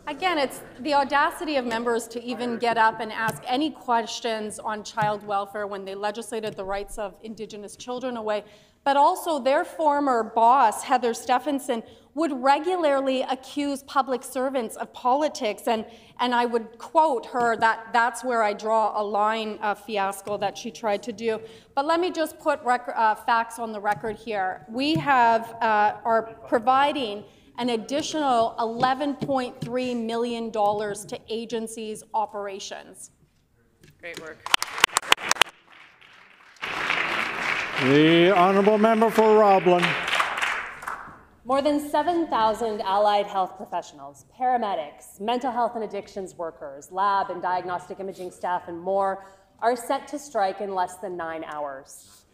Again, it's the audacity of members to even get up and ask any questions on child welfare when they legislated the rights of Indigenous children away. But also their former boss, Heather Stephenson, would regularly accuse public servants of politics. And I would quote her that that's where I draw a line fiasco that she tried to do. But let me just put facts on the record here. We are providing an additional $11.3 million to agencies' operations. Great work. The honourable member for Roblin. More than 7,000 allied health professionals, paramedics, mental health and addictions workers, lab and diagnostic imaging staff, and more are set to strike in less than 9 hours.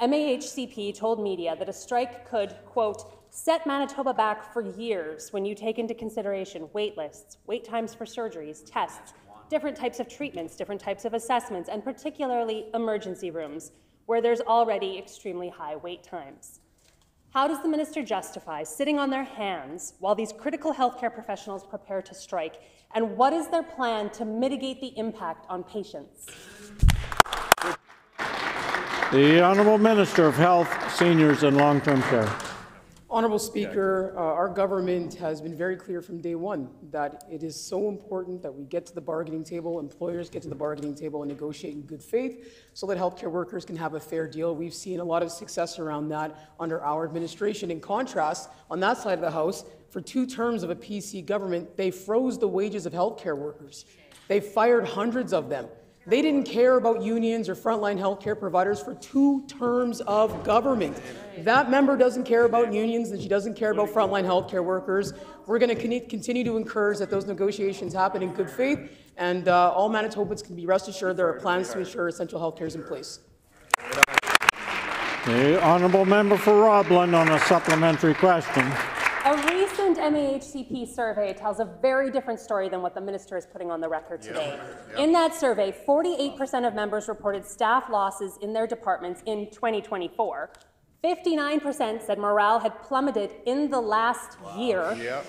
MAHCP told media that a strike could, quote, set Manitoba back for years when you take into consideration wait lists, wait times for surgeries, tests, different types of treatments, different types of assessments, and particularly emergency rooms, where there's already extremely high wait times. How does the minister justify sitting on their hands while these critical healthcare professionals prepare to strike? And what is their plan to mitigate the impact on patients? The Honourable Minister of Health, Seniors and Long-Term Care. Honourable Speaker, our government has been very clear from day one that it is so important that we get to the bargaining table, employers get to the bargaining table and negotiate in good faith so that healthcare workers can have a fair deal. We've seen a lot of success around that under our administration. In contrast, on that side of the House, for 2 terms of a PC government, they froze the wages of healthcare workers. They fired hundreds of them. They didn't care about unions or frontline healthcare providers for 2 terms of government. That member doesn't care about unions and she doesn't care about frontline healthcare workers. We're going to continue to encourage that those negotiations happen in good faith, and all Manitobans can be rest assured there are plans to ensure essential healthcare is in place. The honourable member for Roblin on a supplementary question. A recent MAHCP survey tells a very different story than what the minister is putting on the record today. In that survey, 48% of members reported staff losses in their departments in 2024. 59% said morale had plummeted in the last year,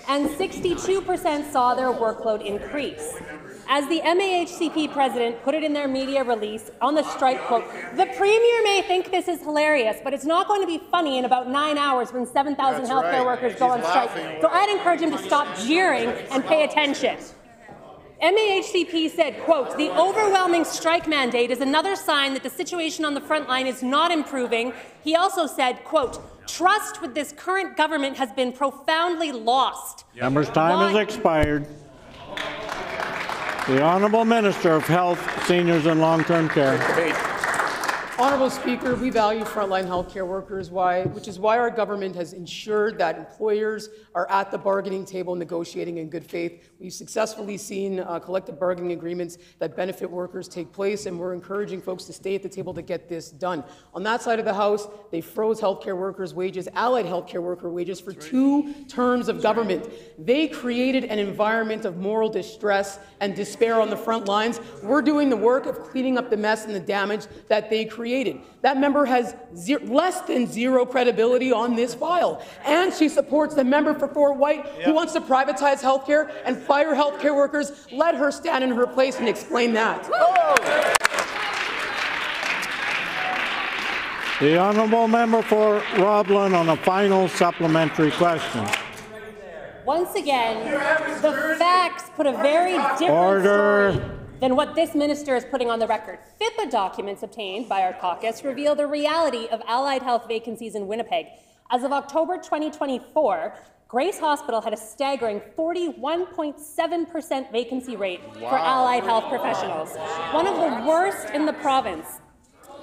and 62% saw their workload increase. As the MAHCP president put it in their media release on the strike, quote, the premier may think this is hilarious, but it's not going to be funny in about 9 hours when 7,000 healthcare workers go on strike. So I'd encourage him to stop jeering and pay attention. MAHCP said, quote, the overwhelming strike mandate is another sign that the situation on the front line is not improving. He also said, quote, trust with this current government has been profoundly lost. Member's time has expired. The Honourable Minister of Health, Seniors and Long-Term Care. Honourable Speaker, we value frontline healthcare workers, which is why our government has ensured that employers are at the bargaining table negotiating in good faith. We've successfully seen collective bargaining agreements that benefit workers take place, and we're encouraging folks to stay at the table to get this done. On that side of the House, they froze healthcare workers' wages, allied healthcare worker wages, for 2 terms of government. They created an environment of moral distress and despair on the front lines. We're doing the work of cleaning up the mess and the damage that they created. That member has less than 0 credibility on this file. And she supports the member for Fort White who wants to privatize healthcare and fire healthcare workers. Let her stand in her place and explain that. The honourable member for Roblin on a final supplementary question. Once again, the facts put a very different story than what this minister is putting on the record. FIPA documents obtained by our caucus reveal the reality of allied health vacancies in Winnipeg. As of October 2024, Grace Hospital had a staggering 41.7% vacancy rate for allied health professionals, one of the worst in the province.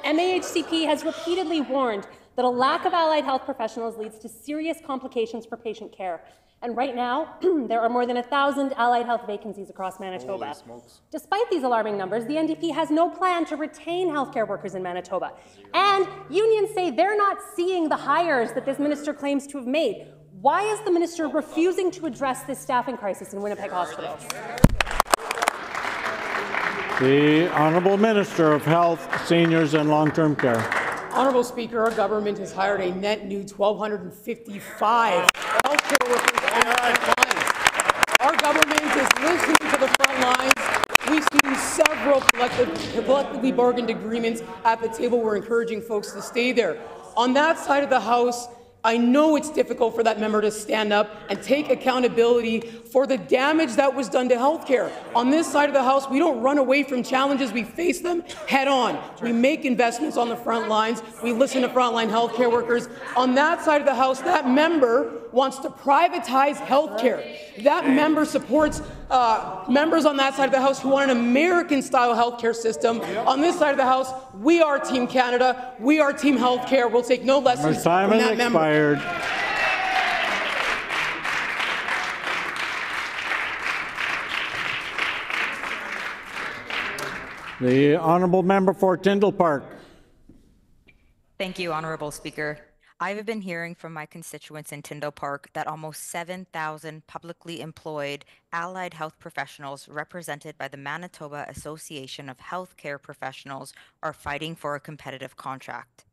MAHCP has repeatedly warned that a lack of allied health professionals leads to serious complications for patient care. And right now, there are more than 1,000 allied health vacancies across Manitoba. Despite these alarming numbers, the NDP has no plan to retain healthcare workers in Manitoba. And unions say they're not seeing the hires that this minister claims to have made. Why is the minister refusing to address this staffing crisis in Winnipeg hospitals? The Honourable Minister of Health, Seniors and Long-Term Care. Honourable Speaker, our government has hired a net new 1,255 healthcare workers on the front lines. Our government is listening to the front lines. We've seen several collectively bargained agreements at the table. We're encouraging folks to stay there. On that side of the House, I know it's difficult for that member to stand up and take accountability for the damage that was done to healthcare. On this side of the House, we don't run away from challenges. We face them head on. We make investments on the front lines. We listen to frontline healthcare workers. On that side of the House, that member wants to privatize healthcare. That member supports members on that side of the House who want an American-style healthcare system. On this side of the House, we are Team Canada. We are Team Healthcare. We'll take no lessons from that member. The honourable member for Tyndall Park. Thank you, Honourable Speaker. I've been hearing from my constituents in Tyndall Park that almost 7,000 publicly employed allied health professionals represented by the Manitoba Association of Healthcare Professionals are fighting for a competitive contract.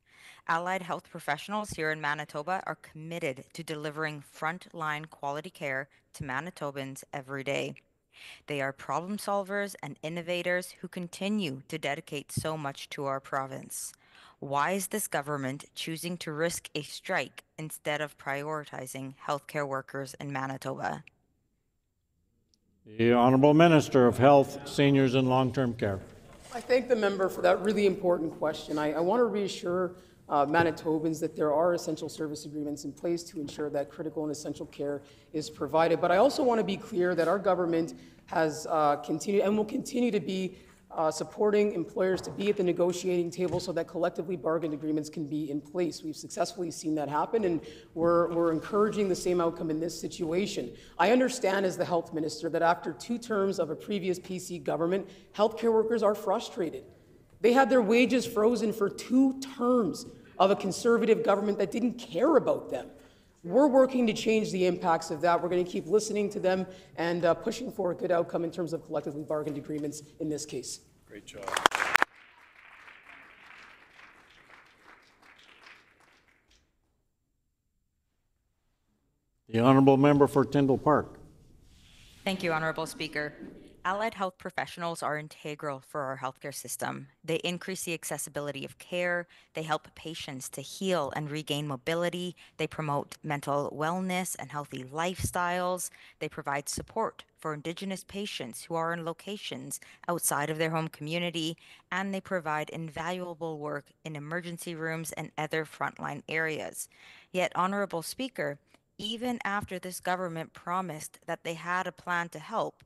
Allied health professionals here in Manitoba are committed to delivering frontline quality care to Manitobans every day. They are problem solvers and innovators who continue to dedicate so much to our province. Why is this government choosing to risk a strike instead of prioritizing healthcare workers in Manitoba? The Honourable Minister of Health, Seniors and Long-Term Care. I thank the member for that really important question. I want to reassure Manitobans that there are essential service agreements in place to ensure that critical and essential care is provided. But I also want to be clear that our government has continued and will continue to be supporting employers to be at the negotiating table so that collectively bargained agreements can be in place. We've successfully seen that happen, and we're encouraging the same outcome in this situation. I understand as the health minister that after 2 terms of a previous PC government, healthcare workers are frustrated. They had their wages frozen for 2 terms of a conservative government that didn't care about them. We're working to change the impacts of that. We're going to keep listening to them and pushing for a good outcome in terms of collectively bargained agreements in this case. Great job. The honourable member for Tyndall Park. Thank you, Honourable Speaker. Allied health professionals are integral for our healthcare system. They increase the accessibility of care, they help patients to heal and regain mobility, they promote mental wellness and healthy lifestyles, they provide support for Indigenous patients who are in locations outside of their home community, and they provide invaluable work in emergency rooms and other frontline areas. Yet, Honourable Speaker, even after this government promised that they had a plan to help,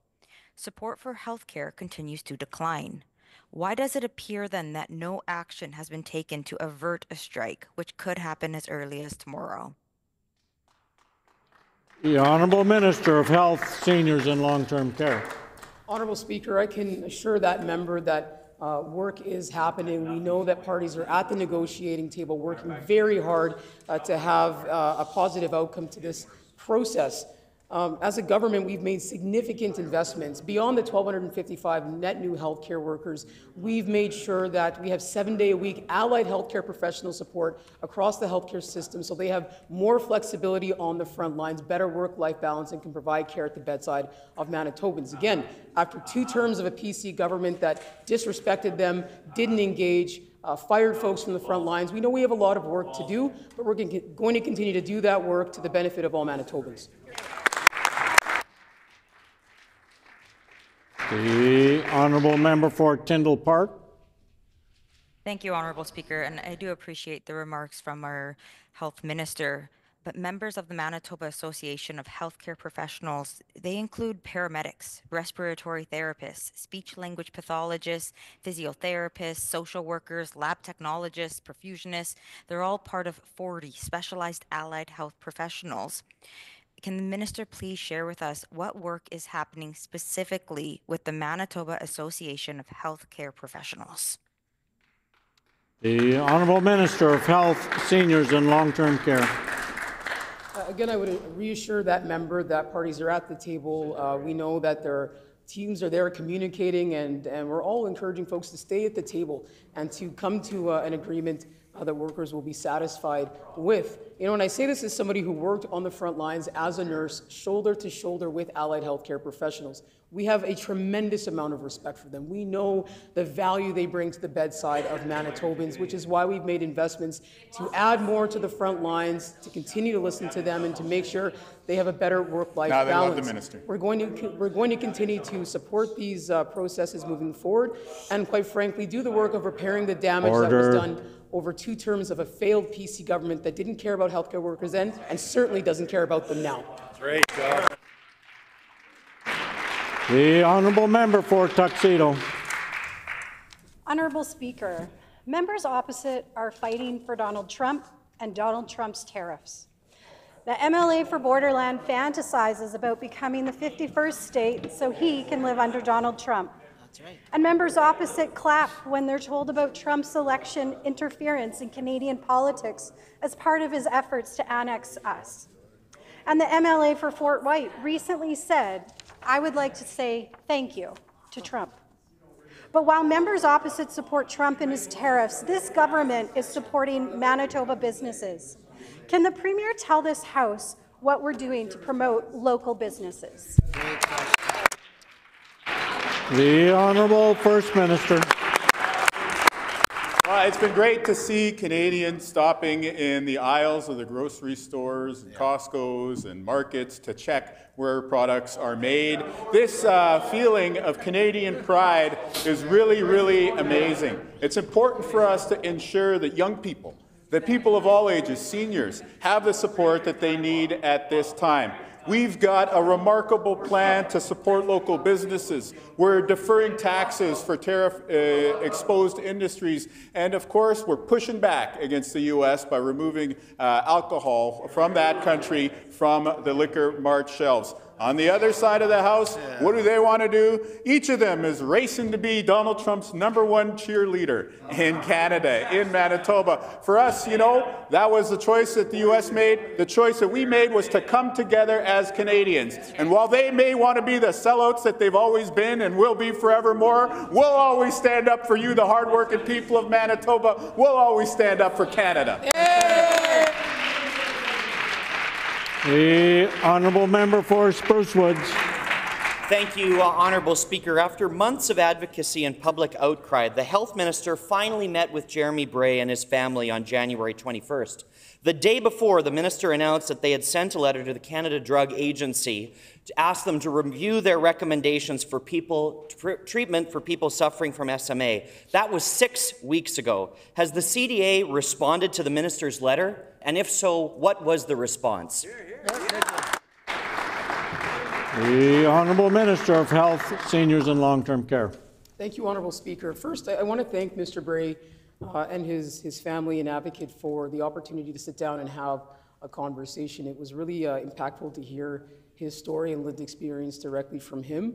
support for healthcare continues to decline. Why does it appear then that no action has been taken to avert a strike, which could happen as early as tomorrow? The Honourable Minister of Health, Seniors and Long-Term Care. Honourable Speaker, I can assure that member that work is happening. We know that parties are at the negotiating table working very hard to have a positive outcome to this process. As a government, we've made significant investments. Beyond the 1,255 net new healthcare workers, we've made sure that we have 7-day-a-week allied healthcare professional support across the healthcare system so they have more flexibility on the front lines, better work-life balance, and can provide care at the bedside of Manitobans. Again, after 2 terms of a PC government that disrespected them, didn't engage, fired folks from the front lines, we know we have a lot of work to do, but we're going to continue to do that work to the benefit of all Manitobans. The honourable member for Tyndall Park. Thank you, Honourable Speaker, and I do appreciate the remarks from our Health Minister. But members of the Manitoba Association of Healthcare Professionals, they include paramedics, respiratory therapists, speech-language pathologists, physiotherapists, social workers, lab technologists, perfusionists. They're all part of 40 specialized allied health professionals. Can the minister please share with us what work is happening specifically with the Manitoba Association of Healthcare Professionals? The Honourable Minister of Health, Seniors and Long-Term Care. Again, I would reassure that member that parties are at the table. We know that their teams are there communicating, and we're all encouraging folks to stay at the table and to come to an agreement that workers will be satisfied with. You know, and I say this as somebody who worked on the front lines as a nurse, shoulder to shoulder with allied healthcare professionals. We have a tremendous amount of respect for them. We know the value they bring to the bedside of Manitobans, which is why we've made investments to add more to the front lines, to continue to listen to them, and to make sure they have a better work-life balance. Now they love the minister. We're going to continue to support these processes moving forward, and quite frankly, do the work of repairing the damage that was done over 2 terms of a failed PC government that didn't care about healthcare workers then, and certainly doesn't care about them now. Great job. The honourable member for Tuxedo. Honourable Speaker, members opposite are fighting for Donald Trump and Donald Trump's tariffs. The MLA for Borderland fantasizes about becoming the 51st state so he can live under Donald Trump. That's right. And members opposite clap when they're told about Trump's election interference in Canadian politics as part of his efforts to annex us. And the MLA for Fort White recently said, I would like to say thank you to Trump. But while members opposite support Trump and his tariffs, this government is supporting Manitoba businesses. Can the Premier tell this House what we're doing to promote local businesses? The Honourable First Minister. Well, it's been great to see Canadians stopping in the aisles of the grocery stores and Costco's and markets to check where products are made. This feeling of Canadian pride is really, really amazing. It's important for us to ensure that young people, that people of all ages, seniors, have the support that they need at this time. We've got a remarkable plan to support local businesses. We're deferring taxes for tariff-exposed industries. And of course, we're pushing back against the U.S. by removing alcohol from that country from the liquor mart shelves. On the other side of the House, what do they want to do? Each of them is racing to be Donald Trump's #1 cheerleader in Canada, in Manitoba. For us, you know, that was the choice that the U.S. made. The choice that we made was to come together as Canadians. And while they may want to be the sellouts that they've always been and will be forevermore, we'll always stand up for you, the hardworking people of Manitoba. We'll always stand up for Canada. The honourable member for Spruce Woods. Thank you, Honourable Speaker. After months of advocacy and public outcry, the Health Minister finally met with Jeremy Bray and his family on January 21st. The day before, the Minister announced that they had sent a letter to the Canada Drug Agency to ask them to review their recommendations for treatment for people suffering from SMA. That was 6 weeks ago. Has the CDA responded to the Minister's letter? And if so, what was the response? The Honourable Minister of Health, Seniors and Long-Term Care. Thank you, Honourable Speaker. First, I want to thank Mr. Bray and his family and advocate for the opportunity to sit down and have a conversation. It was really impactful to hear his story and lived experience directly from him.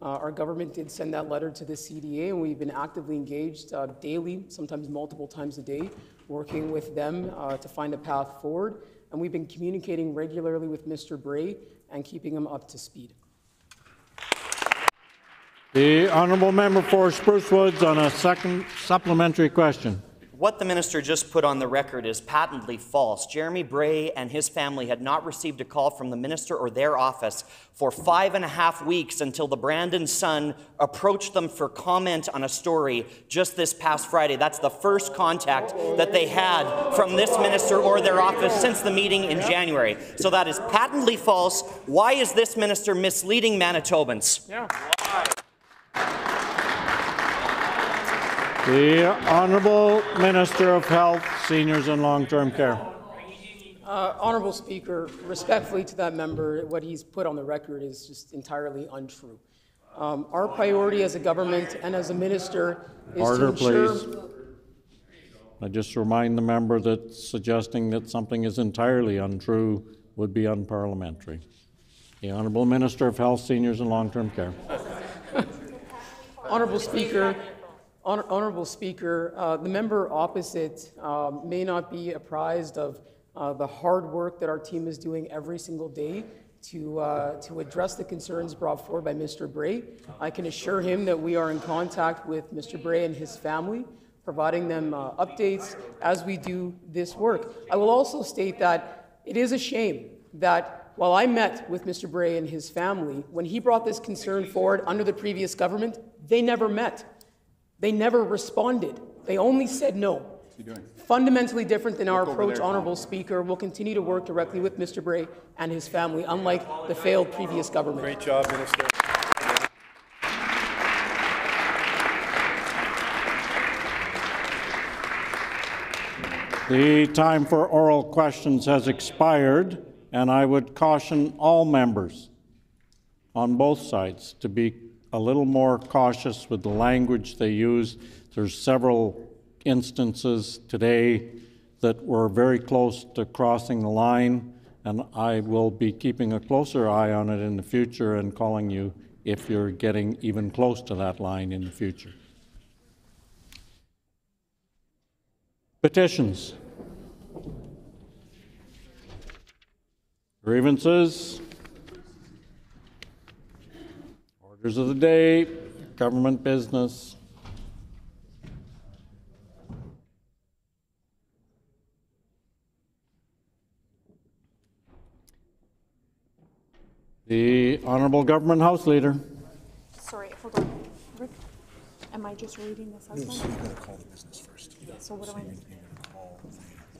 Our government did send that letter to the CDA, and we've been actively engaged daily, sometimes multiple times a day, working with them to find a path forward. And we've been communicating regularly with Mr. Bray and keeping them up to speed. The honourable member for Spruce Woods on a second supplementary question. What the minister just put on the record is patently false. Jeremy Bray and his family had not received a call from the minister or their office for 5.5 weeks until the Brandon Sun approached them for comment on a story just this past Friday. That's the first contact that they had from this minister or their office since the meeting in January. So that is patently false. Why is this minister misleading Manitobans? Yeah. The Honourable Minister of Health, Seniors and Long-Term Care. Honourable Speaker, respectfully to that member, what he's put on the record is just entirely untrue. Our priority as a government and as a minister is Order, to ensure... please. I just remind the member that suggesting that something is entirely untrue would be unparliamentary. The Honourable Minister of Health, Seniors and Long-Term Care. Honourable Speaker, the member opposite may not be apprised of the hard work that our team is doing every single day to address the concerns brought forward by Mr. Bray. I can assure him that we are in contact with Mr. Bray and his family, providing them updates as we do this work. I will also state that it is a shame that while I met with Mr. Bray and his family, when he brought this concern forward under the previous government, they never met. They never responded. They only said no. What's he doing? Fundamentally different than our Look over approach, there, Honourable Speaker. We'll continue to work directly with Mr. Bray and his family, unlike the failed previous government. Great job, Minister. The time for oral questions has expired, and I would caution all members on both sides to be a little more cautious with the language they use. There's several instances today that were very close to crossing the line, and I will be keeping a closer eye on it in the future and calling you if you're getting even close to that line in the future. Petitions. Grievances. Orders of the day. Government business. The Honourable Government House Leader. Sorry, hold on. Rick, am I just reading this out? No, so you gotta call the business first. So what do I You're need? gonna call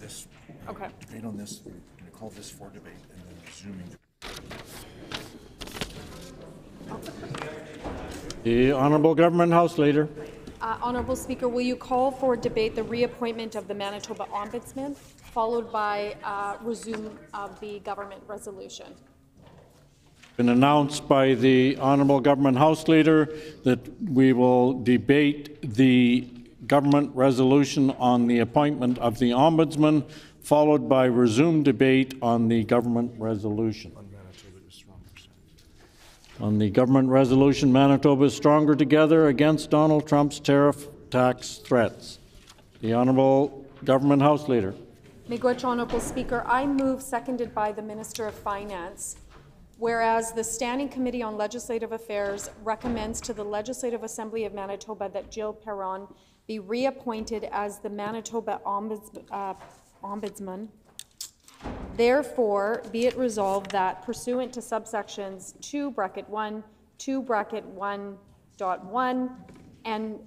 this. Okay. Debate on this, you're gonna call this for debate and then resuming. The Honourable Government House Leader. Honourable Speaker, will you call for debate the reappointment of the Manitoba Ombudsman, followed by resume of the government resolution? Been announced by the Honourable Government House Leader that we will debate the government resolution on the appointment of the Ombudsman, followed by resumed debate on the government resolution. On the government resolution, Manitoba is stronger together against Donald Trump's tariff tax threats. The Honourable Government House Leader. Miigwech, Honourable Speaker, I move, seconded by the Minister of Finance, whereas the Standing Committee on Legislative Affairs recommends to the Legislative Assembly of Manitoba that Jill Perron be reappointed as the Manitoba Ombudsman. Therefore, be it resolved that pursuant to subsections 2(1), 2(1.1), and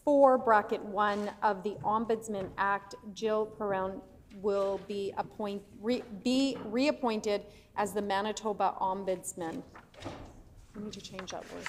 4(1) of the Ombudsman Act, Jill Perron will be reappointed as the Manitoba Ombudsman. We need to change that word.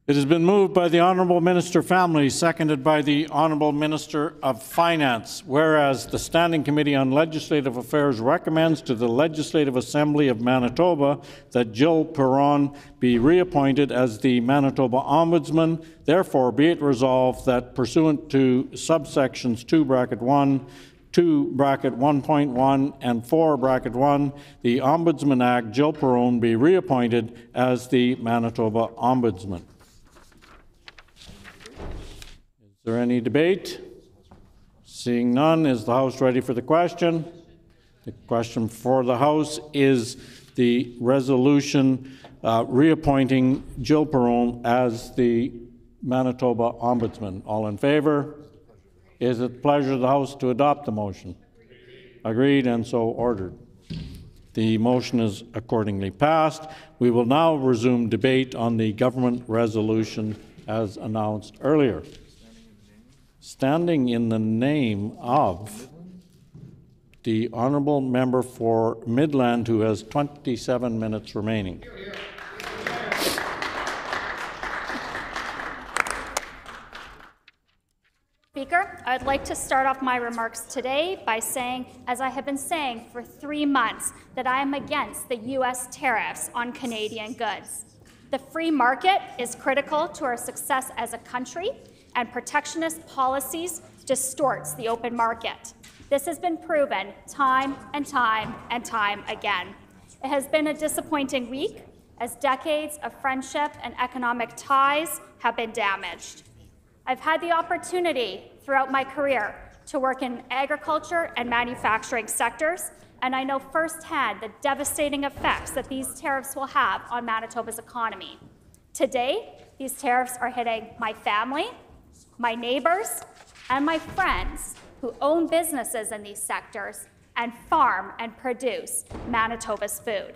It has been moved by the Honourable Minister Family, seconded by the Honourable Minister of Finance, whereas the Standing Committee on Legislative Affairs recommends to the Legislative Assembly of Manitoba that Jill Perron be reappointed as the Manitoba Ombudsman. Therefore, be it resolved that pursuant to subsections 2(1), 2(1.1), and 4(1), the Ombudsman Act, Jill Perron be reappointed as the Manitoba Ombudsman. Is there any debate? Seeing none, is the House ready for the question? The question for the House is the resolution reappointing Jill Perrone as the Manitoba Ombudsman. All in favour? Is it the pleasure of the House to adopt the motion? Agreed, and so ordered. The motion is accordingly passed. We will now resume debate on the government resolution as announced earlier. Standing in the name of the honourable member for Midland, who has 27 minutes remaining. Speaker, I'd like to start off my remarks today by saying, as I have been saying for 3 months, that I am against the U.S. tariffs on Canadian goods. The free market is critical to our success as a country, and protectionist policies distorts the open market. This has been proven time and time and time again. It has been a disappointing week as decades of friendship and economic ties have been damaged. I've had the opportunity throughout my career to work in agriculture and manufacturing sectors, and I know firsthand the devastating effects that these tariffs will have on Manitoba's economy. Today, these tariffs are hitting my family, my neighbors, and my friends who own businesses in these sectors and farm and produce Manitoba's food.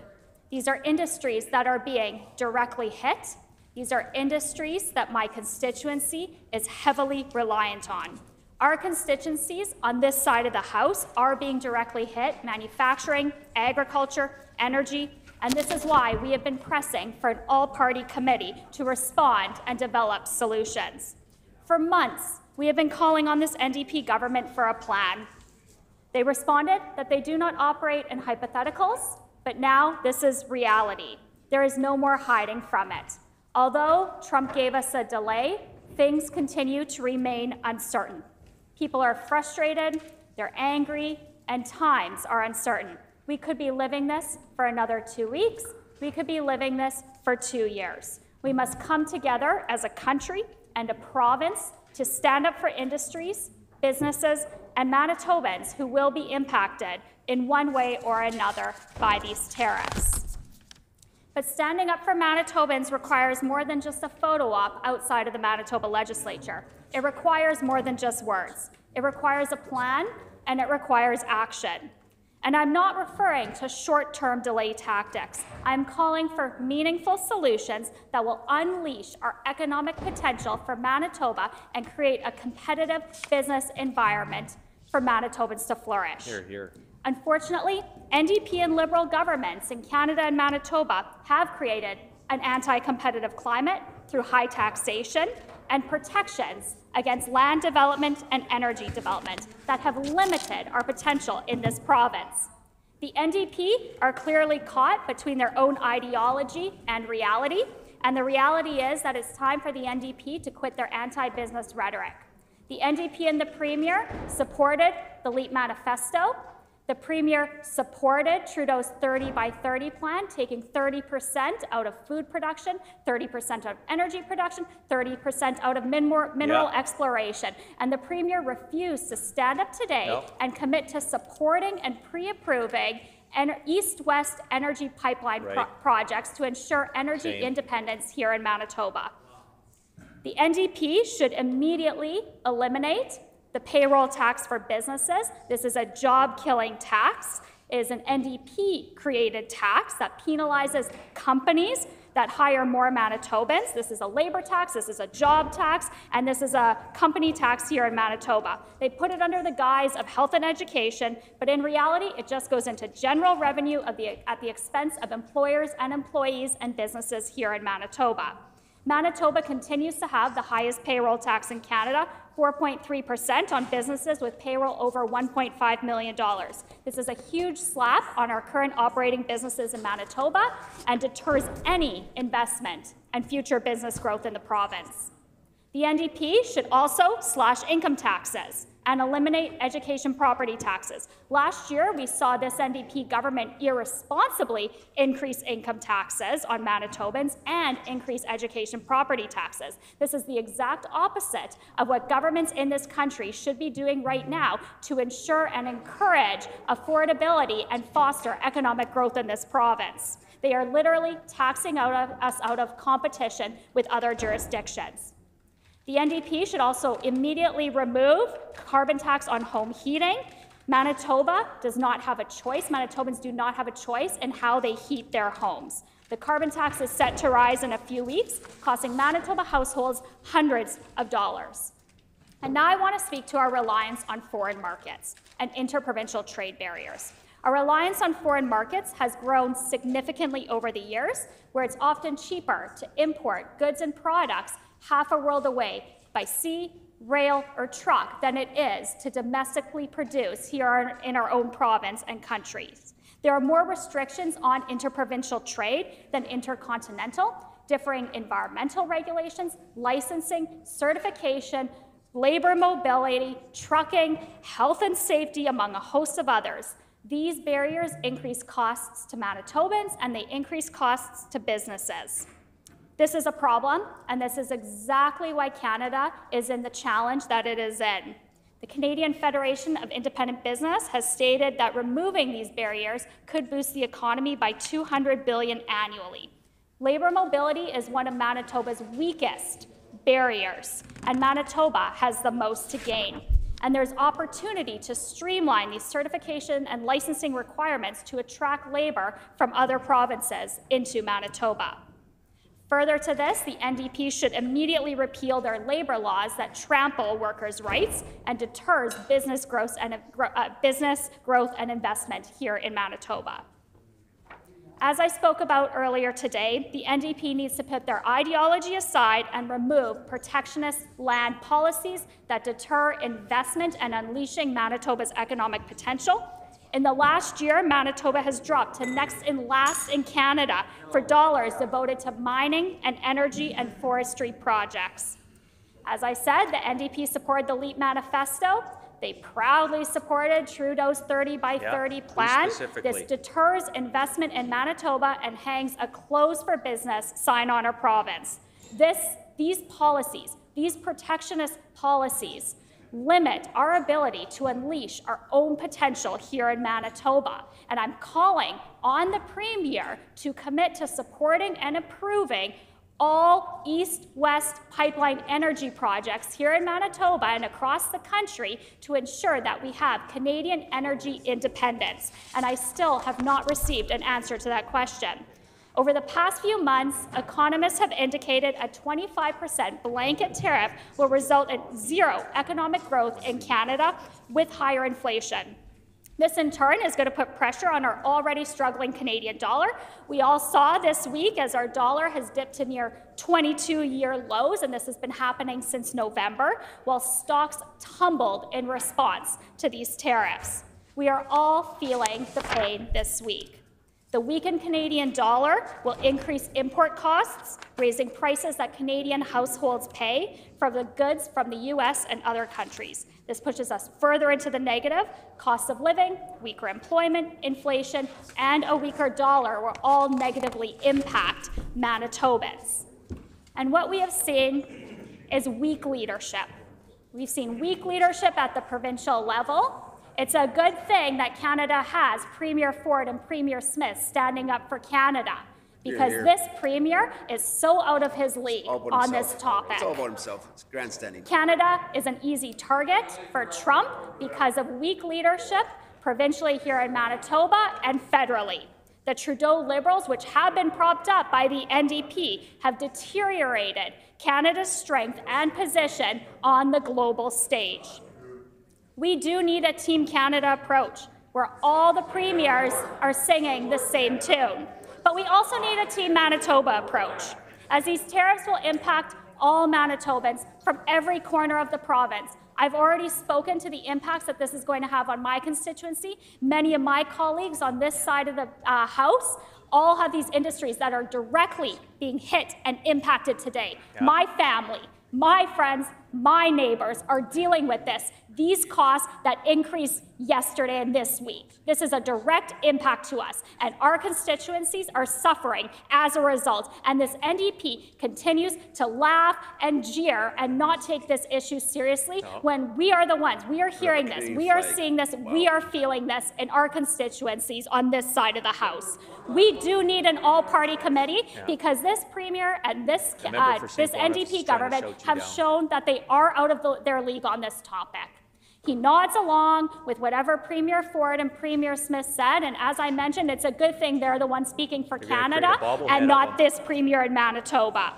These are industries that are being directly hit. These are industries that my constituency is heavily reliant on. Our constituencies on this side of the House are being directly hit: manufacturing, agriculture, energy, and this is why we have been pressing for an all-party committee to respond and develop solutions. For months, we have been calling on this NDP government for a plan. They responded that they do not operate in hypotheticals, but now this is reality. There is no more hiding from it. Although Trump gave us a delay, things continue to remain uncertain. People are frustrated, they're angry, and times are uncertain. We could be living this for another 2 weeks. We could be living this for 2 years. We must come together as a country and a province to stand up for industries, businesses, and Manitobans who will be impacted in one way or another by these tariffs. But standing up for Manitobans requires more than just a photo op outside of the Manitoba Legislature. It requires more than just words. It requires a plan, and it requires action. And I'm not referring to short-term delay tactics. I'm calling for meaningful solutions that will unleash our economic potential for Manitoba and create a competitive business environment for Manitobans to flourish. Hear, hear. Unfortunately, NDP and Liberal governments in Canada and Manitoba have created an anti-competitive climate through high taxation and protections against land development and energy development that have limited our potential in this province. The NDP are clearly caught between their own ideology and reality, and the reality is that it's time for the NDP to quit their anti-business rhetoric. The NDP and the Premier supported the LEAP manifesto. The Premier supported Trudeau's 30 by 30 plan, taking 30% out of food production, 30% out of energy production, 30% out of mineral exploration. And the Premier refused to stand up today and commit to supporting and pre-approving east-west energy pipeline projects to ensure energy independence here in Manitoba. The NDP should immediately eliminate the payroll tax for businesses. This is a job-killing tax. It is an NDP-created tax that penalizes companies that hire more Manitobans. This is a labor tax, this is a job tax, and this is a company tax here in Manitoba. They put it under the guise of health and education, but in reality, it just goes into general revenue at the expense of employers and employees and businesses here in Manitoba. Manitoba continues to have the highest payroll tax in Canada, 4.3% on businesses with payroll over $1.5 million. This is a huge slap on our current operating businesses in Manitoba and deters any investment and future business growth in the province. The NDP should also slash income taxes. and eliminate education property taxes. Last year, we saw this NDP government irresponsibly increase income taxes on Manitobans and increase education property taxes. This is the exact opposite of what governments in this country should be doing right now to ensure and encourage affordability and foster economic growth in this province. They are literally taxing us out of competition with other jurisdictions. The NDP should also immediately remove carbon tax on home heating. Manitoba does not have a choice. Manitobans do not have a choice in how they heat their homes. The carbon tax is set to rise in a few weeks, costing Manitoba households hundreds of dollars. And now I want to speak to our reliance on foreign markets and interprovincial trade barriers. Our reliance on foreign markets has grown significantly over the years, where it's often cheaper to import goods and products half a world away by sea, rail, or truck than it is to domestically produce here in our own province and countries. There are more restrictions on interprovincial trade than intercontinental, differing environmental regulations, licensing, certification, labor mobility, trucking, health and safety, among a host of others. These barriers increase costs to Manitobans and they increase costs to businesses. This is a problem, and this is exactly why Canada is in the challenge that it is in. The Canadian Federation of Independent Business has stated that removing these barriers could boost the economy by $200 billion annually. Labor mobility is one of Manitoba's weakest barriers, and Manitoba has the most to gain. And there's opportunity to streamline these certification and licensing requirements to attract labor from other provinces into Manitoba. Further to this, the NDP should immediately repeal their labor laws that trample workers' rights and deters business growth and investment here in Manitoba. As I spoke about earlier today, the NDP needs to put their ideology aside and remove protectionist land policies that deter investment and unleashing Manitoba's economic potential. In the last year, Manitoba has dropped to next in last in Canada for dollars devoted to mining and energy and forestry projects. As I said, the NDP supported the LEAP manifesto. They proudly supported Trudeau's 30 by 30 plan. This deters investment in Manitoba and hangs a closed for business sign on our province. These policies, these protectionist policies, limit our ability to unleash our own potential here in Manitoba. And I'm calling on the Premier to commit to supporting and approving all east-west pipeline energy projects here in Manitoba and across the country to ensure that we have Canadian energy independence. And I still have not received an answer to that question. Over the past few months, economists have indicated a 25% blanket tariff will result in zero economic growth in Canada with higher inflation. This, in turn, is going to put pressure on our already struggling Canadian dollar. We all saw this week as our dollar has dipped to near 22-year lows, and this has been happening since November, while stocks tumbled in response to these tariffs. We are all feeling the pain this week. The weakened Canadian dollar will increase import costs, raising prices that Canadian households pay for the goods from the U.S. and other countries. This pushes us further into the negative. Cost of living, weaker employment, inflation, and a weaker dollar will all negatively impact Manitobans. And what we have seen is weak leadership. We've seen weak leadership at the provincial level. It's a good thing that Canada has Premier Ford and Premier Smith standing up for Canada, because this Premier is so out of his league on this topic. It's all about himself. It's grandstanding. Canada is an easy target for Trump because of weak leadership provincially here in Manitoba and federally. The Trudeau Liberals, which have been propped up by the NDP, have deteriorated Canada's strength and position on the global stage. We do need a Team Canada approach where all the premiers are singing the same tune. But we also need a Team Manitoba approach, as these tariffs will impact all Manitobans from every corner of the province. I've already spoken to the impacts that this is going to have on my constituency. Many of my colleagues on this side of the House all have these industries that are directly being hit and impacted today. Yeah. My family, my friends, my neighbors are dealing with this these costs that increased yesterday and this week. This is a direct impact to us, and our constituencies are suffering as a result. And this NDP continues to laugh and jeer and not take this issue seriously when we are the ones. We are hearing this, we are seeing this, we are feeling this in our constituencies on this side of the House. We do need an all-party committee because this Premier and this NDP government have shown that they are out of their league on this topic. He nods along with whatever Premier Ford and Premier Smith said, and as I mentioned, it's a good thing they're the ones speaking for Canada and not this Premier in Manitoba.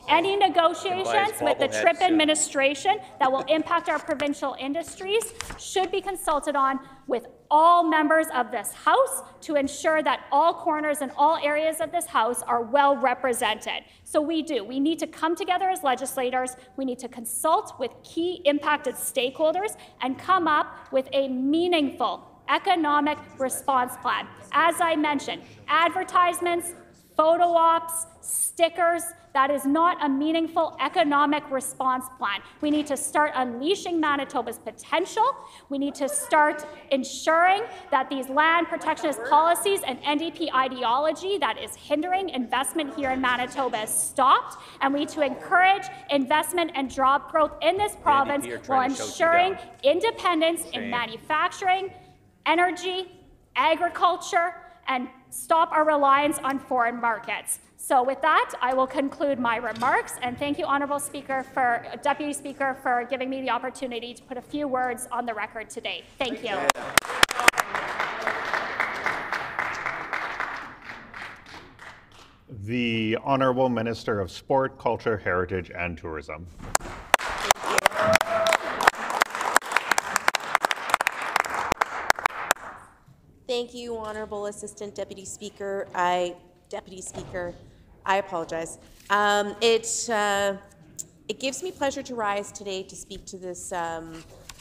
Any negotiations with the Tripp administration that will impact our provincial industries should be consulted on with all members of this House to ensure that all corners and all areas of this House are well represented. So we need to come together as legislators, we need to consult with key impacted stakeholders and come up with a meaningful economic response plan. As I mentioned, advertisements, photo ops, stickers, that is not a meaningful economic response plan. We need to start unleashing Manitoba's potential. We need to start ensuring that these land protectionist policies and NDP ideology that is hindering investment here in Manitoba is stopped. And we need to encourage investment and job growth in this province while ensuring independence in manufacturing, energy, agriculture, and stop our reliance on foreign markets. So with that, I will conclude my remarks, and thank you, Deputy Speaker, for giving me the opportunity to put a few words on the record today. Thank you. The Honourable Minister of Sport, Culture, Heritage and Tourism. Thank you, Honourable Assistant Deputy Speaker. I apologize. It gives me pleasure to rise today to speak to this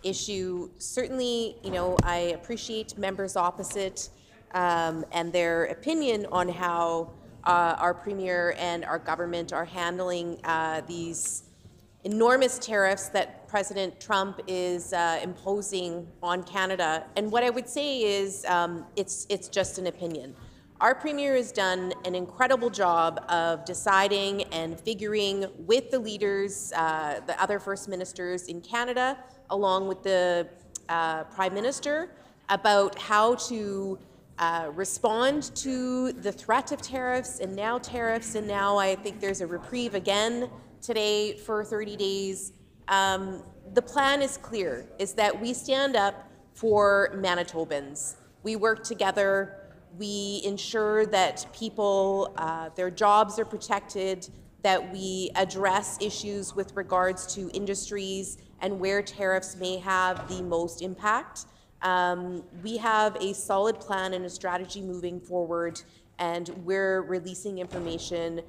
issue. Certainly, I appreciate members opposite and their opinion on how our Premier and our government are handling these enormous tariffs that President Trump is imposing on Canada. And what I would say is it's just an opinion. Our Premier has done an incredible job of deciding and figuring with the leaders, the other First Ministers in Canada, along with the Prime Minister, about how to respond to the threat of tariffs, and now I think there's a reprieve again today for 30 days. The plan is clear, is that we stand up for Manitobans. We work together. We ensure that people, their jobs are protected, that we address issues with regards to industries and where tariffs may have the most impact. We have a solid plan and a strategy moving forward, and we're releasing information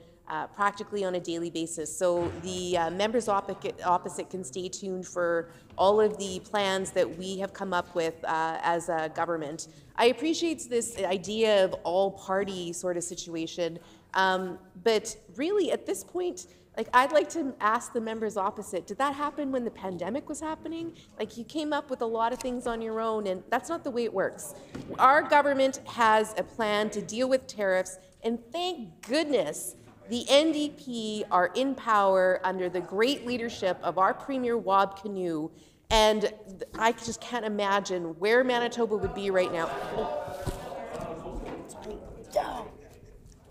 practically on a daily basis. So the members opposite can stay tuned for all of the plans that we have come up with as a government. I appreciate this idea of all-party sort of situation, but really at this point, I'd like to ask the members opposite, did that happen when the pandemic was happening? You came up with a lot of things on your own, and that's not the way it works. Our government has a plan to deal with tariffs, and thank goodness the NDP are in power under the great leadership of our Premier Wab Kinew, and I just can't imagine where Manitoba would be right now.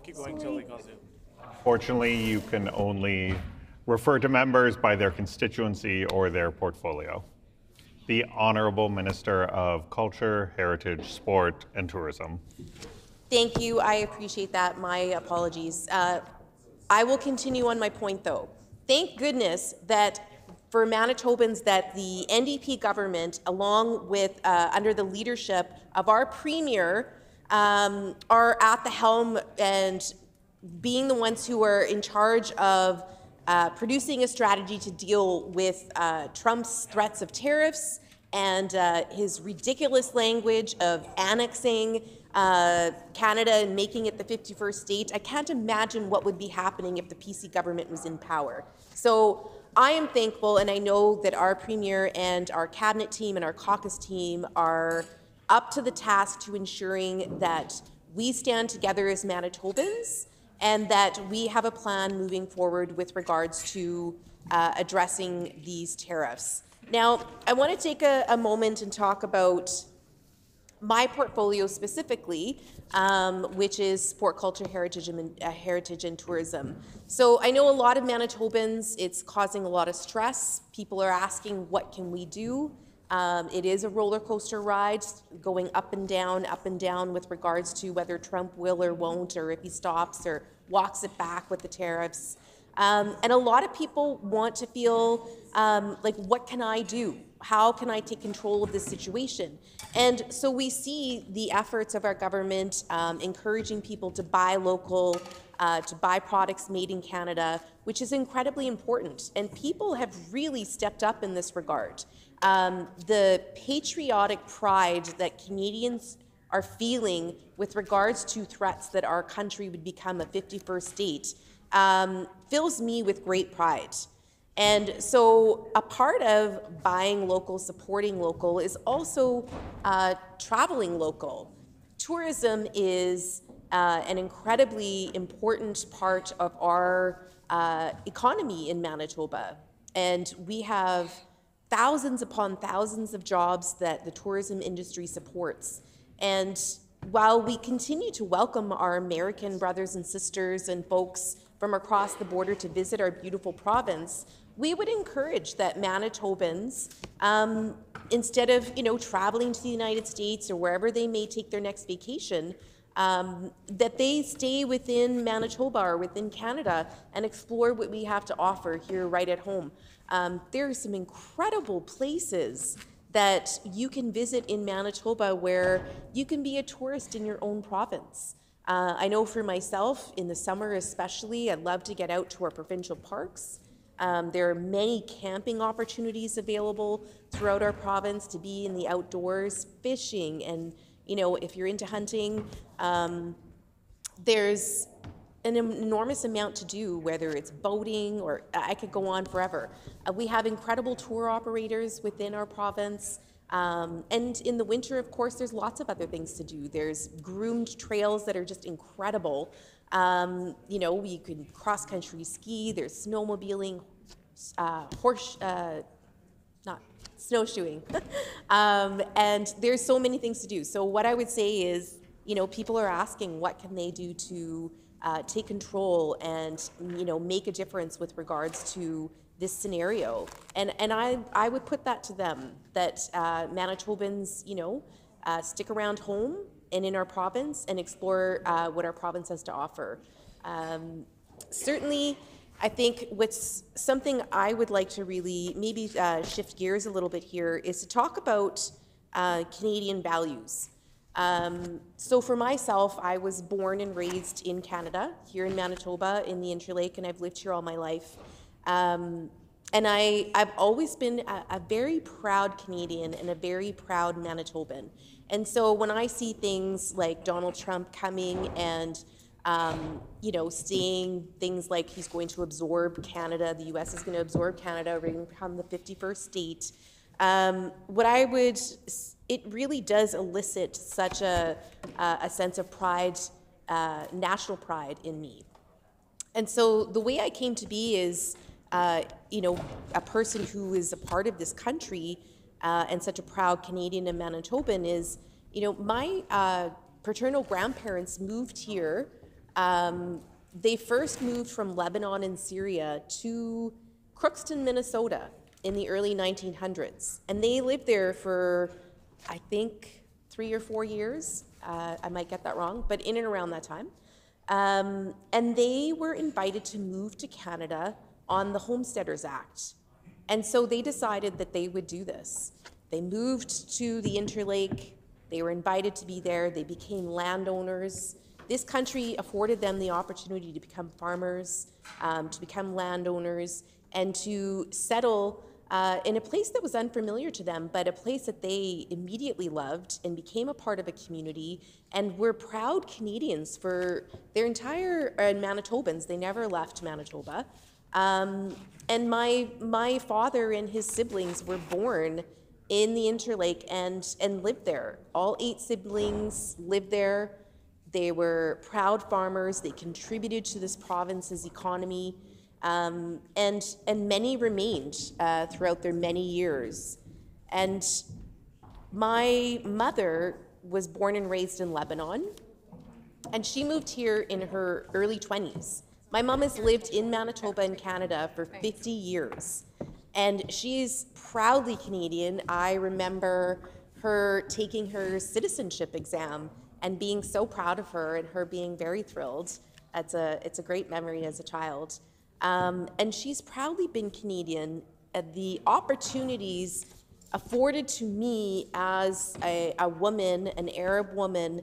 Keep going till he calls you. Fortunately, you can only refer to members by their constituency or their portfolio. The Honourable Minister of Culture, Heritage, Sport and Tourism. Thank you. I appreciate that. My apologies. I will continue on my point, though. Thank goodness that for Manitobans that the NDP government, along with under the leadership of our Premier, are at the helm and being the ones who are in charge of producing a strategy to deal with Trump's threats of tariffs and his ridiculous language of annexing Canada and making it the 51st state. I can't imagine what would be happening if the PC government was in power. So I am thankful, and I know that our Premier and our Cabinet team and our caucus team are up to the task to ensuring that we stand together as Manitobans and that we have a plan moving forward with regards to addressing these tariffs. Now, I want to take a moment and talk about my portfolio specifically, which is sport, culture, heritage, and tourism. So I know a lot of Manitobans, it's causing a lot of stress. People are asking, what can we do? It is a roller coaster ride, going up and down with regards to whether Trump will or won't, or if he stops or walks it back with the tariffs. And a lot of people want to feel like, what can I do? How can I take control of this situation? And so we see the efforts of our government encouraging people to buy local, to buy products made in Canada, which is incredibly important. And people have really stepped up in this regard. The patriotic pride that Canadians are feeling with regards to threats that our country would become a 51st state fills me with great pride. And so a part of buying local, supporting local, is also traveling local. Tourism is an incredibly important part of our economy in Manitoba. And we have thousands upon thousands of jobs that the tourism industry supports. And while we continue to welcome our American brothers and sisters and folks from across the border to visit our beautiful province, we would encourage that Manitobans, instead of traveling to the United States or wherever they may take their next vacation, that they stay within Manitoba or within Canada and explore what we have to offer here right at home. There are some incredible places that you can visit in Manitoba where you can be a tourist in your own province. I know for myself, in the summer especially, I'd love to get out to our provincial parks. There are many camping opportunities available throughout our province to be in the outdoors, fishing, and if you're into hunting, there's an enormous amount to do, whether it's boating or I could go on forever. We have incredible tour operators within our province. And in the winter, of course, there's lots of other things to do. There's groomed trails that are just incredible. We can cross-country ski, there's snowmobiling, not snowshoeing. And there's so many things to do. So what I would say is, people are asking what can they do to take control and, make a difference with regards to this scenario. And I would put that to them, that Manitobans, stick around home and in our province and explore what our province has to offer. Certainly, I think what's something I would like to really maybe shift gears a little bit here is to talk about Canadian values. So for myself, I was born and raised in Canada, here in Manitoba, in the Interlake, and I've lived here all my life. And I've always been a very proud Canadian and a very proud Manitoban. And so when I see things like Donald Trump coming and saying things like he's going to absorb Canada, the U.S. is going to absorb Canada, we're going to become the 51st state, it really does elicit such a sense of pride, national pride in me. And so the way I came to be is, a person who is a part of this country and such a proud Canadian and Manitoban is, my paternal grandparents moved here. They first moved from Lebanon and Syria to Crookston, Minnesota in the early 1900s. And they lived there for, I think, 3 or 4 years. I might get that wrong, but in and around that time. And they were invited to move to Canada on the Homesteaders Act. And so they decided that they would do this. They moved to the Interlake. They were invited to be there. They became landowners. This country afforded them the opportunity to become farmers, to become landowners, and to settle in a place that was unfamiliar to them, but a place that they immediately loved and became a part of a community and were proud Canadians for their entire, Manitobans, they never left Manitoba. And my father and his siblings were born in the Interlake and lived there. All 8 siblings lived there. They were proud farmers. They contributed to this province's economy, and many remained throughout their many years. And my mother was born and raised in Lebanon, and she moved here in her early 20s. My mom has lived in Manitoba and Canada for 50 years, and she's proudly Canadian. I remember her taking her citizenship exam and being so proud of her and her being very thrilled. It's a great memory as a child. And she's proudly been Canadian. The opportunities afforded to me as a woman, an Arab woman,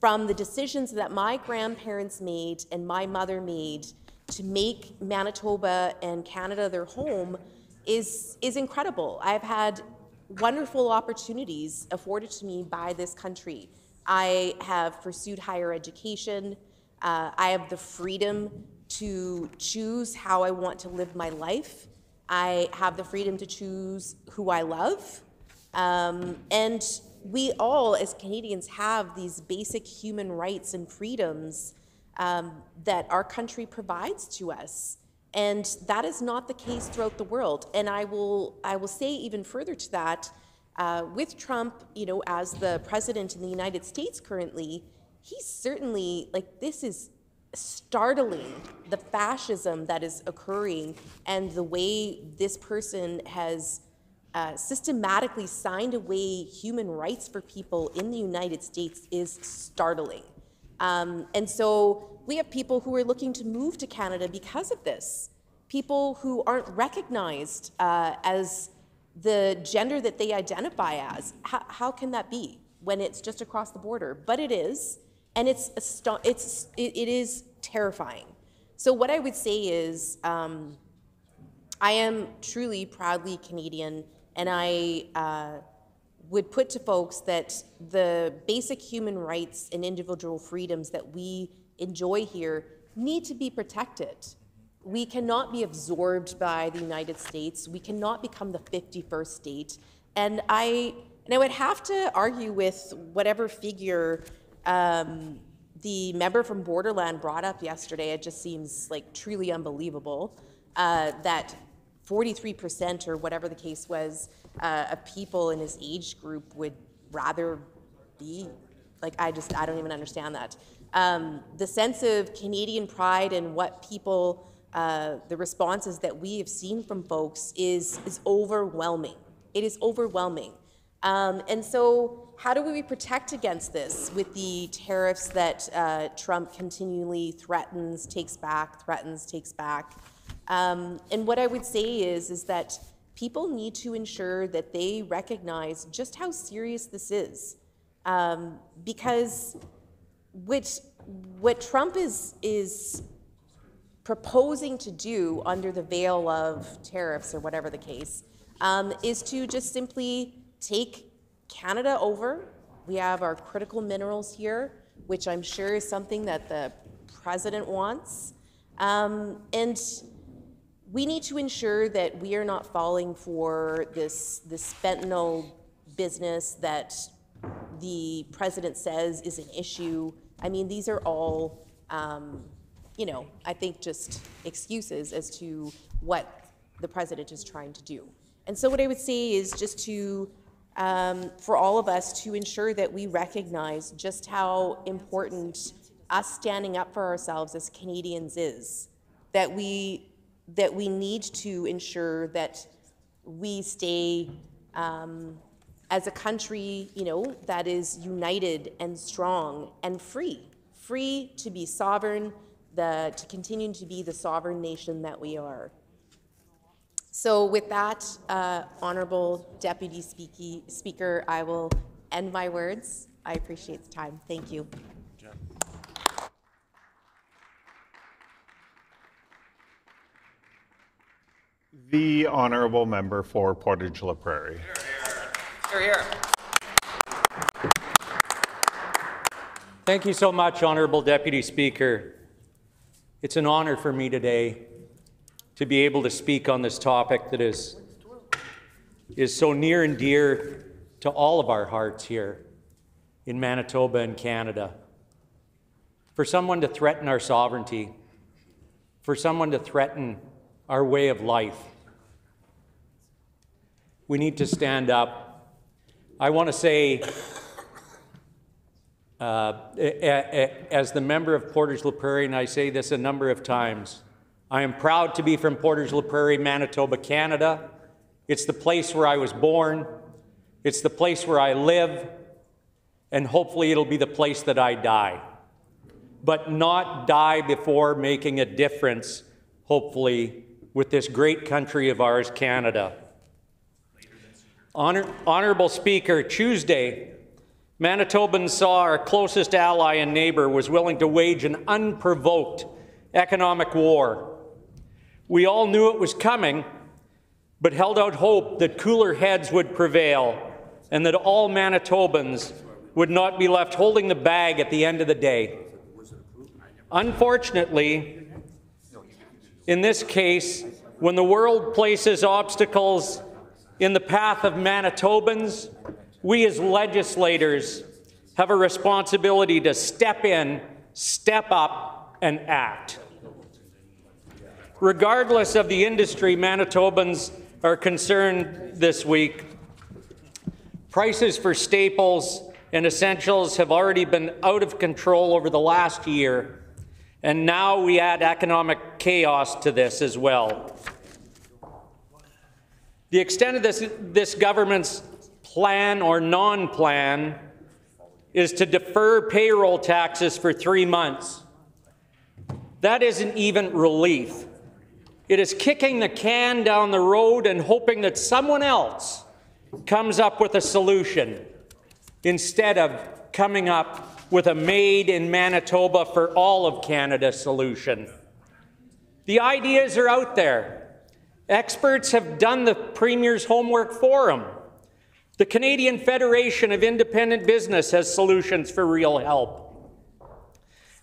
from the decisions that my grandparents made and my mother made to make Manitoba and Canada their home is incredible. I've had wonderful opportunities afforded to me by this country. I have pursued higher education. I have the freedom to choose how I want to live my life. I have the freedom to choose who I love. And we all, as Canadians, have these basic human rights and freedoms that our country provides to us. And that is not the case throughout the world. And I will say even further to that, with Trump, as the president in the United States currently, he's certainly, this is startling, the fascism that is occurring and the way this person has systematically signed away human rights for people in the United States is startling. And so we have people who are looking to move to Canada because of this. People who aren't recognized as the gender that they identify as. How can that be when it's just across the border? But it is, and it is terrifying. So what I would say is, I am truly proudly Canadian, and I would put to folks that the basic human rights and individual freedoms that we enjoy here need to be protected. We cannot be absorbed by the United States. We cannot become the 51st state. And I would have to argue with whatever figure the member from Borderland brought up yesterday. It just seems like truly unbelievable that 43% or whatever the case was of people in his age group would rather be, I don't even understand that. The sense of Canadian pride and what people, the responses that we have seen from folks is overwhelming. It is overwhelming. And so how do we protect against this with the tariffs that Trump continually threatens, takes back, and what I would say is that people need to ensure that they recognize just how serious this is. Because what Trump is proposing to do under the veil of tariffs or whatever the case is to just simply take Canada over. We have our critical minerals here, which I'm sure is something that the president wants. And we need to ensure that we are not falling for this fentanyl business that the president says is an issue. I mean, these are all, I think just excuses as to what the president is trying to do. And so what I would say is just to, for all of us to ensure that we recognize just how important us standing up for ourselves as Canadians is, that we need to ensure that we stay as a country, that is united and strong and free to be sovereign, to continue to be the sovereign nation that we are. So with that, Honourable Deputy Speaker, I will end my words. I appreciate the time. Thank you. The Honourable Member for Portage-La Prairie. Here, here. Thank you so much, Honourable Deputy Speaker. It's an honour for me today to be able to speak on this topic that is so near and dear to all of our hearts here in Manitoba and Canada. For someone to threaten our sovereignty, for someone to threaten our way of life, we need to stand up. I want to say, as the member of Portage-La Prairie, and I say this a number of times, I am proud to be from Portage-La Prairie, Manitoba, Canada. It's the place where I was born. It's the place where I live. And hopefully it'll be the place that I die. But not die before making a difference, hopefully, with this great country of ours, Canada. Honourable Speaker, Tuesday, Manitobans saw our closest ally and neighbour was willing to wage an unprovoked economic war. We all knew it was coming, but held out hope that cooler heads would prevail and that all Manitobans would not be left holding the bag at the end of the day. Unfortunately, in this case, when the world places obstacles in the path of Manitobans, we as legislators have a responsibility to step in, step up, and act. Regardless of the industry Manitobans are concerned this week, prices for staples and essentials have already been out of control over the last year, and now we add economic chaos to this as well. The extent of this government's plan or non-plan is to defer payroll taxes for 3 months. That isn't even relief. It is kicking the can down the road and hoping that someone else comes up with a solution instead of coming up with a made in Manitoba for all of Canada solution. The ideas are out there. Experts have done the Premier's homework for him. The Canadian Federation of Independent Business has solutions for real help.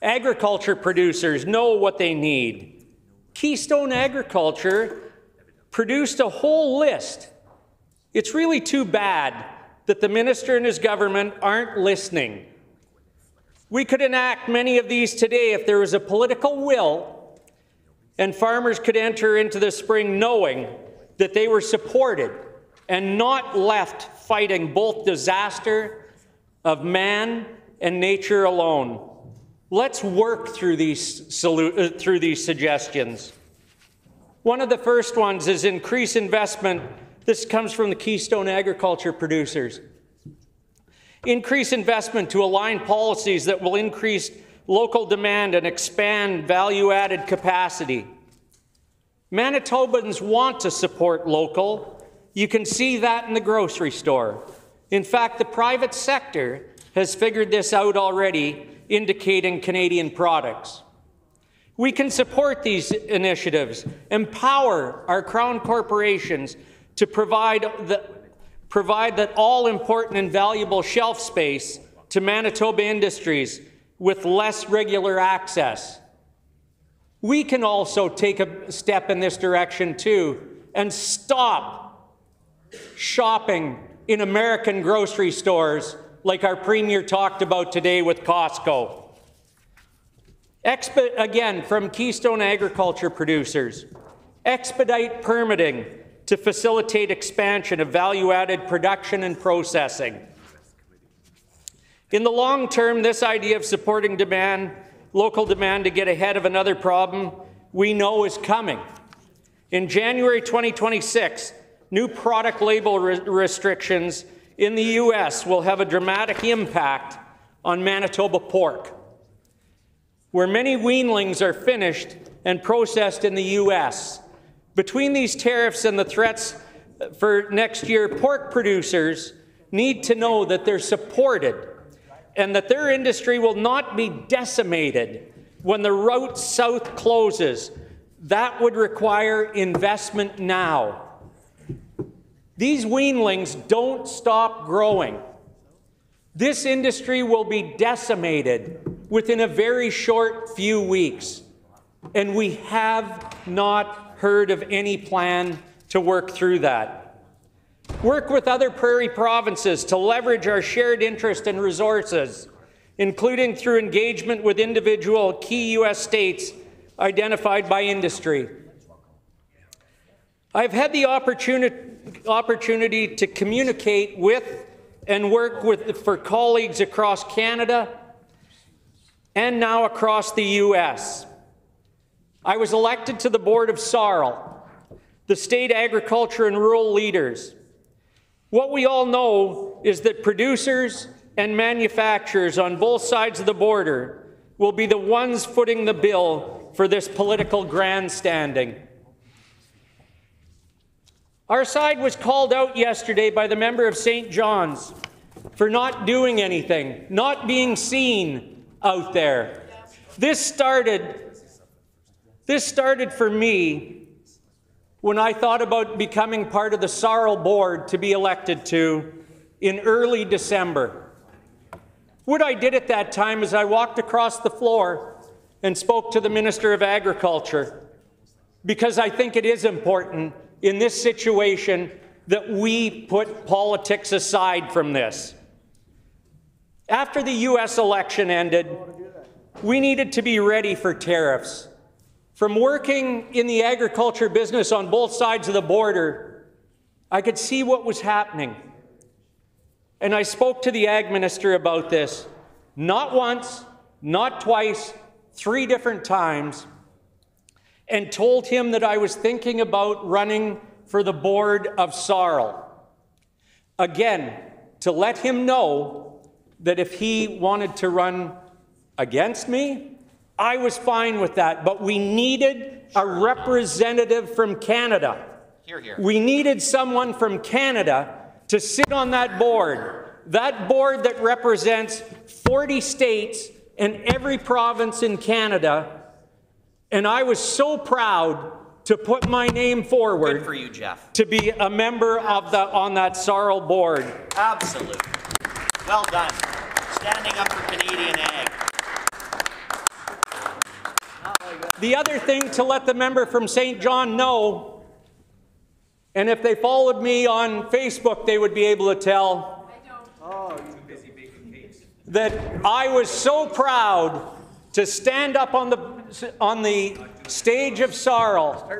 Agriculture producers know what they need. Keystone Agriculture produced a whole list. It's really too bad that the minister and his government aren't listening. We could enact many of these today if there was a political will, and farmers could enter into the spring knowing that they were supported and not left fighting both disaster of man and nature alone. Let's work through these suggestions. One of the first ones is increase investment. This comes from the Keystone Agriculture producers. Increase investment to align policies that will increase local demand and expand value-added capacity. Manitobans want to support local. You can see that in the grocery store. In fact, the private sector has figured this out already, indicating Canadian products. We can support these initiatives, empower our Crown corporations to provide that all-important and valuable shelf space to Manitoba industries with less regular access. We can also take a step in this direction too and stop shopping in American grocery stores like our Premier talked about today with Costco. Again, from Keystone Agriculture producers, expedite permitting to facilitate expansion of value-added production and processing. In the long term, this idea of supporting demand, local demand to get ahead of another problem we know is coming. In January 2026, new product label restrictions in the U.S. will have a dramatic impact on Manitoba pork, where many weanlings are finished and processed in the U.S. Between these tariffs and the threats for next year, pork producers need to know that they're supported and that their industry will not be decimated when the route south closes. That would require investment now. These weanlings don't stop growing. This industry will be decimated within a very short few weeks, and we have not heard of any plan to work through that. Work with other prairie provinces to leverage our shared interest and resources, including through engagement with individual key U.S. states identified by industry. I've had the opportunity to communicate with and work for colleagues across Canada and now across the U.S. I was elected to the board of SARL, the state agriculture and rural leaders. What we all know is that producers and manufacturers on both sides of the border will be the ones footing the bill for this political grandstanding. Our side was called out yesterday by the member of St. John's for not doing anything, not being seen out there. This started for me when I thought about becoming part of the SARL board to be elected to in early December. What I did at that time is I walked across the floor and spoke to the Minister of Agriculture, because I think it is important in this situation that we put politics aside from this. After the U.S. election ended, we needed to be ready for tariffs. From working in the agriculture business on both sides of the border, I could see what was happening. And I spoke to the Ag Minister about this, not once, not twice, 3 different times, and told him that I was thinking about running for the board of SARL. Again, to let him know that if he wanted to run against me, I was fine with that, but we needed a representative from Canada. Hear, hear. We needed someone from Canada to sit on that board that represents 40 states and every province in Canada. And I was so proud to put my name forward. Good for you, Jeff. To be a member of on that SARL board. Absolutely. Well done. Standing up for Canadian ag. The other thing to let the member from St. John know, and if they followed me on Facebook, they would be able to tell that I was so proud to stand up on the stage of SARL,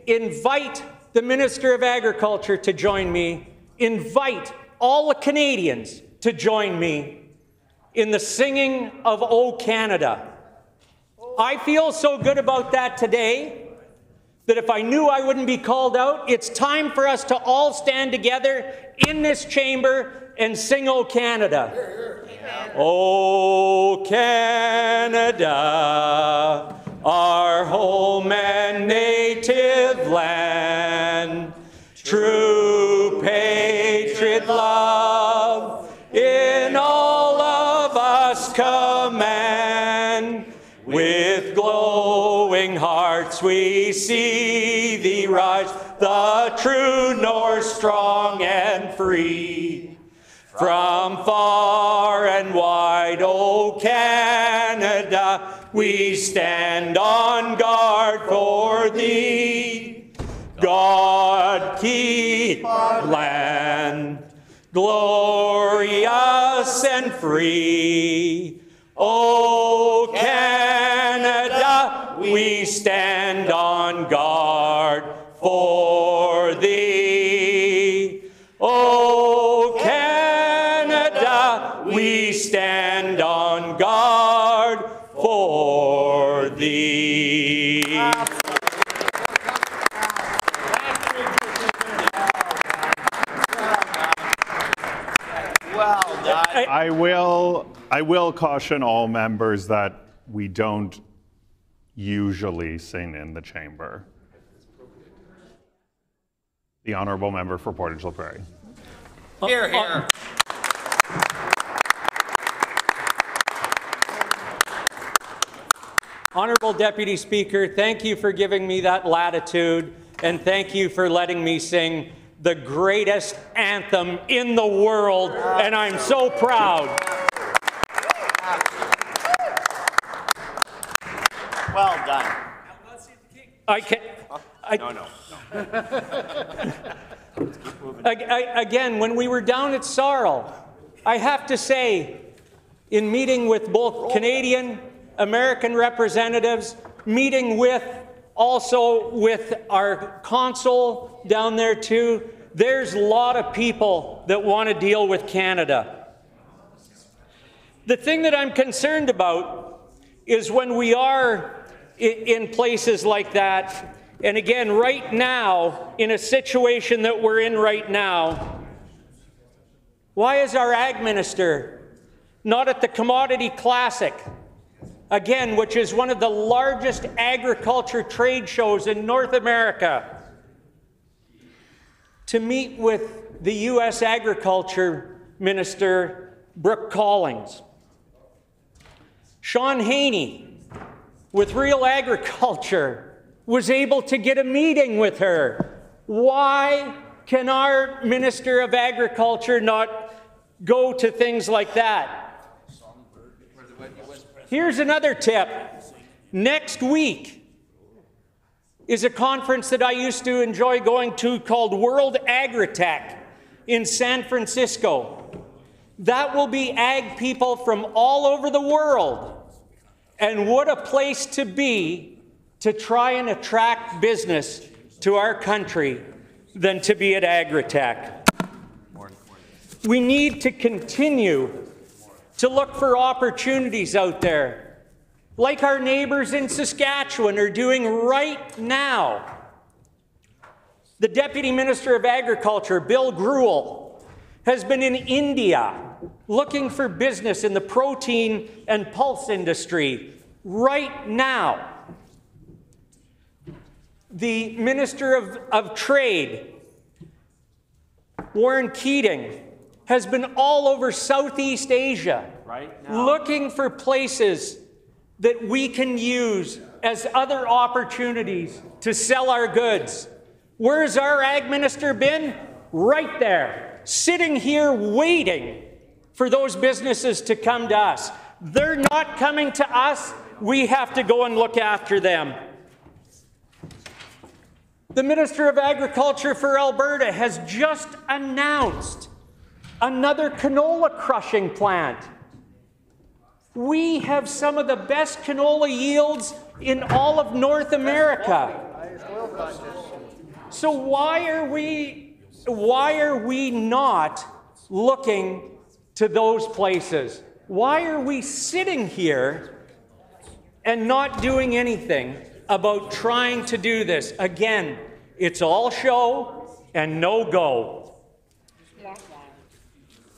invite the Minister of Agriculture to join me, invite all the Canadians to join me in the singing of O Canada. I feel so good about that today that if I knew I wouldn't be called out, it's time for us to all stand together in this chamber and sing O Canada. O Canada, our home and native land, true patriot love in all of us command. With glowing hearts we see thee rise, the true north, strong and free. From far and wide, O Canada, we stand on guard for thee. God keep our land glorious and free. O Canada, we stand on guard for thee. O Canada, we stand on guard for thee. Well done. I will caution all members that we don't usually sing in the chamber. The honourable member for Portage La Prairie. Hear, hear. Honourable Deputy Speaker, thank you for giving me that latitude, and thank you for letting me sing the greatest anthem in the world, and I'm so proud. Well done. Again, when we were down at Sarl, I have to say, in meeting with both Canadian, American representatives, meeting with also with our consul down there too, there's a lot of people that want to deal with Canada. The thing that I'm concerned about is when we are in places like that, and again, right now, in a situation that we're in right now, why is our ag minister not at the Commodity Classic, again, which is one of the largest agriculture trade shows in North America, to meet with the U.S. Agriculture Minister, Brooke Collins? Sean Haney, with Real Agriculture, was able to get a meeting with her. Why can our Minister of Agriculture not go to things like that? Here's another tip. Next week is a conference that I used to enjoy going to called World Agritech in San Francisco. That will be ag people from all over the world. And what a place to be to try and attract business to our country than to be at Agritech. We need to continue to look for opportunities out there, like our neighbors in Saskatchewan are doing right now. The Deputy Minister of Agriculture, Bill Grewal, has been in India looking for business in the protein and pulse industry right now. The Minister of Trade, Warren Keating, has been all over Southeast Asia looking for places that we can use as other opportunities to sell our goods. Where's our ag minister been? Right there, sitting here waiting for those businesses to come to us. They're not coming to us. We have to go and look after them. The Minister of Agriculture for Alberta has just announced another canola crushing plant. We have some of the best canola yields in all of North America. So why are we not looking to those places? Why are we sitting here and not doing anything about trying to do this? Again, it's all show and no go.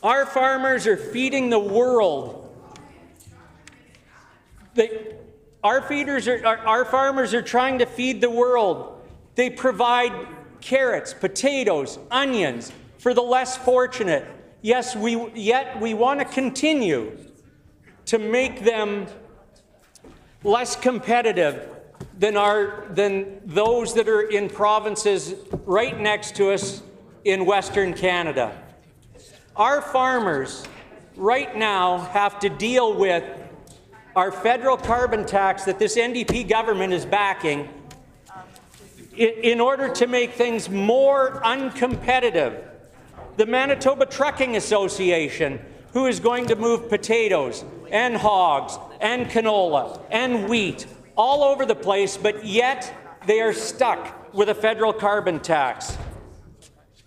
Our farmers are feeding the world. Our farmers are trying to feed the world. They provide carrots, potatoes, onions for the less fortunate. Yes, yet we want to continue to make them less competitive than those that are in provinces right next to us in Western Canada. Our farmers right now have to deal with our federal carbon tax that this NDP government is backing in order to make things more uncompetitive. The Manitoba Trucking Association, who is going to move potatoes and hogs and canola and wheat all over the place, but yet they are stuck with a federal carbon tax.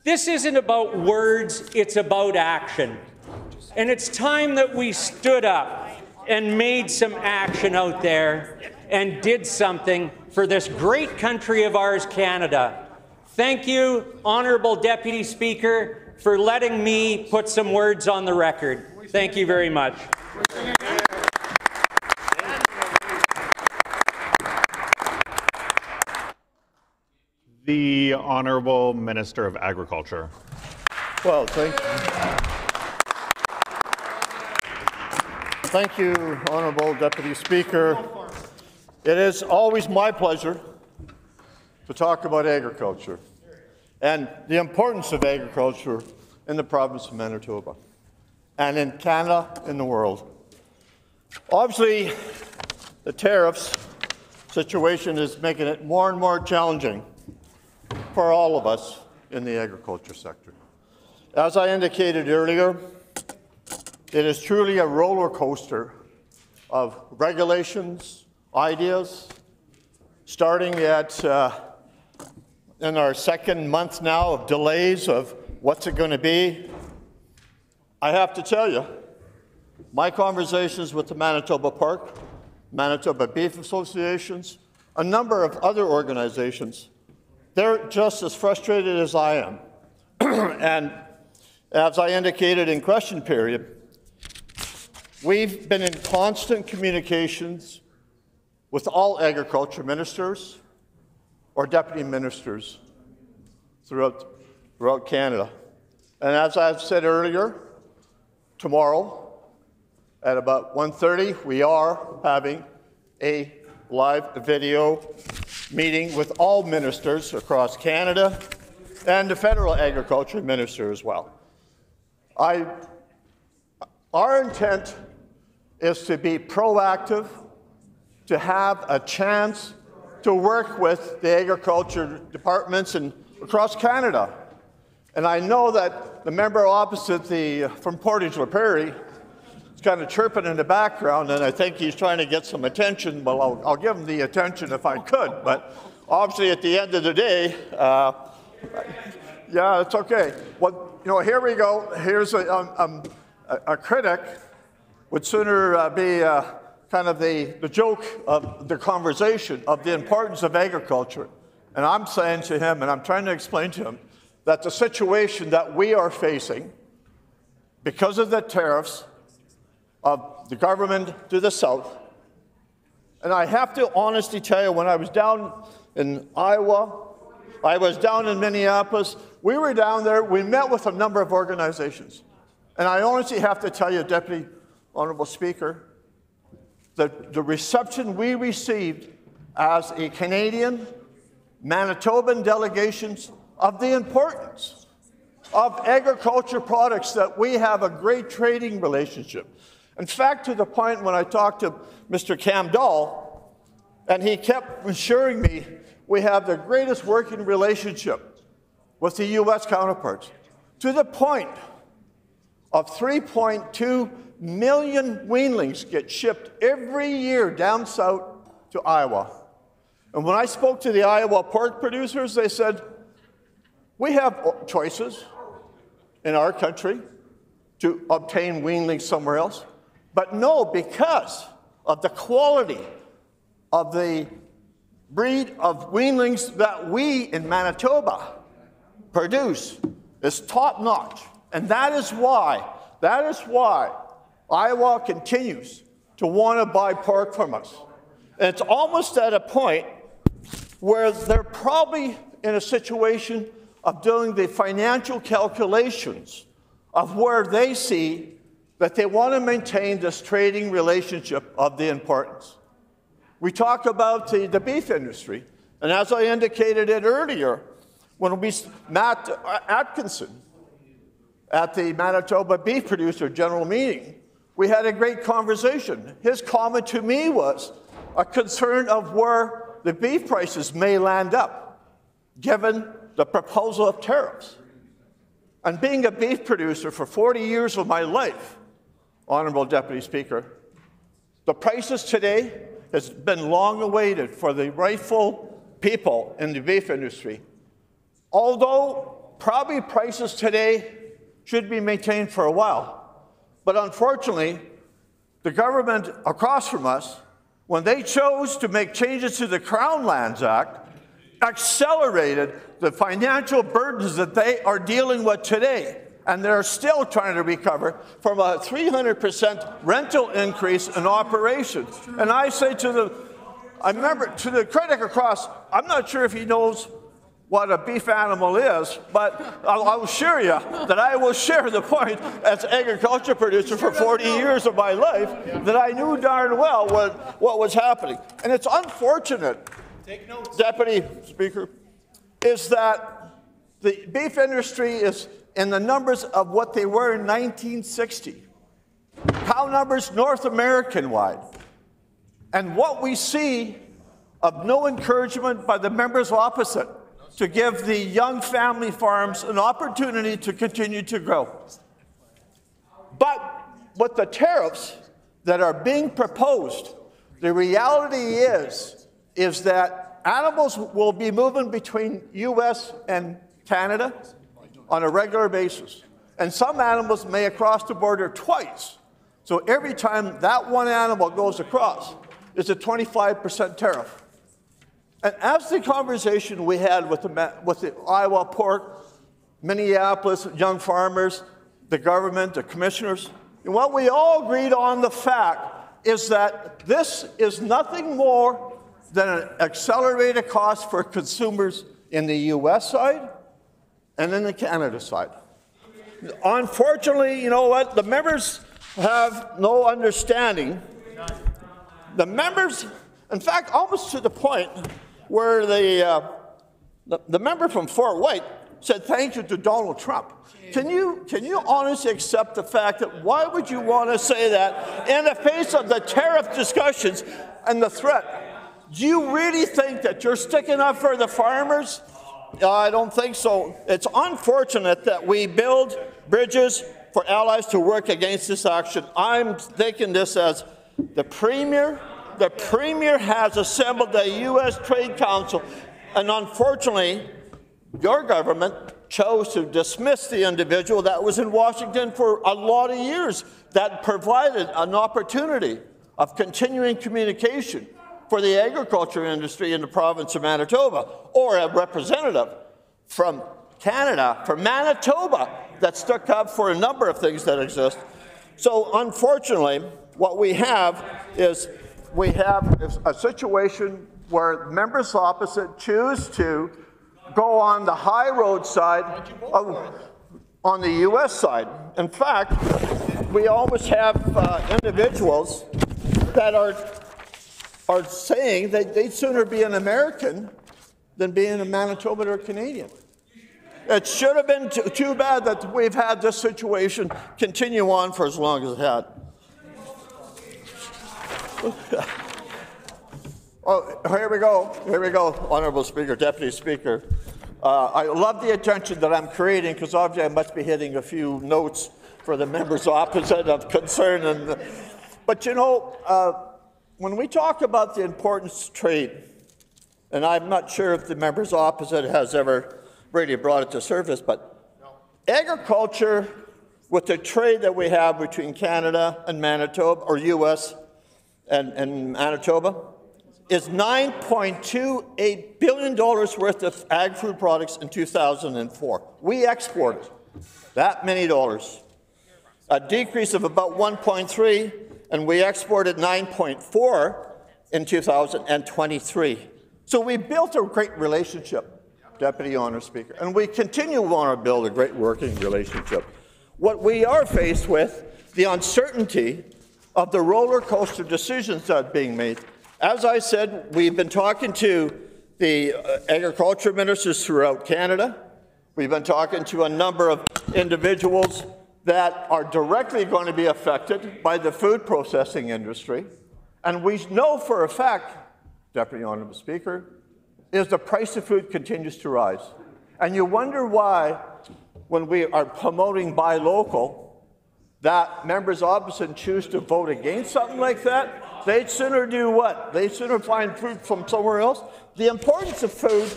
This isn't about words, it's about action. And it's time that we stood up and made some action out there and did something for this great country of ours, Canada. Thank you, Honourable Deputy Speaker, for letting me put some words on the record. Thank you very much. The Honourable Minister of Agriculture. Well, thank you, Honourable Deputy Speaker. It is always my pleasure to talk about agriculture and the importance of agriculture in the province of Manitoba and in Canada, in the world. Obviously, the tariffs situation is making it more and more challenging for all of us in the agriculture sector. As I indicated earlier, it is truly a roller coaster of regulations, ideas, starting at in our second month now of delays of what's it going to be. I have to tell you, my conversations with the Manitoba Pork, Manitoba Beef Associations, a number of other organizations, they're just as frustrated as I am. And as I indicated in question period, we've been in constant communications with all agriculture ministers or deputy ministers throughout Canada. And as I've said earlier, tomorrow at about 1:30, we are having a live video meeting with all ministers across Canada and the federal agriculture minister as well. Our intent is to be proactive, to have a chance to work with the agriculture departments across Canada. And I know that the member opposite from Portage La Prairie is kind of chirping in the background, and I think he's trying to get some attention. Well, I'll give him the attention if I could, but obviously at the end of the day, yeah, it's okay. Well, you know, here we go. Here's a critic would sooner be kind of the joke of the conversation of the importance of agriculture. And I'm saying to him, and I'm trying to explain to him, that the situation that we are facing because of the tariffs of the government to the south, and I have to honestly tell you, when I was down in Iowa, I was down in Minneapolis, we were down there, we met with a number of organizations. And I honestly have to tell you, Deputy Honourable Speaker, that the reception we received as a Canadian, Manitoban delegations of the importance of agriculture products, that we have a great trading relationship. In fact, to the point when I talked to Mr. Cam Dahl, and he kept assuring me we have the greatest working relationship with the U.S. counterparts, to the point of 3.2 million weanlings get shipped every year down south to Iowa. And when I spoke to the Iowa pork producers, they said, we have choices in our country to obtain weanlings somewhere else, but no, because of the quality of the breed of weanlings that we in Manitoba produce is top-notch. And that is why Iowa continues to want to buy pork from us. And it's almost at a point where they're probably in a situation of doing the financial calculations of where they see that they want to maintain this trading relationship of the importance. We talk about the beef industry, and as I indicated it earlier, when Matt Atkinson at the Manitoba Beef Producer General Meeting, we had a great conversation. His comment to me was a concern of where the beef prices may land up, given the proposal of tariffs. And being a beef producer for 40 years of my life, Honourable Deputy Speaker, the prices today has been long awaited for the rightful people in the beef industry. Although probably prices today should be maintained for a while. But unfortunately, the government across from us, when they chose to make changes to the Crown Lands Act, accelerated the financial burdens that they are dealing with today. And they're still trying to recover from a 300% rental increase in operations. And I say to the critic across, I'm not sure if he knows what a beef animal is, but I'll assure you that I will share the point as agriculture producer for 40 years of my life that I knew darn well what was happening. And it's unfortunate, Deputy Speaker, is that the beef industry is in the numbers of what they were in 1960. Cow numbers North American-wide. And what we see of no encouragement by the members opposite to give the young family farms an opportunity to continue to grow. But with the tariffs that are being proposed, the reality is that animals will be moving between U.S. and Canada on a regular basis. And some animals may cross the border twice. So every time that one animal goes across, it's a 25% tariff. And as the conversation we had with the Iowa pork, Minneapolis, young farmers, the government, the commissioners, and what we all agreed on the fact is that this is nothing more than an accelerated cost for consumers in the U.S. side and in the Canada side. Unfortunately, you know what? The members have no understanding. The members, in fact, almost to the point where the member from Fort White said thank you to Donald Trump. Can you honestly accept the fact that why would you want to say that in the face of the tariff discussions and the threat? Do you really think that you're sticking up for the farmers? I don't think so. It's unfortunate that we build bridges for allies to work against this action. I'm thinking this as the Premier has assembled the U.S. Trade Council, and unfortunately, your government chose to dismiss the individual that was in Washington for a lot of years that provided an opportunity of continuing communication for the agriculture industry in the province of Manitoba, or a representative from Canada, from Manitoba, that stuck up for a number of things that exist. So unfortunately, what we have is a situation where members opposite choose to go on the high road side on the U.S. side. In fact, we almost have individuals that are saying that they'd sooner be an American than being a Manitoban or Canadian. It should have been too bad that we've had this situation continue on for as long as it had. Oh, here we go, Honourable Speaker, Deputy Speaker. I love the attention that I'm creating because obviously I must be hitting a few notes for the members opposite of concern. But you know, when we talk about the importance of trade, and I'm not sure if the members opposite has ever really brought it to surface, but agriculture, with the trade that we have between Canada and Manitoba, or U.S. and Manitoba, is $9.28 billion worth of ag-food products in 2004. We exported that many dollars. A decrease of about 1.3, and we exported 9.4 in 2023. So we built a great relationship, Deputy Honour Speaker, and we continue to want to build a great working relationship. What we are faced with, the uncertainty of the roller coaster decisions that are being made. As I said, we've been talking to the agriculture ministers throughout Canada. We've been talking to a number of individuals that are directly going to be affected by the food processing industry. And we know for a fact, Deputy Honourable Speaker, is the price of food continues to rise. And you wonder why, when we are promoting buy local, that members opposite choose to vote against something like that. They'd sooner do what? They'd sooner find food from somewhere else. The importance of food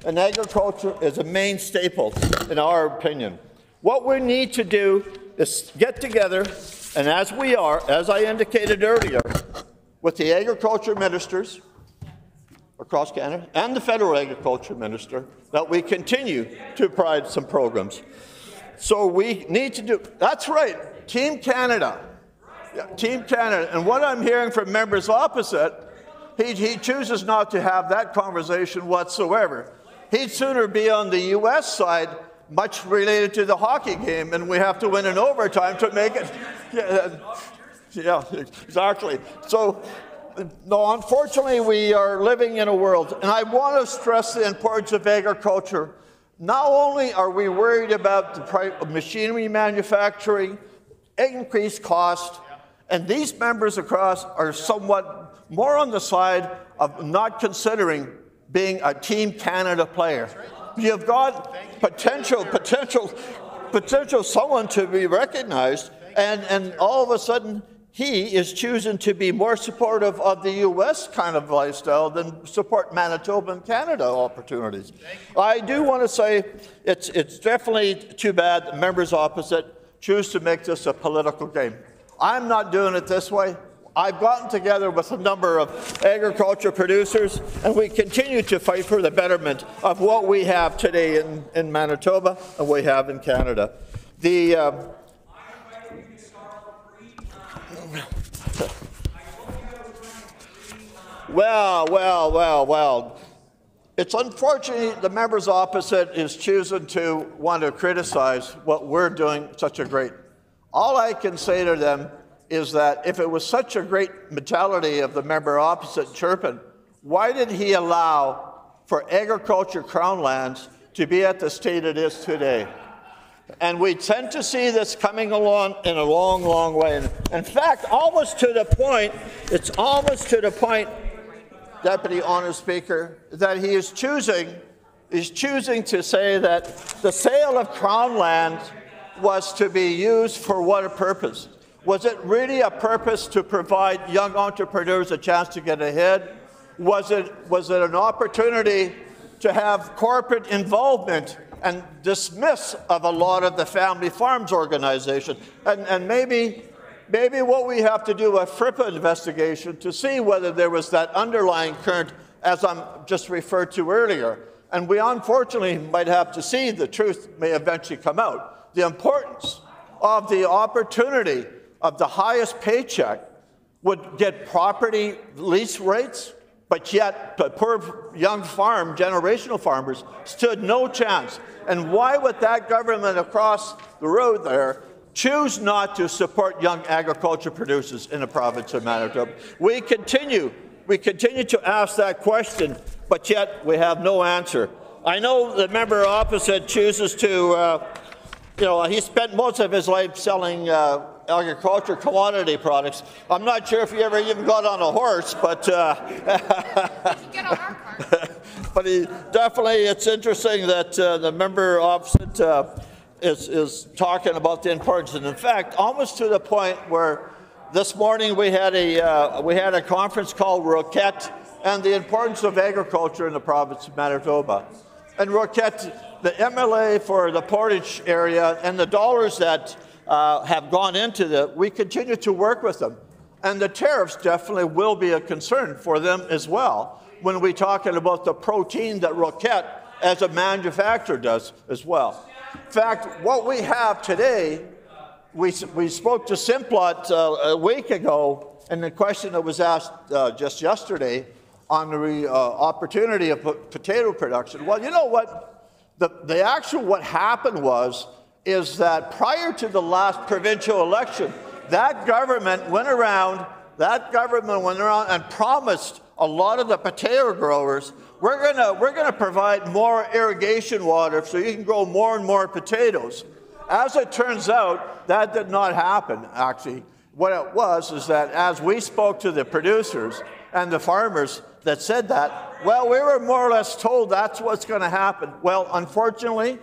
and agriculture is a main staple, in our opinion. What we need to do is get together, and as we are, as I indicated earlier, with the agriculture ministers across Canada and the federal agriculture minister, that we continue to provide some programs. So we need to do, that's right, Team Canada. Yeah, Team Canada. And what I'm hearing from members opposite, he chooses not to have that conversation whatsoever. He'd sooner be on the U.S. side, much related to the hockey game, and we have to win in overtime to make it. Yeah, exactly. So, no, unfortunately, we are living in a world, and I want to stress the importance of agriculture. Not only are we worried about the price of machinery manufacturing, increased cost, and these members across are somewhat more on the side of not considering being a Team Canada player. you've got potential someone to be recognized, and all of a sudden he is choosing to be more supportive of the U.S. kind of lifestyle than support Manitoba and Canada opportunities. I do want to say it's definitely too bad the members opposite choose to make this a political game. I'm not doing it this way. I've gotten together with a number of agriculture producers, and we continue to fight for the betterment of what we have today in Manitoba and we have in Canada. Well. It's unfortunate the members opposite is choosing to want to criticize what we're doing such a great. All I can say to them is that if it was such a great mentality of the member opposite chirping, why did he allow for agriculture crown lands to be at the state it is today? And we tend to see this coming along in a long, long way. In fact, almost to the point, Deputy Honour Speaker, that he is choosing to say that the sale of crown land was to be used for what a purpose? Was it really a purpose to provide young entrepreneurs a chance to get ahead? Was it an opportunity to have corporate involvement and dismiss of a lot of the family farms organization? And maybe what we have to do a FRIPA investigation to see whether there was that underlying current, as I'm just referred to earlier. And we unfortunately might have to see the truth may eventually come out. The importance of the opportunity of the highest paycheck would get property lease rates, but yet the poor young generational farmers stood no chance. And why would that government across the road there choose not to support young agriculture producers in the province of Manitoba? We continue to ask that question, but yet we have no answer. I know the member opposite chooses to, he spent most of his life selling agriculture commodity products. I'm not sure if he ever even got on a horse, but but it's interesting that the member opposite is talking about the importance. And in fact, almost to the point where this morning we had a conference called Roquette and the importance of agriculture in the province of Manitoba. And Roquette, the MLA for the Portage area and the dollars that have gone into we continue to work with them. And the tariffs definitely will be a concern for them as well when we're talking about the protein that Roquette as a manufacturer does as well. In fact, what we have today, we spoke to Simplot a week ago, and the question that was asked just yesterday on the opportunity of potato production. Well, you know what? What happened is that prior to the last provincial election, that government went around and promised a lot of the potato growers, we're gonna provide more irrigation water so you can grow more and more potatoes. As it turns out, that did not happen, actually. What it was is that as we spoke to the producers and the farmers that said that, well, we were more or less told that's what's going to happen. Well, unfortunately,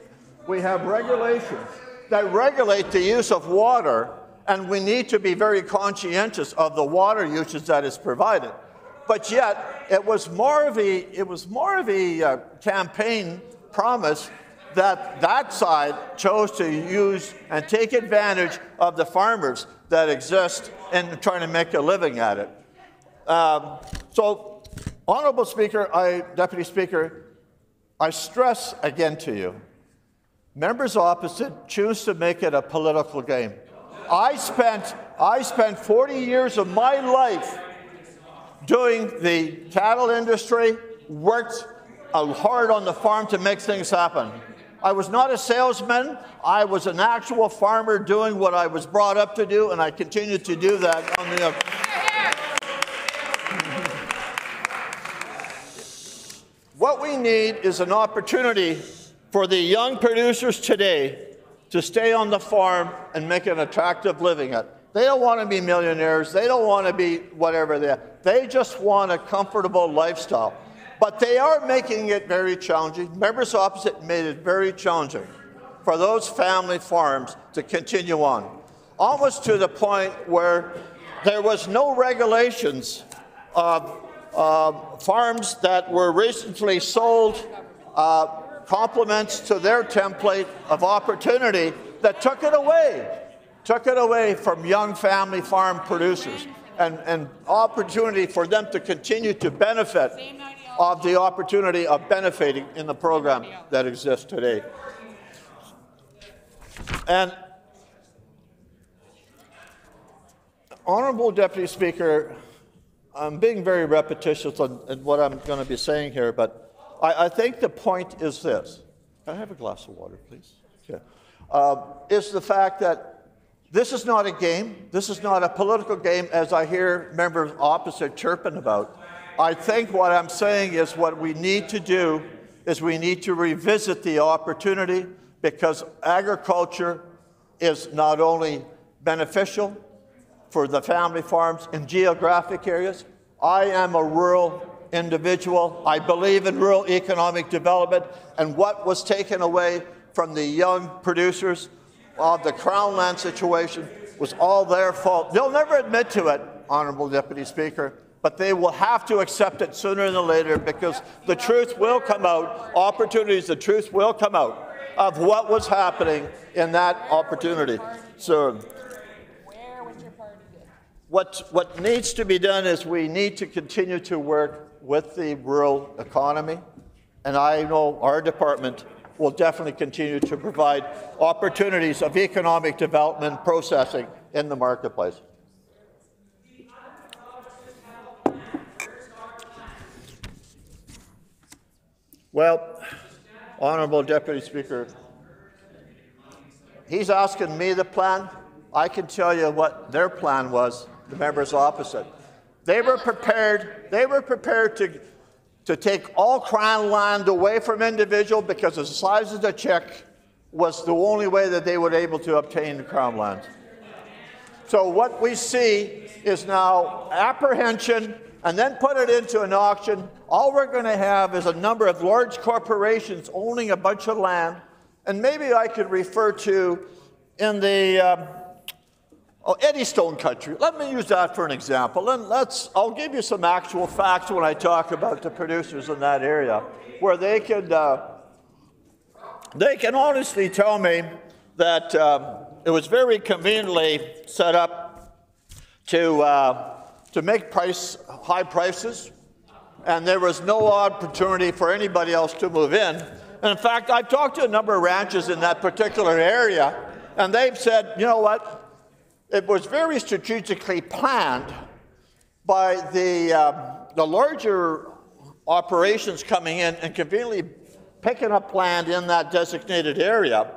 we have regulations that regulate the use of water, and we need to be very conscientious of the water usage that is provided. But yet, it was more of a campaign promise that side chose to use and take advantage of the farmers that exist and trying to make a living at it. So, Honourable Speaker, Deputy Speaker, I stress again to you, members opposite choose to make it a political game. I spent 40 years of my life doing the cattle industry, worked hard on the farm to make things happen. I was not a salesman. I was an actual farmer doing what I was brought up to do, and I continue to do that on the. What we need is an opportunity for the young producers today to stay on the farm and make an attractive living at. They don't want to be millionaires. They don't want to be whatever they are. They just want a comfortable lifestyle. But they are making it very challenging. Members opposite made it very challenging for those family farms to continue on, almost to the point where there was no regulations of farms that were recently sold complements to their template of opportunity that took it away from young family farm producers and opportunity for them to continue to benefit of the opportunity of benefiting in the program that exists today. And Honourable Deputy Speaker, I'm being very repetitious in what I'm going to be saying here, but I think the point is this. Can I have a glass of water, please? Okay. Is the fact that this is not a game. This is not a political game, as I hear members opposite chirping about. I think what I'm saying is what we need to do is we need to revisit the opportunity, because agriculture is not only beneficial for the family farms in geographic areas. I am a rural individual. I believe in rural economic development, and what was taken away from the young producers of the Crown land situation was all their fault. They'll never admit to it, Honourable Deputy Speaker, but they will have to accept it sooner than later, because the truth will come out, the truth will come out of what was happening in that opportunity. So what needs to be done is we need to continue to work with the rural economy, and I know our department will definitely continue to provide opportunities of economic development processing in the marketplace. Well, Honourable Deputy Speaker, he's asking me the plan. I can tell you what their plan was, the members opposite. They were prepared to take all Crown land away from individual, because the size of the check was the only way that they were able to obtain the Crown land. So what we see is now apprehension, and then put it into an auction. All we're going to have is a number of large corporations owning a bunch of land, and maybe I could refer to in the Eddystone country. Let me use that for an example. And I'll give you some actual facts when I talk about the producers in that area, where they can honestly tell me that it was very conveniently set up to make high prices, and there was no opportunity for anybody else to move in. And in fact, I've talked to a number of ranches in that particular area, and they've said, you know what? It was very strategically planned by the larger operations coming in and conveniently picking up land in that designated area,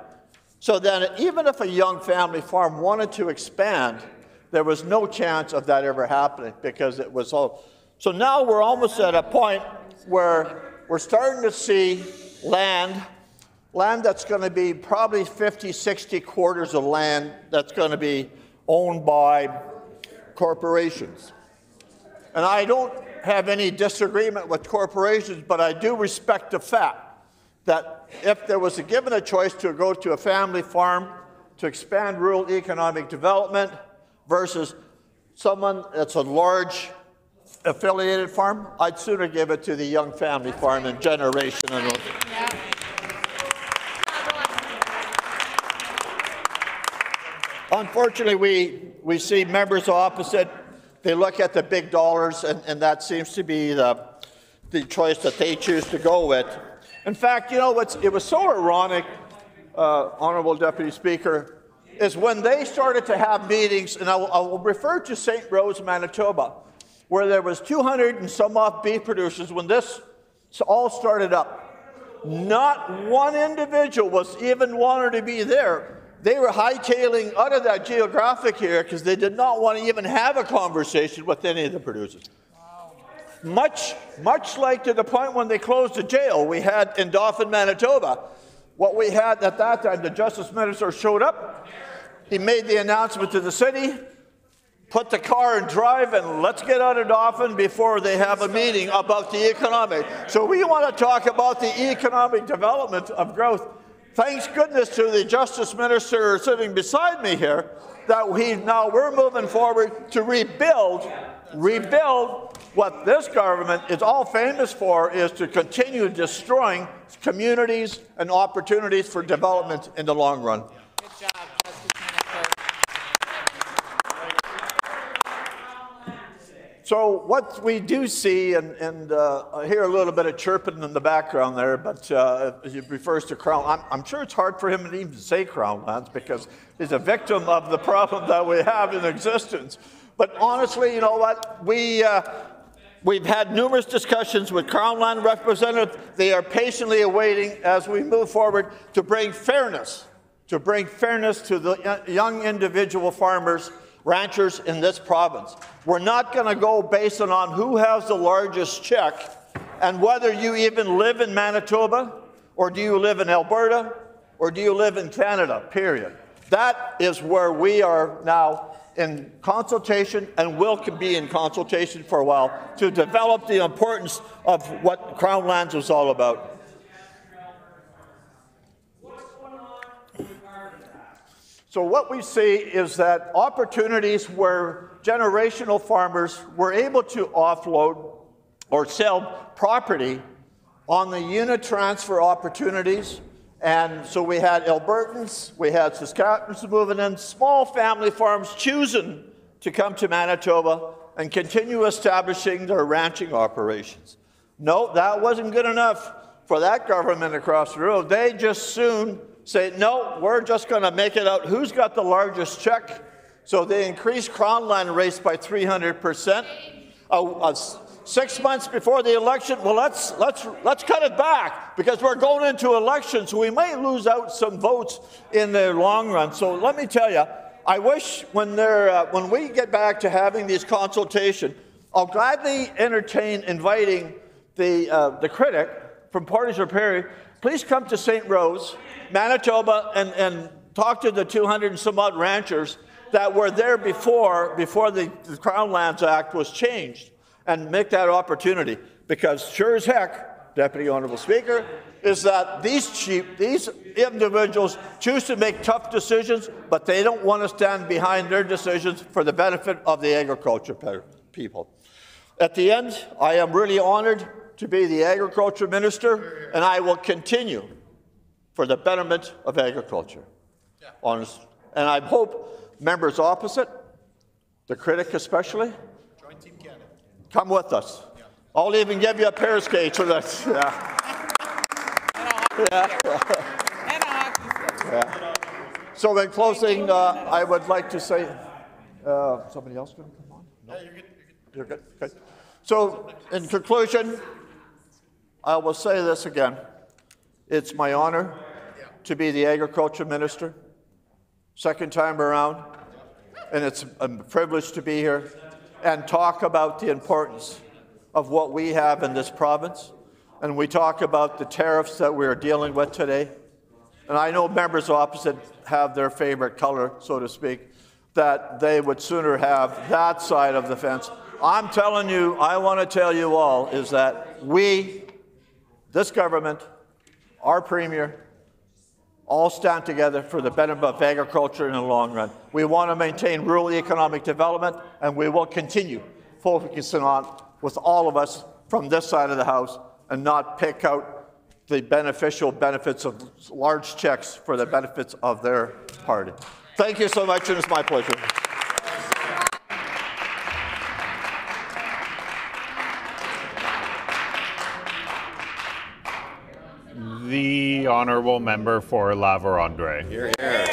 so that even if a young family farm wanted to expand, there was no chance of that ever happening, because it was all. So now we're almost at a point where we're starting to see land that's going to be probably 50, 60 quarters of land that's going to be owned by corporations. And I don't have any disagreement with corporations, but I do respect the fact that if there was given a choice to go to a family farm to expand rural economic development versus someone that's a large affiliated farm, I'd sooner give it to the young family farm in generation. Unfortunately, we see members opposite. They look at the big dollars, and that seems to be the choice that they choose to go with. In fact, you know, it was so ironic, Honourable Deputy Speaker, is when they started to have meetings, and I will refer to St. Rose, Manitoba, where there was 200 and some odd beef producers when this all started up. Not one individual was even wanted to be there. They were hightailing out of that geographic area because they did not want to even have a conversation with any of the producers. Much like to the point when they closed the jail we had in Dauphin, Manitoba. What we had at that time, the Justice Minister showed up. He made the announcement to the city. put the car and drive and let's get out of Dauphin before they have a meeting about the economic. So we want to talk about the economic development of growth. Thanks goodness to the Justice Minister sitting beside me here that we're moving forward to rebuild what this government is all famous for, is to continue destroying communities and opportunities for development in the long run. Good job, Justice Minister. So what we do see, and I hear a little bit of chirping in the background there, but it refers to Crown. I'm sure it's hard for him to even say Crown lands because he's a victim of the problem that we have in existence. But honestly, you know what? We've had numerous discussions with Crown land representatives. They are patiently awaiting as we move forward to bring fairness to the young individual farmers, ranchers in this province. We're not going to go based on who has the largest check and whether you even live in Manitoba, or do you live in Alberta, or do you live in Canada, period. That is where we are now in consultation and will be in consultation for a while to develop the importance of what Crown lands was all about. So what we see is that opportunities where generational farmers were able to offload or sell property on the unit transfer opportunities. And so we had Albertans, we had Saskatchewans moving in, small family farms choosing to come to Manitoba and continue establishing their ranching operations. No, that wasn't good enough for that government across the road. They just soon say, no, we're just going to make it out who's got the largest check. So they increased Crown land rates by 300%. 6 months before the election, well, let's cut it back because we're going into elections, so we might lose out some votes in the long run. So let me tell you, I wish when we get back to having these consultations, I'll gladly entertain inviting the critic from Portage Prairie. Please come to St. Rose, Manitoba, and talk to the 200 and some odd ranchers that were there before the Crown Lands Act was changed, and make that opportunity. Because sure as heck, Deputy Honourable Speaker, is that these individuals choose to make tough decisions, but they don't want to stand behind their decisions for the benefit of the agriculture people. At the end, I am really honoured to be the Agriculture Minister, and I will continue for the betterment of agriculture. Honest. And I hope members opposite, the critic especially, come with us. Yeah. I'll even give you a pair of skates for that. Yeah. Yeah. So in closing, I would like to say, somebody else going to come on? No? Yeah, you're good. Okay. So in conclusion, I will say this again. It's my honor to be the Agriculture Minister, second time around, and it's a privilege to be here and talk about the importance of what we have in this province. And we talk about the tariffs that we're dealing with today. And I know members opposite have their favorite color, so to speak, that they would sooner have that side of the fence. I'm telling you, I want to tell you all, is that we, this government, our Premier, all stand together for the benefit of agriculture in the long run. We want to maintain rural economic development, and we will continue focusing on with all of us from this side of the House and not pick out the beneficial benefits of large checks for the benefits of their party. Thank you so much, and it's my pleasure. The Honourable Member for La Vérendrye. Here, here.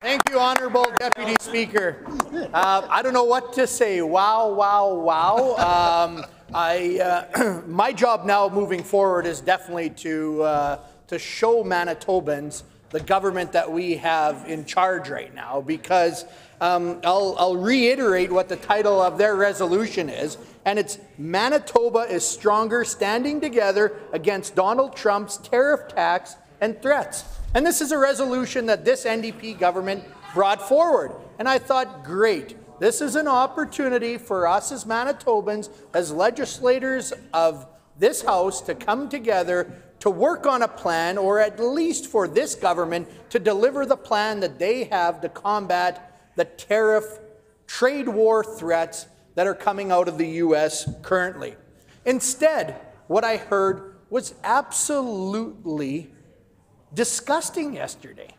Thank you, Honourable Deputy Speaker. I don't know what to say. Wow, wow, wow. My job now moving forward is definitely to show Manitobans the government that we have in charge right now, because I'll reiterate what the title of their resolution is, and it's Manitoba is Stronger, Standing Together Against Donald Trump's Tariff Tax and Threats. And this is a resolution that this NDP government brought forward. And I thought, great, this is an opportunity for us as Manitobans, as legislators of this House, to come together to work on a plan, or at least for this government to deliver the plan that they have to combat the tariff trade war threats that are coming out of the U.S. currently. Instead, what I heard was absolutely disgusting yesterday.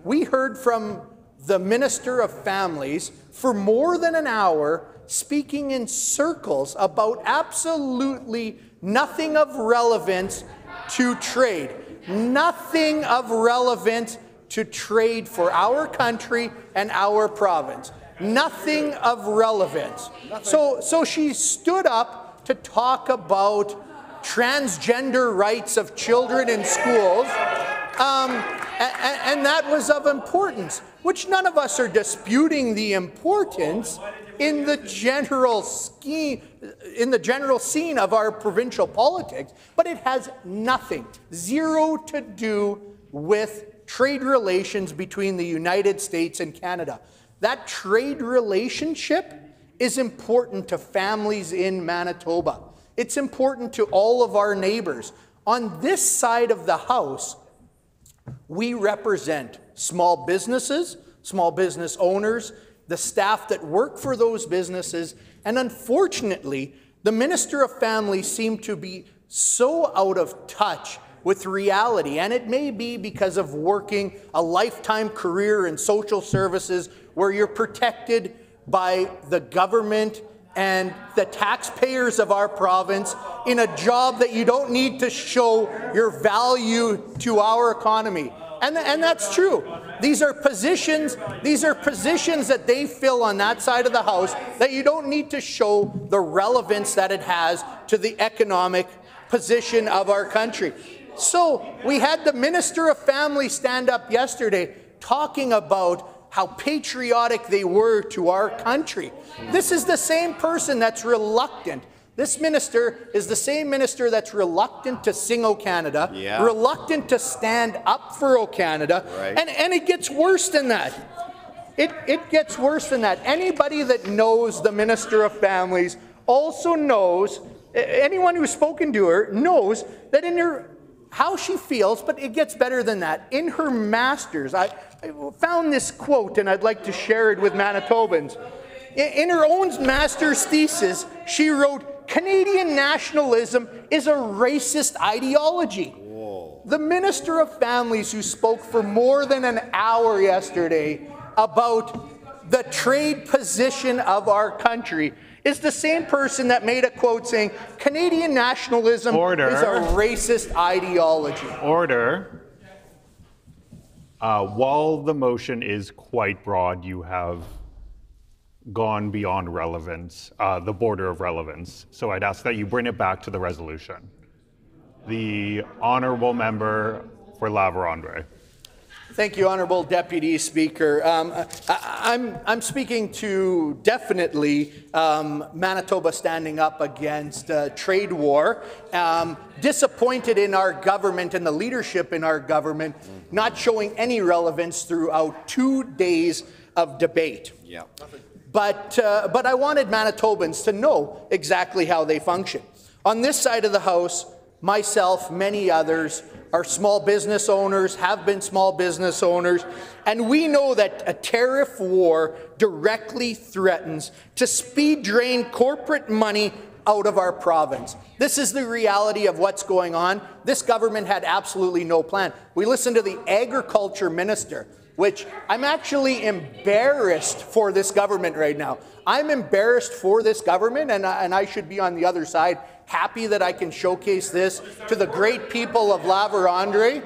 We heard from the Minister of Families for more than an hour speaking in circles about absolutely nothing of relevance to trade. Nothing of relevance to trade for our country and our province. Nothing of relevance. So she stood up to talk about transgender rights of children in schools, and that was of importance, which none of us are disputing the importance in the general scheme, in the general scene of our provincial politics, but it has nothing, zero to do with trade relations between the United States and Canada. That trade relationship is important to families in Manitoba. It's important to all of our neighbors. On this side of the House, we represent small businesses, small business owners, the staff that work for those businesses, and unfortunately, the Minister of Family seemed to be so out of touch with reality, and it may be because of working a lifetime career in social services where you're protected by the government and the taxpayers of our province in a job that you don't need to show your value to our economy. And that's true. These are positions that they fill on that side of the House that you don't need to show the relevance that it has to the economic position of our country. So we had the Minister of Family stand up yesterday talking about how patriotic they were to our country. This is the same person that's reluctant. This minister is the same minister that's reluctant to sing O Canada, reluctant to stand up for O Canada, and it gets worse than that. It gets worse than that. Anybody that knows the Minister of Families also knows, anyone who's spoken to her knows that in her, how she feels, but it gets better than that. In her master's, I found this quote and I'd like to share it with Manitobans. In her own master's thesis, she wrote, "Canadian nationalism is a racist ideology." Whoa. The Minister of Families, who spoke for more than an hour yesterday about the trade position of our country, is the same person that made a quote saying, "Canadian nationalism is a racist ideology." Order. While the motion is quite broad, you have gone beyond relevance, the border of relevance. So I'd ask that you bring it back to the resolution. The honourable member for La Vérendrye. Thank you, Honourable Deputy Speaker. I'm speaking to definitely Manitoba standing up against trade war. Disappointed in our government and the leadership in our government not showing any relevance throughout 2 days of debate. Yeah. But I wanted Manitobans to know exactly how they function. On this side of the House, myself, many others, are small business owners, have been small business owners, and we know that a tariff war directly threatens to speed drain corporate money out of our province. This is the reality of what's going on. This government had absolutely no plan. We listened to the Agriculture Minister, which I'm actually embarrassed for this government right now. I'm embarrassed for this government, and I should be on the other side, happy that I can showcase this to the great people of La Vérendrye.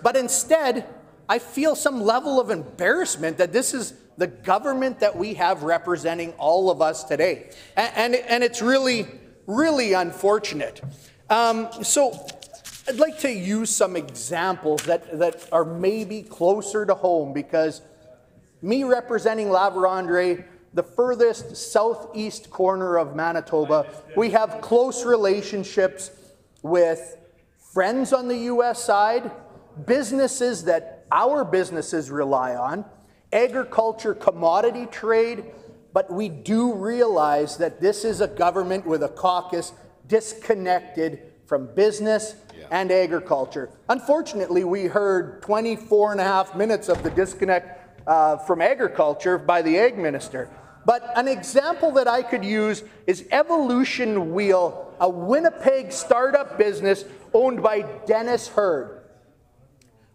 But instead, I feel some level of embarrassment that this is the government that we have representing all of us today. And it's really, really unfortunate. So I'd like to use some examples that are maybe closer to home, because me representing La Vérendrye, the furthest southeast corner of Manitoba, we have close relationships with friends on the U.S. side, businesses that our businesses rely on, agriculture commodity trade, but we do realize that this is a government with a caucus disconnected from business and agriculture. Unfortunately, we heard 24 and a half minutes of the disconnect from agriculture by the Ag Minister. But an example that I could use is Evolution Wheel, a Winnipeg startup business owned by Dennis Hurd,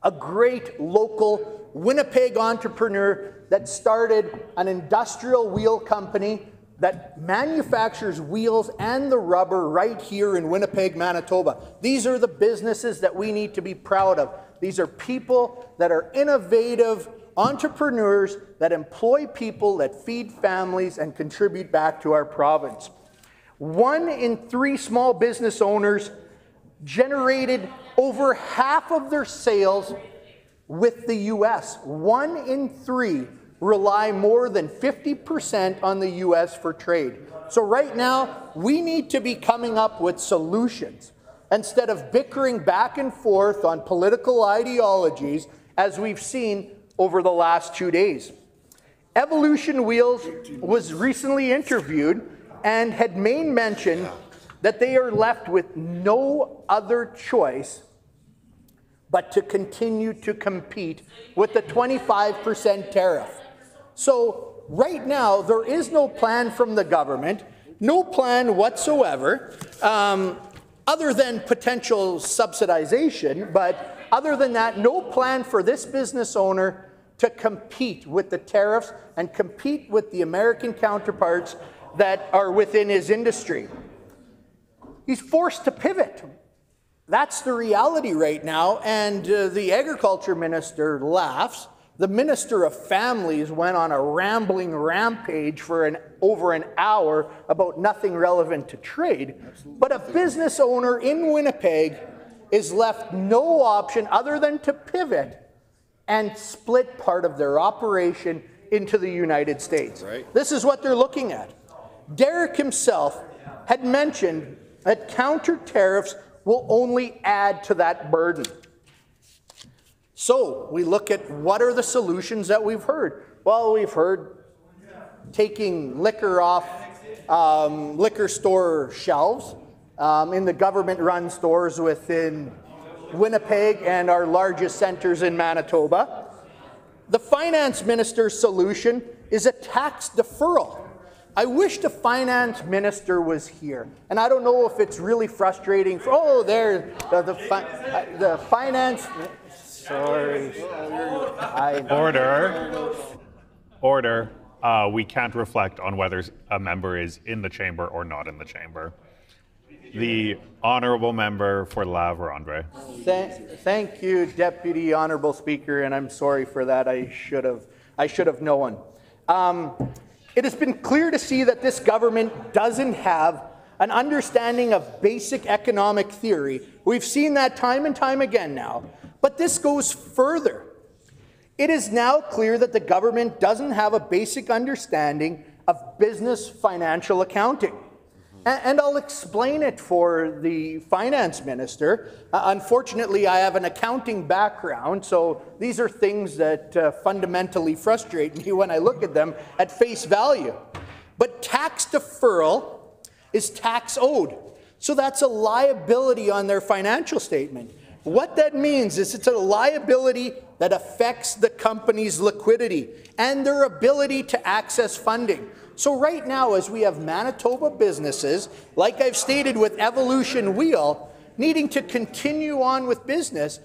a great local Winnipeg entrepreneur that started an industrial wheel company that manufactures wheels and the rubber right here in Winnipeg, Manitoba. These are the businesses that we need to be proud of. These are people that are innovative entrepreneurs that employ people, that feed families and contribute back to our province. 1 in 3 small business owners generated over half of their sales with the U.S. 1 in 3 rely more than 50% on the U.S. for trade. So right now, we need to be coming up with solutions instead of bickering back and forth on political ideologies, as we've seen over the last 2 days. Evolution Wheels was recently interviewed and had made mention that they are left with no other choice but to continue to compete with the 25% tariff. So right now, there is no plan from the government, no plan whatsoever, other than potential subsidization, but other than that, no plan for this business owner to compete with the tariffs and compete with the American counterparts that are within his industry. He's forced to pivot. That's the reality right now, and the agriculture minister laughs. The Minister of Families went on a rambling rampage for over an hour about nothing relevant to trade. But a business owner in Winnipeg is left no option other than to pivot and split part of their operation into the United States. Right. This is what they're looking at. Derek himself had mentioned that counter tariffs will only add to that burden. So we look at what are the solutions that we've heard. Well, we've heard taking liquor off liquor store shelves in the government-run stores within Winnipeg and our largest centers in Manitoba. The finance minister's solution is a tax deferral. I wish the finance minister was here, and I don't know if it's really frustrating. The finance. Sorry. Order. We can't reflect on whether a member is in the chamber or not in the chamber. The honourable member for La Vérendrye. Thank you, Deputy Honourable Speaker, and I'm sorry for that. I should have known. It has been clear to see that this government doesn't have an understanding of basic economic theory. We've seen that time and time again now. But this goes further. It is now clear that the government doesn't have a basic understanding of business financial accounting. And I'll explain it for the finance minister. Unfortunately, I have an accounting background, so these are things that fundamentally frustrate me when I look at them at face value. But tax deferral is tax owed. So that's a liability on their financial statement. What that means is it's a liability that affects the company's liquidity and their ability to access funding. So right now, as we have Manitoba businesses, like I've stated with Evolution Wheel, needing to continue on with business,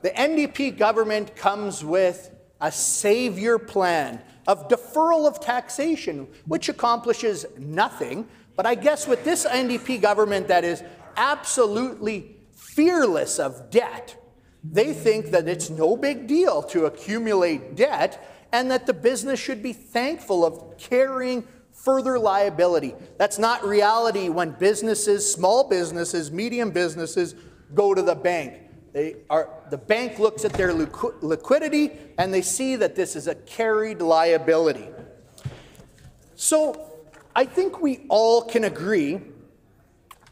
the NDP government comes with a savior plan of deferral of taxation, which accomplishes nothing. But I guess with this NDP government that is absolutely fearless of debt, they think that it's no big deal to accumulate debt and that the business should be thankful of carrying further liability. That's not reality when businesses, small businesses, medium businesses go to the bank. The bank looks at their liquidity and they see that this is a carried liability. So I think we all can agree,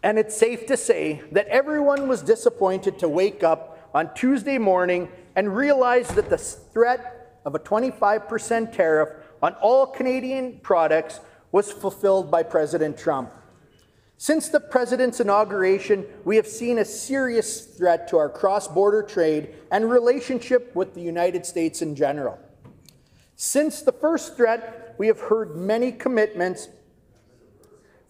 and it's safe to say, that everyone was disappointed to wake up on Tuesday morning and realize that the threat of a 25% tariff on all Canadian products was fulfilled by President Trump. Since the president's inauguration, we have seen a serious threat to our cross-border trade and relationship with the United States in general. Since the first threat, we have heard many commitments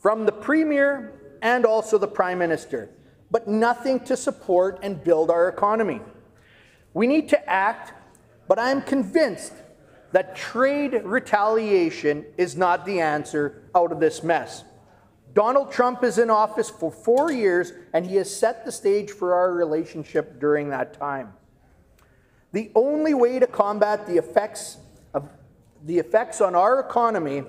from the Premier and also the Prime Minister, but nothing to support and build our economy. We need to act, but I am convinced that trade retaliation is not the answer out of this mess. Donald Trump is in office for 4 years, and he has set the stage for our relationship during that time. The only way to combat the effects on our economy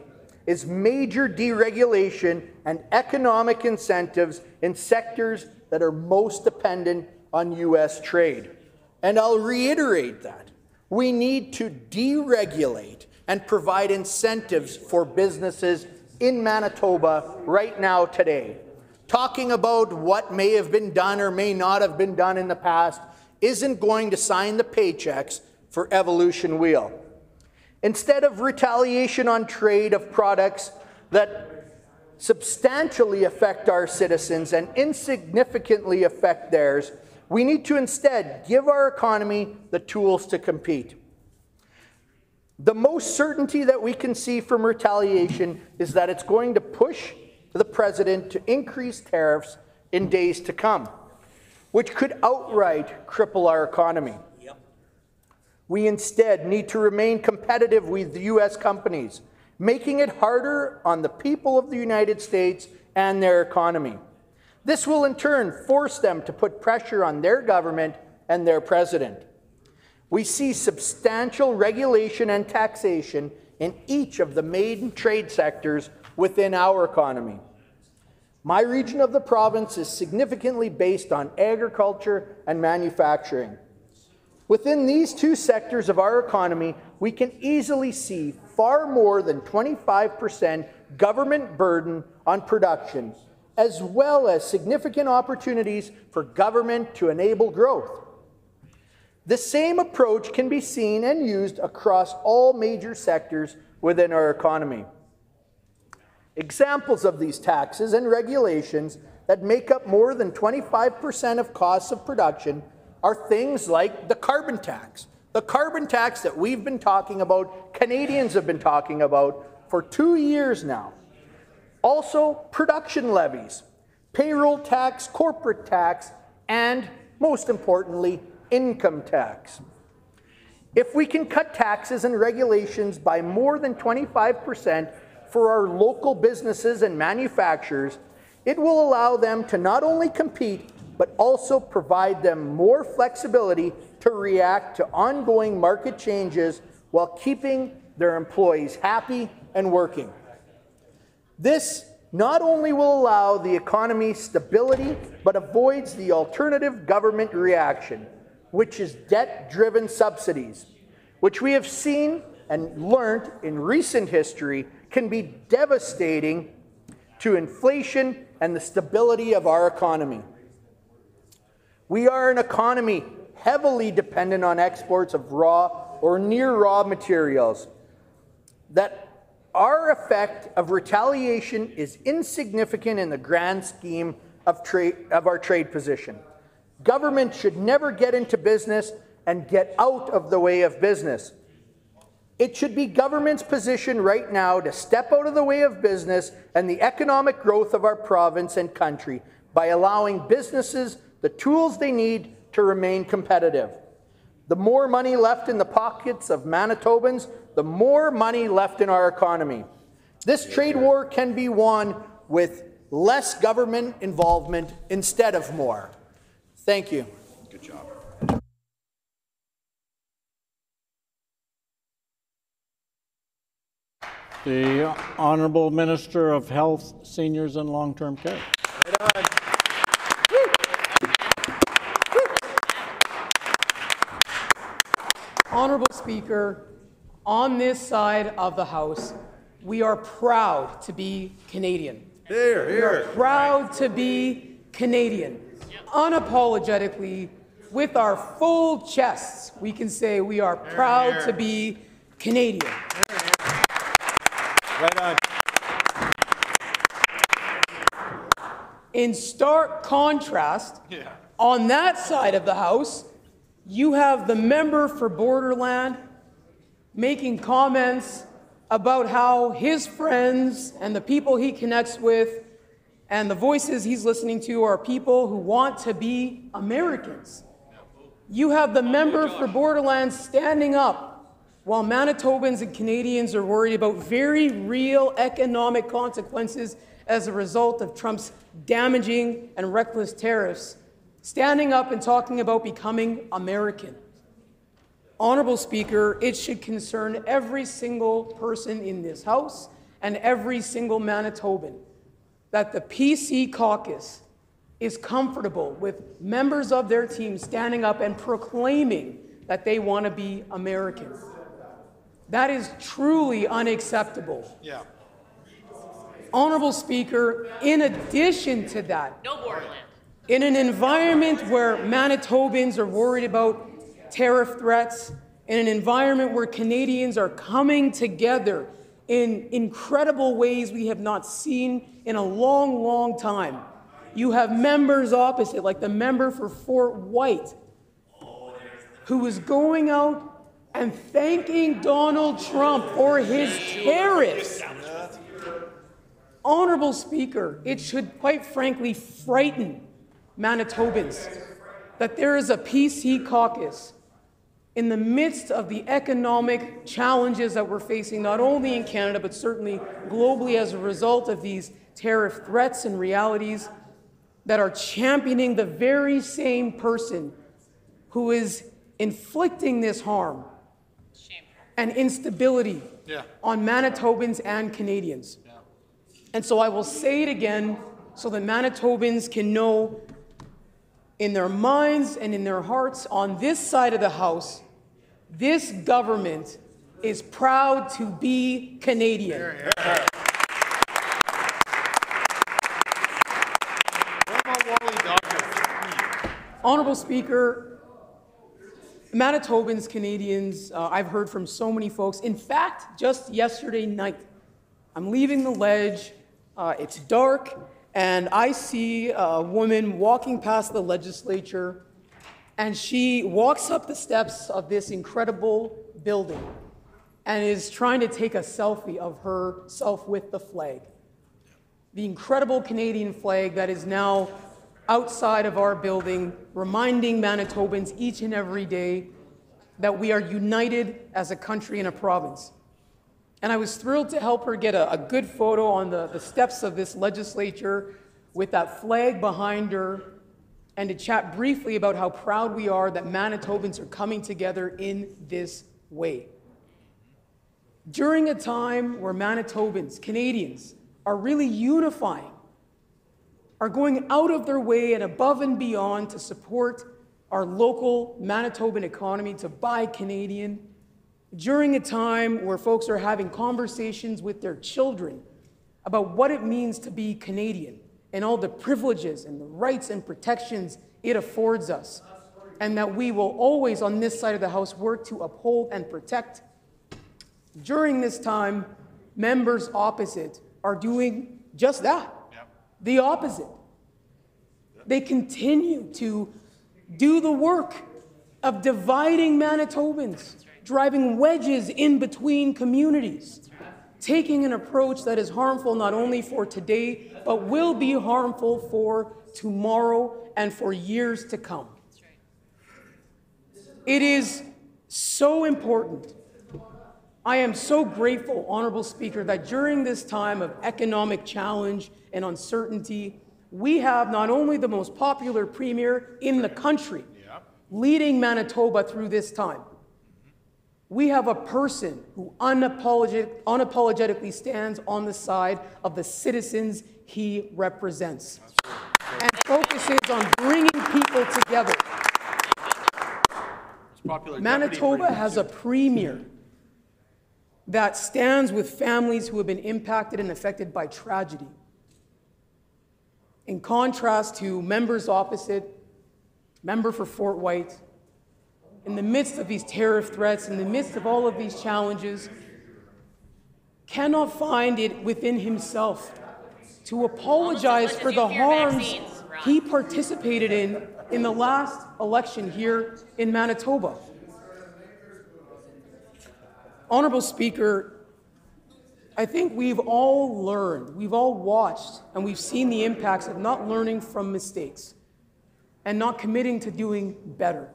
is major deregulation and economic incentives in sectors that are most dependent on U.S. trade. And I'll reiterate that. We need to deregulate and provide incentives for businesses in Manitoba right now today. Talking about what may have been done or may not have been done in the past isn't going to sign the paychecks for Evolution Wheel. Instead of retaliation on trade of products that substantially affect our citizens and insignificantly affect theirs, we need to instead give our economy the tools to compete. The most certainty that we can see from retaliation is that it's going to push the president to increase tariffs in days to come, which could outright cripple our economy. We instead need to remain competitive with the U.S. companies, making it harder on the people of the United States and their economy. This will in turn force them to put pressure on their government and their president. We see substantial regulation and taxation in each of the main trade sectors within our economy. My region of the province is significantly based on agriculture and manufacturing. Within these two sectors of our economy, we can easily see far more than 25% government burden on production, as well as significant opportunities for government to enable growth. The same approach can be seen and used across all major sectors within our economy. Examples of these taxes and regulations that make up more than 25% of costs of production are things like the carbon tax that we've been talking about, Canadians have been talking about for 2 years now. Also, production levies, payroll tax, corporate tax, and most importantly, income tax. If we can cut taxes and regulations by more than 25% for our local businesses and manufacturers, it will allow them to not only compete, but also provide them more flexibility to react to ongoing market changes while keeping their employees happy and working. This not only will allow the economy stability, but avoids the alternative government reaction, which is debt-driven subsidies, which we have seen and learned in recent history can be devastating to inflation and the stability of our economy. We are an economy heavily dependent on exports of raw or near raw materials. That our effect of retaliation is insignificant in the grand scheme of our trade position. Government should never get into business and get out of the way of business. It should be government's position right now to step out of the way of business and the economic growth of our province and country by allowing businesses the tools they need to remain competitive. The more money left in the pockets of Manitobans, the more money left in our economy. This trade war can be won with less government involvement instead of more. Thank you. Good job. The Honourable Minister of Health, Seniors and Long-Term Care. Right on. Honourable Speaker, on this side of the House, we are proud to be Canadian. Here, We are proud to be Canadian, unapologetically with our full chests, we can say we are proud to be Canadian. Right on. In stark contrast, on that side of the House, you have the member for Borderland making comments about how his friends and the people he connects with and the voices he's listening to are people who want to be Americans. You have the member for Borderland standing up while Manitobans and Canadians are worried about very real economic consequences as a result of Trump's damaging and reckless tariffs, standing up and talking about becoming American. Honorable Speaker, it should concern every single person in this House and every single Manitoban that the PC caucus is comfortable with members of their team standing up and proclaiming that they want to be American. That is truly unacceptable. Yeah. Honorable Speaker, in addition to that, No Borderland. in an environment where Manitobans are worried about tariff threats, in an environment where Canadians are coming together in incredible ways we have not seen in a long, long time, you have members opposite, like the member for Fort White, who is going out and thanking Donald Trump for his tariffs. Honorable Speaker, it should quite frankly frighten Manitobans that there is a PC caucus in the midst of the economic challenges that we're facing, not only in Canada, but certainly globally as a result of these tariff threats and realities, that are championing the very same person who is inflicting this harm and instability on Manitobans and Canadians. And so I will say it again so that Manitobans can know in their minds and in their hearts on this side of the House, this government is proud to be Canadian. Honorable Speaker, Manitobans, Canadians, I've heard from so many folks. In fact, just yesterday night, I'm leaving the ledge, it's dark, and I see a woman walking past the legislature, and she walks up the steps of this incredible building and is trying to take a selfie of herself with the flag. The incredible Canadian flag that is now outside of our building, reminding Manitobans each and every day that we are united as a country and a province. And I was thrilled to help her get a good photo on the steps of this legislature with that flag behind her, and to chat briefly about how proud we are that Manitobans are coming together in this way. During a time where Manitobans, Canadians, are really unifying, are going out of their way and above and beyond to support our local Manitoban economy, to buy Canadian, during a time where folks are having conversations with their children about what it means to be Canadian and all the privileges and the rights and protections it affords us, and that we will always on this side of the House work to uphold and protect. During this time, members opposite are doing just that, the opposite. They continue to do the work of dividing Manitobans, driving wedges in between communities, taking an approach that is harmful not only for today, but will be harmful for tomorrow and for years to come. It is so important. I am so grateful, Honorable Speaker, that during this time of economic challenge and uncertainty, we have not only the most popular premier in the country leading Manitoba through this time, we have a person who unapologetically stands on the side of the citizens he represents and focuses on bringing people together. Manitoba has a premier that stands with families who have been impacted and affected by tragedy. In contrast to members opposite member for Fort White, in the midst of these tariff threats, in the midst of all of these challenges, cannot find it within himself to apologize for the harms he participated in the last election here in Manitoba. Honorable Speaker, I think we've all learned, we've all watched, and we've seen the impacts of not learning from mistakes and not committing to doing better.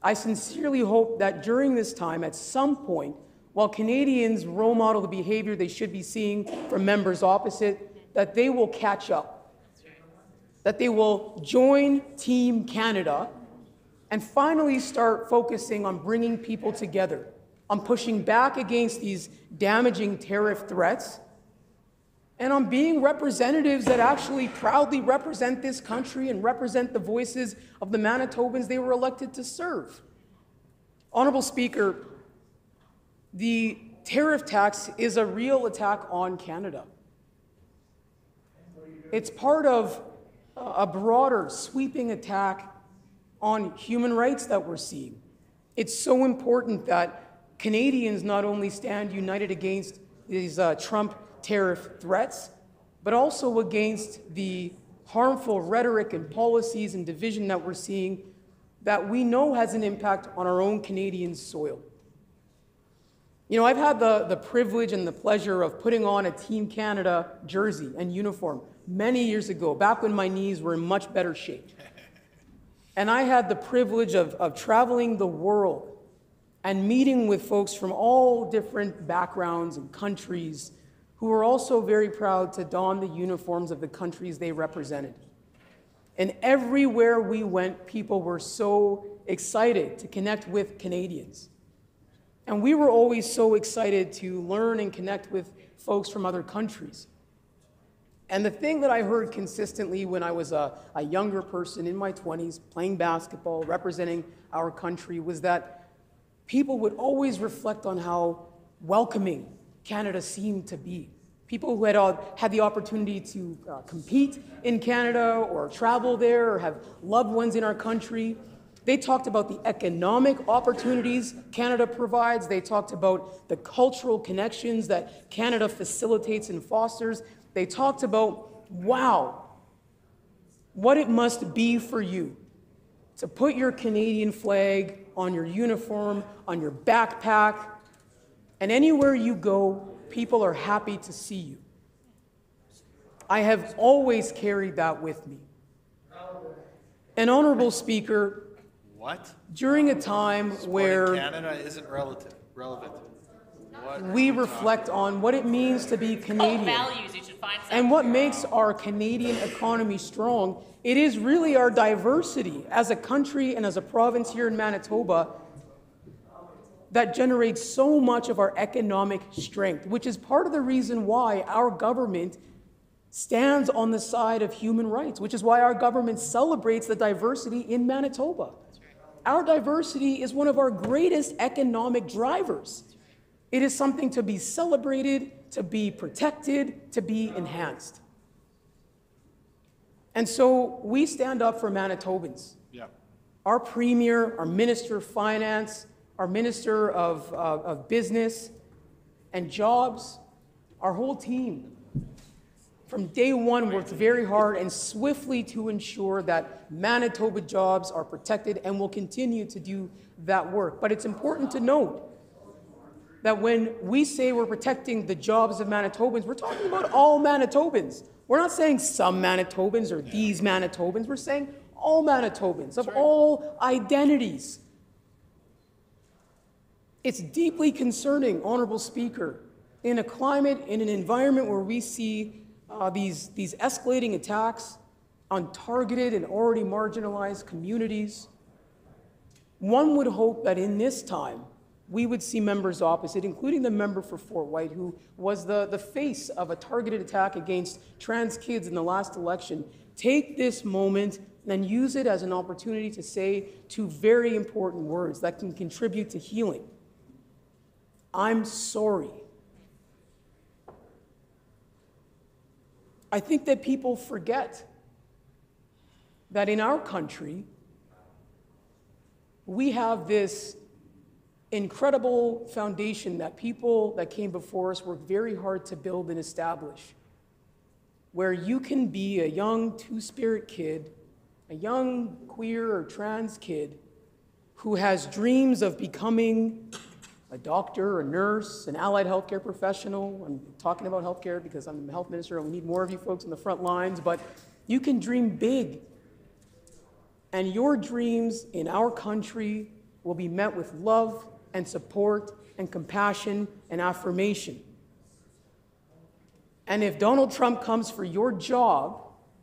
I sincerely hope that during this time, at some point, while Canadians role model the behavior they should be seeing from members opposite, that they will catch up, that they will join Team Canada and finally start focusing on bringing people together, on pushing back against these damaging tariff threats, and on being representatives that actually proudly represent this country and represent the voices of the Manitobans they were elected to serve. Honorable Speaker, the tariff tax is a real attack on Canada. It's part of a broader, sweeping attack on human rights that we're seeing. It's so important that Canadians not only stand united against these Trump tariff threats, but also against the harmful rhetoric and policies and division that we're seeing that we know has an impact on our own Canadian soil. You know, I've had the privilege and the pleasure of putting on a Team Canada jersey and uniform many years ago, back when my knees were in much better shape. And I had the privilege of traveling the world and meeting with folks from all different backgrounds and countries who were also very proud to don the uniforms of the countries they represented. And everywhere we went, people were so excited to connect with Canadians. And we were always so excited to learn and connect with folks from other countries. And the thing that I heard consistently when I was a younger person in my 20s, playing basketball, representing our country, was that people would always reflect on how welcoming Canada seemed to be. People who had the opportunity to compete in Canada or travel there or have loved ones in our country, they talked about the economic opportunities Canada provides. They talked about the cultural connections that Canada facilitates and fosters. They talked about, wow, what it must be for you to put your Canadian flag on your uniform, on your backpack, and anywhere you go, people are happy to see you. I have always carried that with me. And Honorable Speaker, what? During a time where Canada isn't relevant. We reflect on what it means to be Canadian and what makes our Canadian economy strong. It is really our diversity as a country and as a province here in Manitoba that generates so much of our economic strength, which is part of the reason why our government stands on the side of human rights, which is why our government celebrates the diversity in Manitoba. Our diversity is one of our greatest economic drivers. It is something to be celebrated, to be protected, to be enhanced. And so we stand up for Manitobans. Yeah. Our Premier, our Minister of Finance, our Minister of Business and Jobs, our whole team, from day one worked very hard and swiftly to ensure that Manitoba jobs are protected and will continue to do that work. But it's important to note that when we say we're protecting the jobs of Manitobans, we're talking about all Manitobans. We're not saying some Manitobans or these Manitobans. We're saying all Manitobans of all identities. It's deeply concerning, Honorable Speaker, in a climate, in an environment where we see these escalating attacks on targeted and already marginalized communities. One would hope that in this time, we would see members opposite, including the member for Fort White, who was the face of a targeted attack against trans kids in the last election, take this moment and use it as an opportunity to say two very important words that can contribute to healing. I'm sorry. I think that people forget that in our country, we have this incredible foundation that people that came before us worked very hard to build and establish, where you can be a young two-spirit kid, a young queer or trans kid who has dreams of becoming a doctor, a nurse, an allied healthcare professional. I'm talking about healthcare because I'm the health minister and we need more of you folks in the front lines, but you can dream big. And your dreams in our country will be met with love and support and compassion and affirmation. And if Donald Trump comes for your job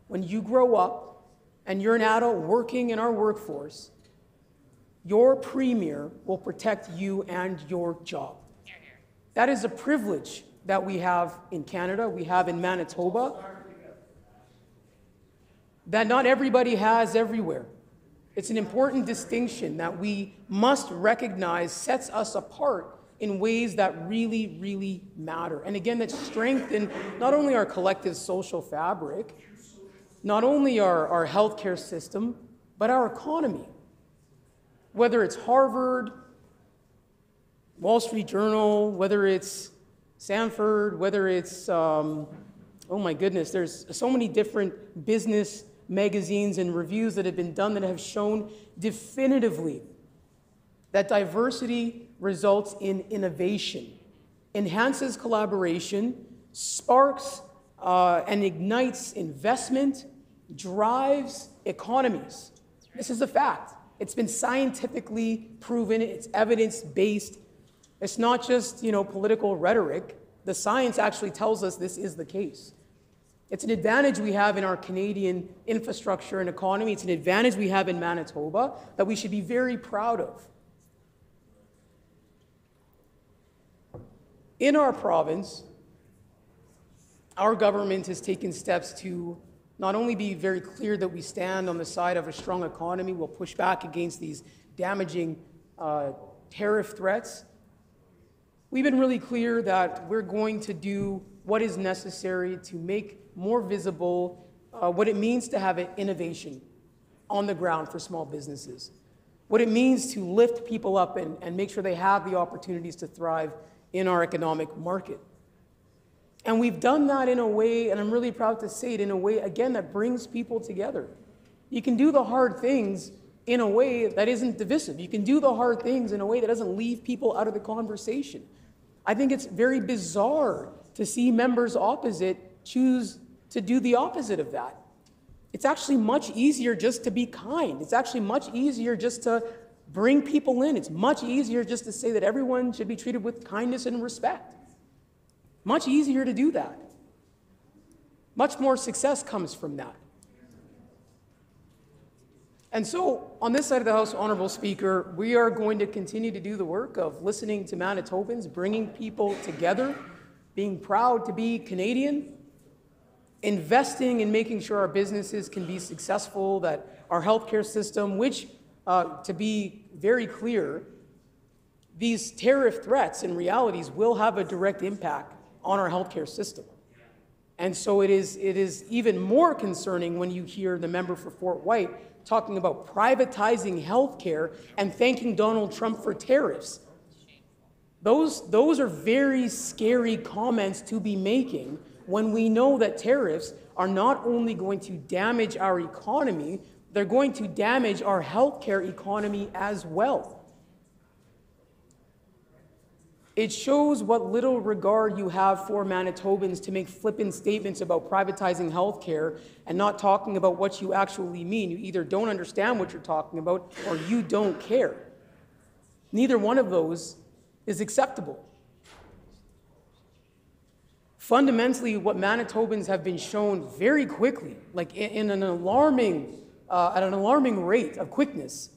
when you grow up and you're an adult working in our workforce, your premier will protect you and your job. That is a privilege that we have in Canada, we have in Manitoba, that not everybody has everywhere. It's an important distinction that we must recognize sets us apart in ways that really, really matter. And again, that strengthen not only our collective social fabric, not only our healthcare system, but our economy. Whether it's Harvard, Wall Street Journal, whether it's Stanford, whether it's, oh my goodness, there's so many different business magazines and reviews that have been done that have shown definitively that diversity results in innovation, enhances collaboration, sparks and ignites investment, drives economies. This is a fact. It's been scientifically proven. It's evidence-based. It's not just, political rhetoric. The science actually tells us this is the case. It's an advantage we have in our Canadian infrastructure and economy. It's an advantage we have in Manitoba that we should be very proud of. In our province, our government has taken steps to not only be very clear that we stand on the side of a strong economy, we'll push back against these damaging tariff threats. We've been really clear that we're going to do what is necessary to make more visible what it means to have an innovation on the ground for small businesses, what it means to lift people up and make sure they have the opportunities to thrive in our economic market. And we've done that in a way, and I'm really proud to say it, in a way, again, that brings people together. You can do the hard things in a way that isn't divisive. You can do the hard things in a way that doesn't leave people out of the conversation. I think it's very bizarre to see members opposite choose to do the opposite of that. It's actually much easier just to be kind. It's actually much easier just to bring people in. It's much easier just to say that everyone should be treated with kindness and respect. Much easier to do that. Much more success comes from that. And so, on this side of the House, Honourable Speaker, we are going to continue to do the work of listening to Manitobans, bringing people together, being proud to be Canadian, investing in making sure our businesses can be successful, that our healthcare system, which, to be very clear, these tariff threats and realities will have a direct impact on our healthcare system. And so it is even more concerning when you hear the member for Fort White talking about privatizing healthcare and thanking Donald Trump for tariffs. Those are very scary comments to be making when we know that tariffs are not only going to damage our economy, they're going to damage our healthcare economy as well. It shows what little regard you have for Manitobans to make flippant statements about privatizing healthcare and not talking about what you actually mean. You either don't understand what you're talking about or you don't care. Neither one of those is acceptable. Fundamentally, what Manitobans have been shown very quickly, like in an alarming, at an alarming rate of quickness,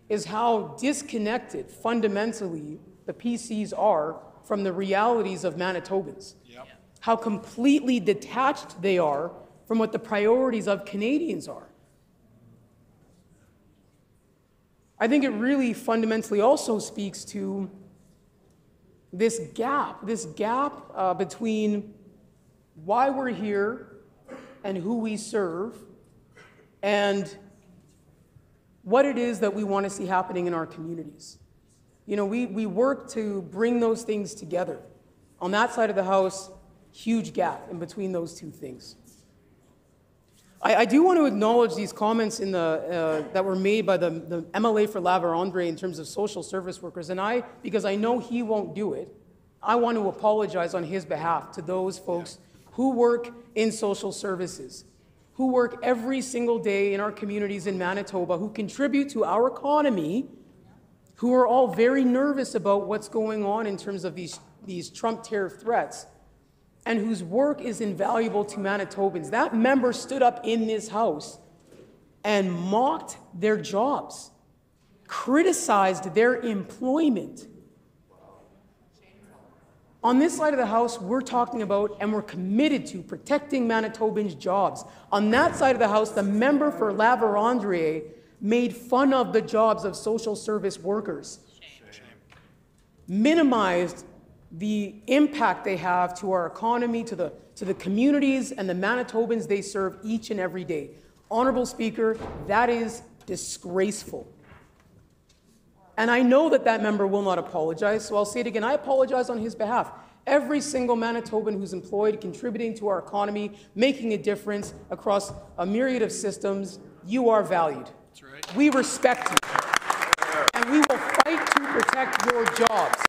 is how disconnected fundamentally the PCs are from the realities of Manitobans. Yep. How completely detached they are from what the priorities of Canadians are. I think it really fundamentally also speaks to this gap between why we're here and who we serve, and what it is that we want to see happening in our communities. You know, we work to bring those things together. On that side of the House, huge gap in between those two things. I do want to acknowledge these comments in that were made by the MLA for La Vérendrye in terms of social service workers, and because I know he won't do it, I want to apologize on his behalf to those folks who work in social services, who work every single day in our communities in Manitoba, who contribute to our economy, who are all very nervous about what's going on in terms of these Trump tariff threats, and whose work is invaluable to Manitobans. That member stood up in this House and mocked their jobs, criticized their employment. On this side of the House, we're talking about and we're committed to protecting Manitobans' jobs. On that side of the House, the member for La Vérendrye made fun of the jobs of social service workers, minimized the impact they have to our economy, to the communities and the Manitobans they serve each and every day. Honorable Speaker, that is disgraceful. And I know that member will not apologize, so I'll say it again. I apologize on his behalf. Every single Manitoban who's employed, contributing to our economy, making a difference across a myriad of systems, you are valued. That's right. We respect you. And we will fight to protect your jobs.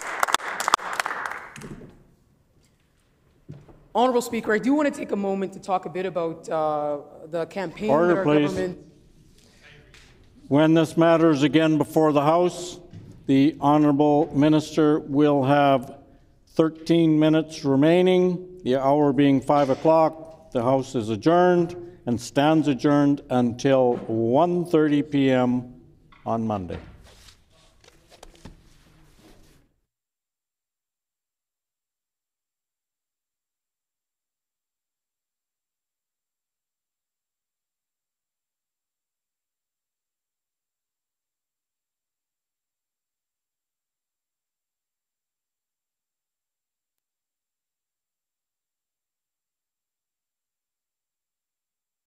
Honorable Speaker, I do want to take a moment to talk a bit about the campaign that our government... When this matter is again before the House, the Honourable Minister will have 13 minutes remaining, the hour being 5 o'clock. The House is adjourned and stands adjourned until 1:30 p.m. on Monday.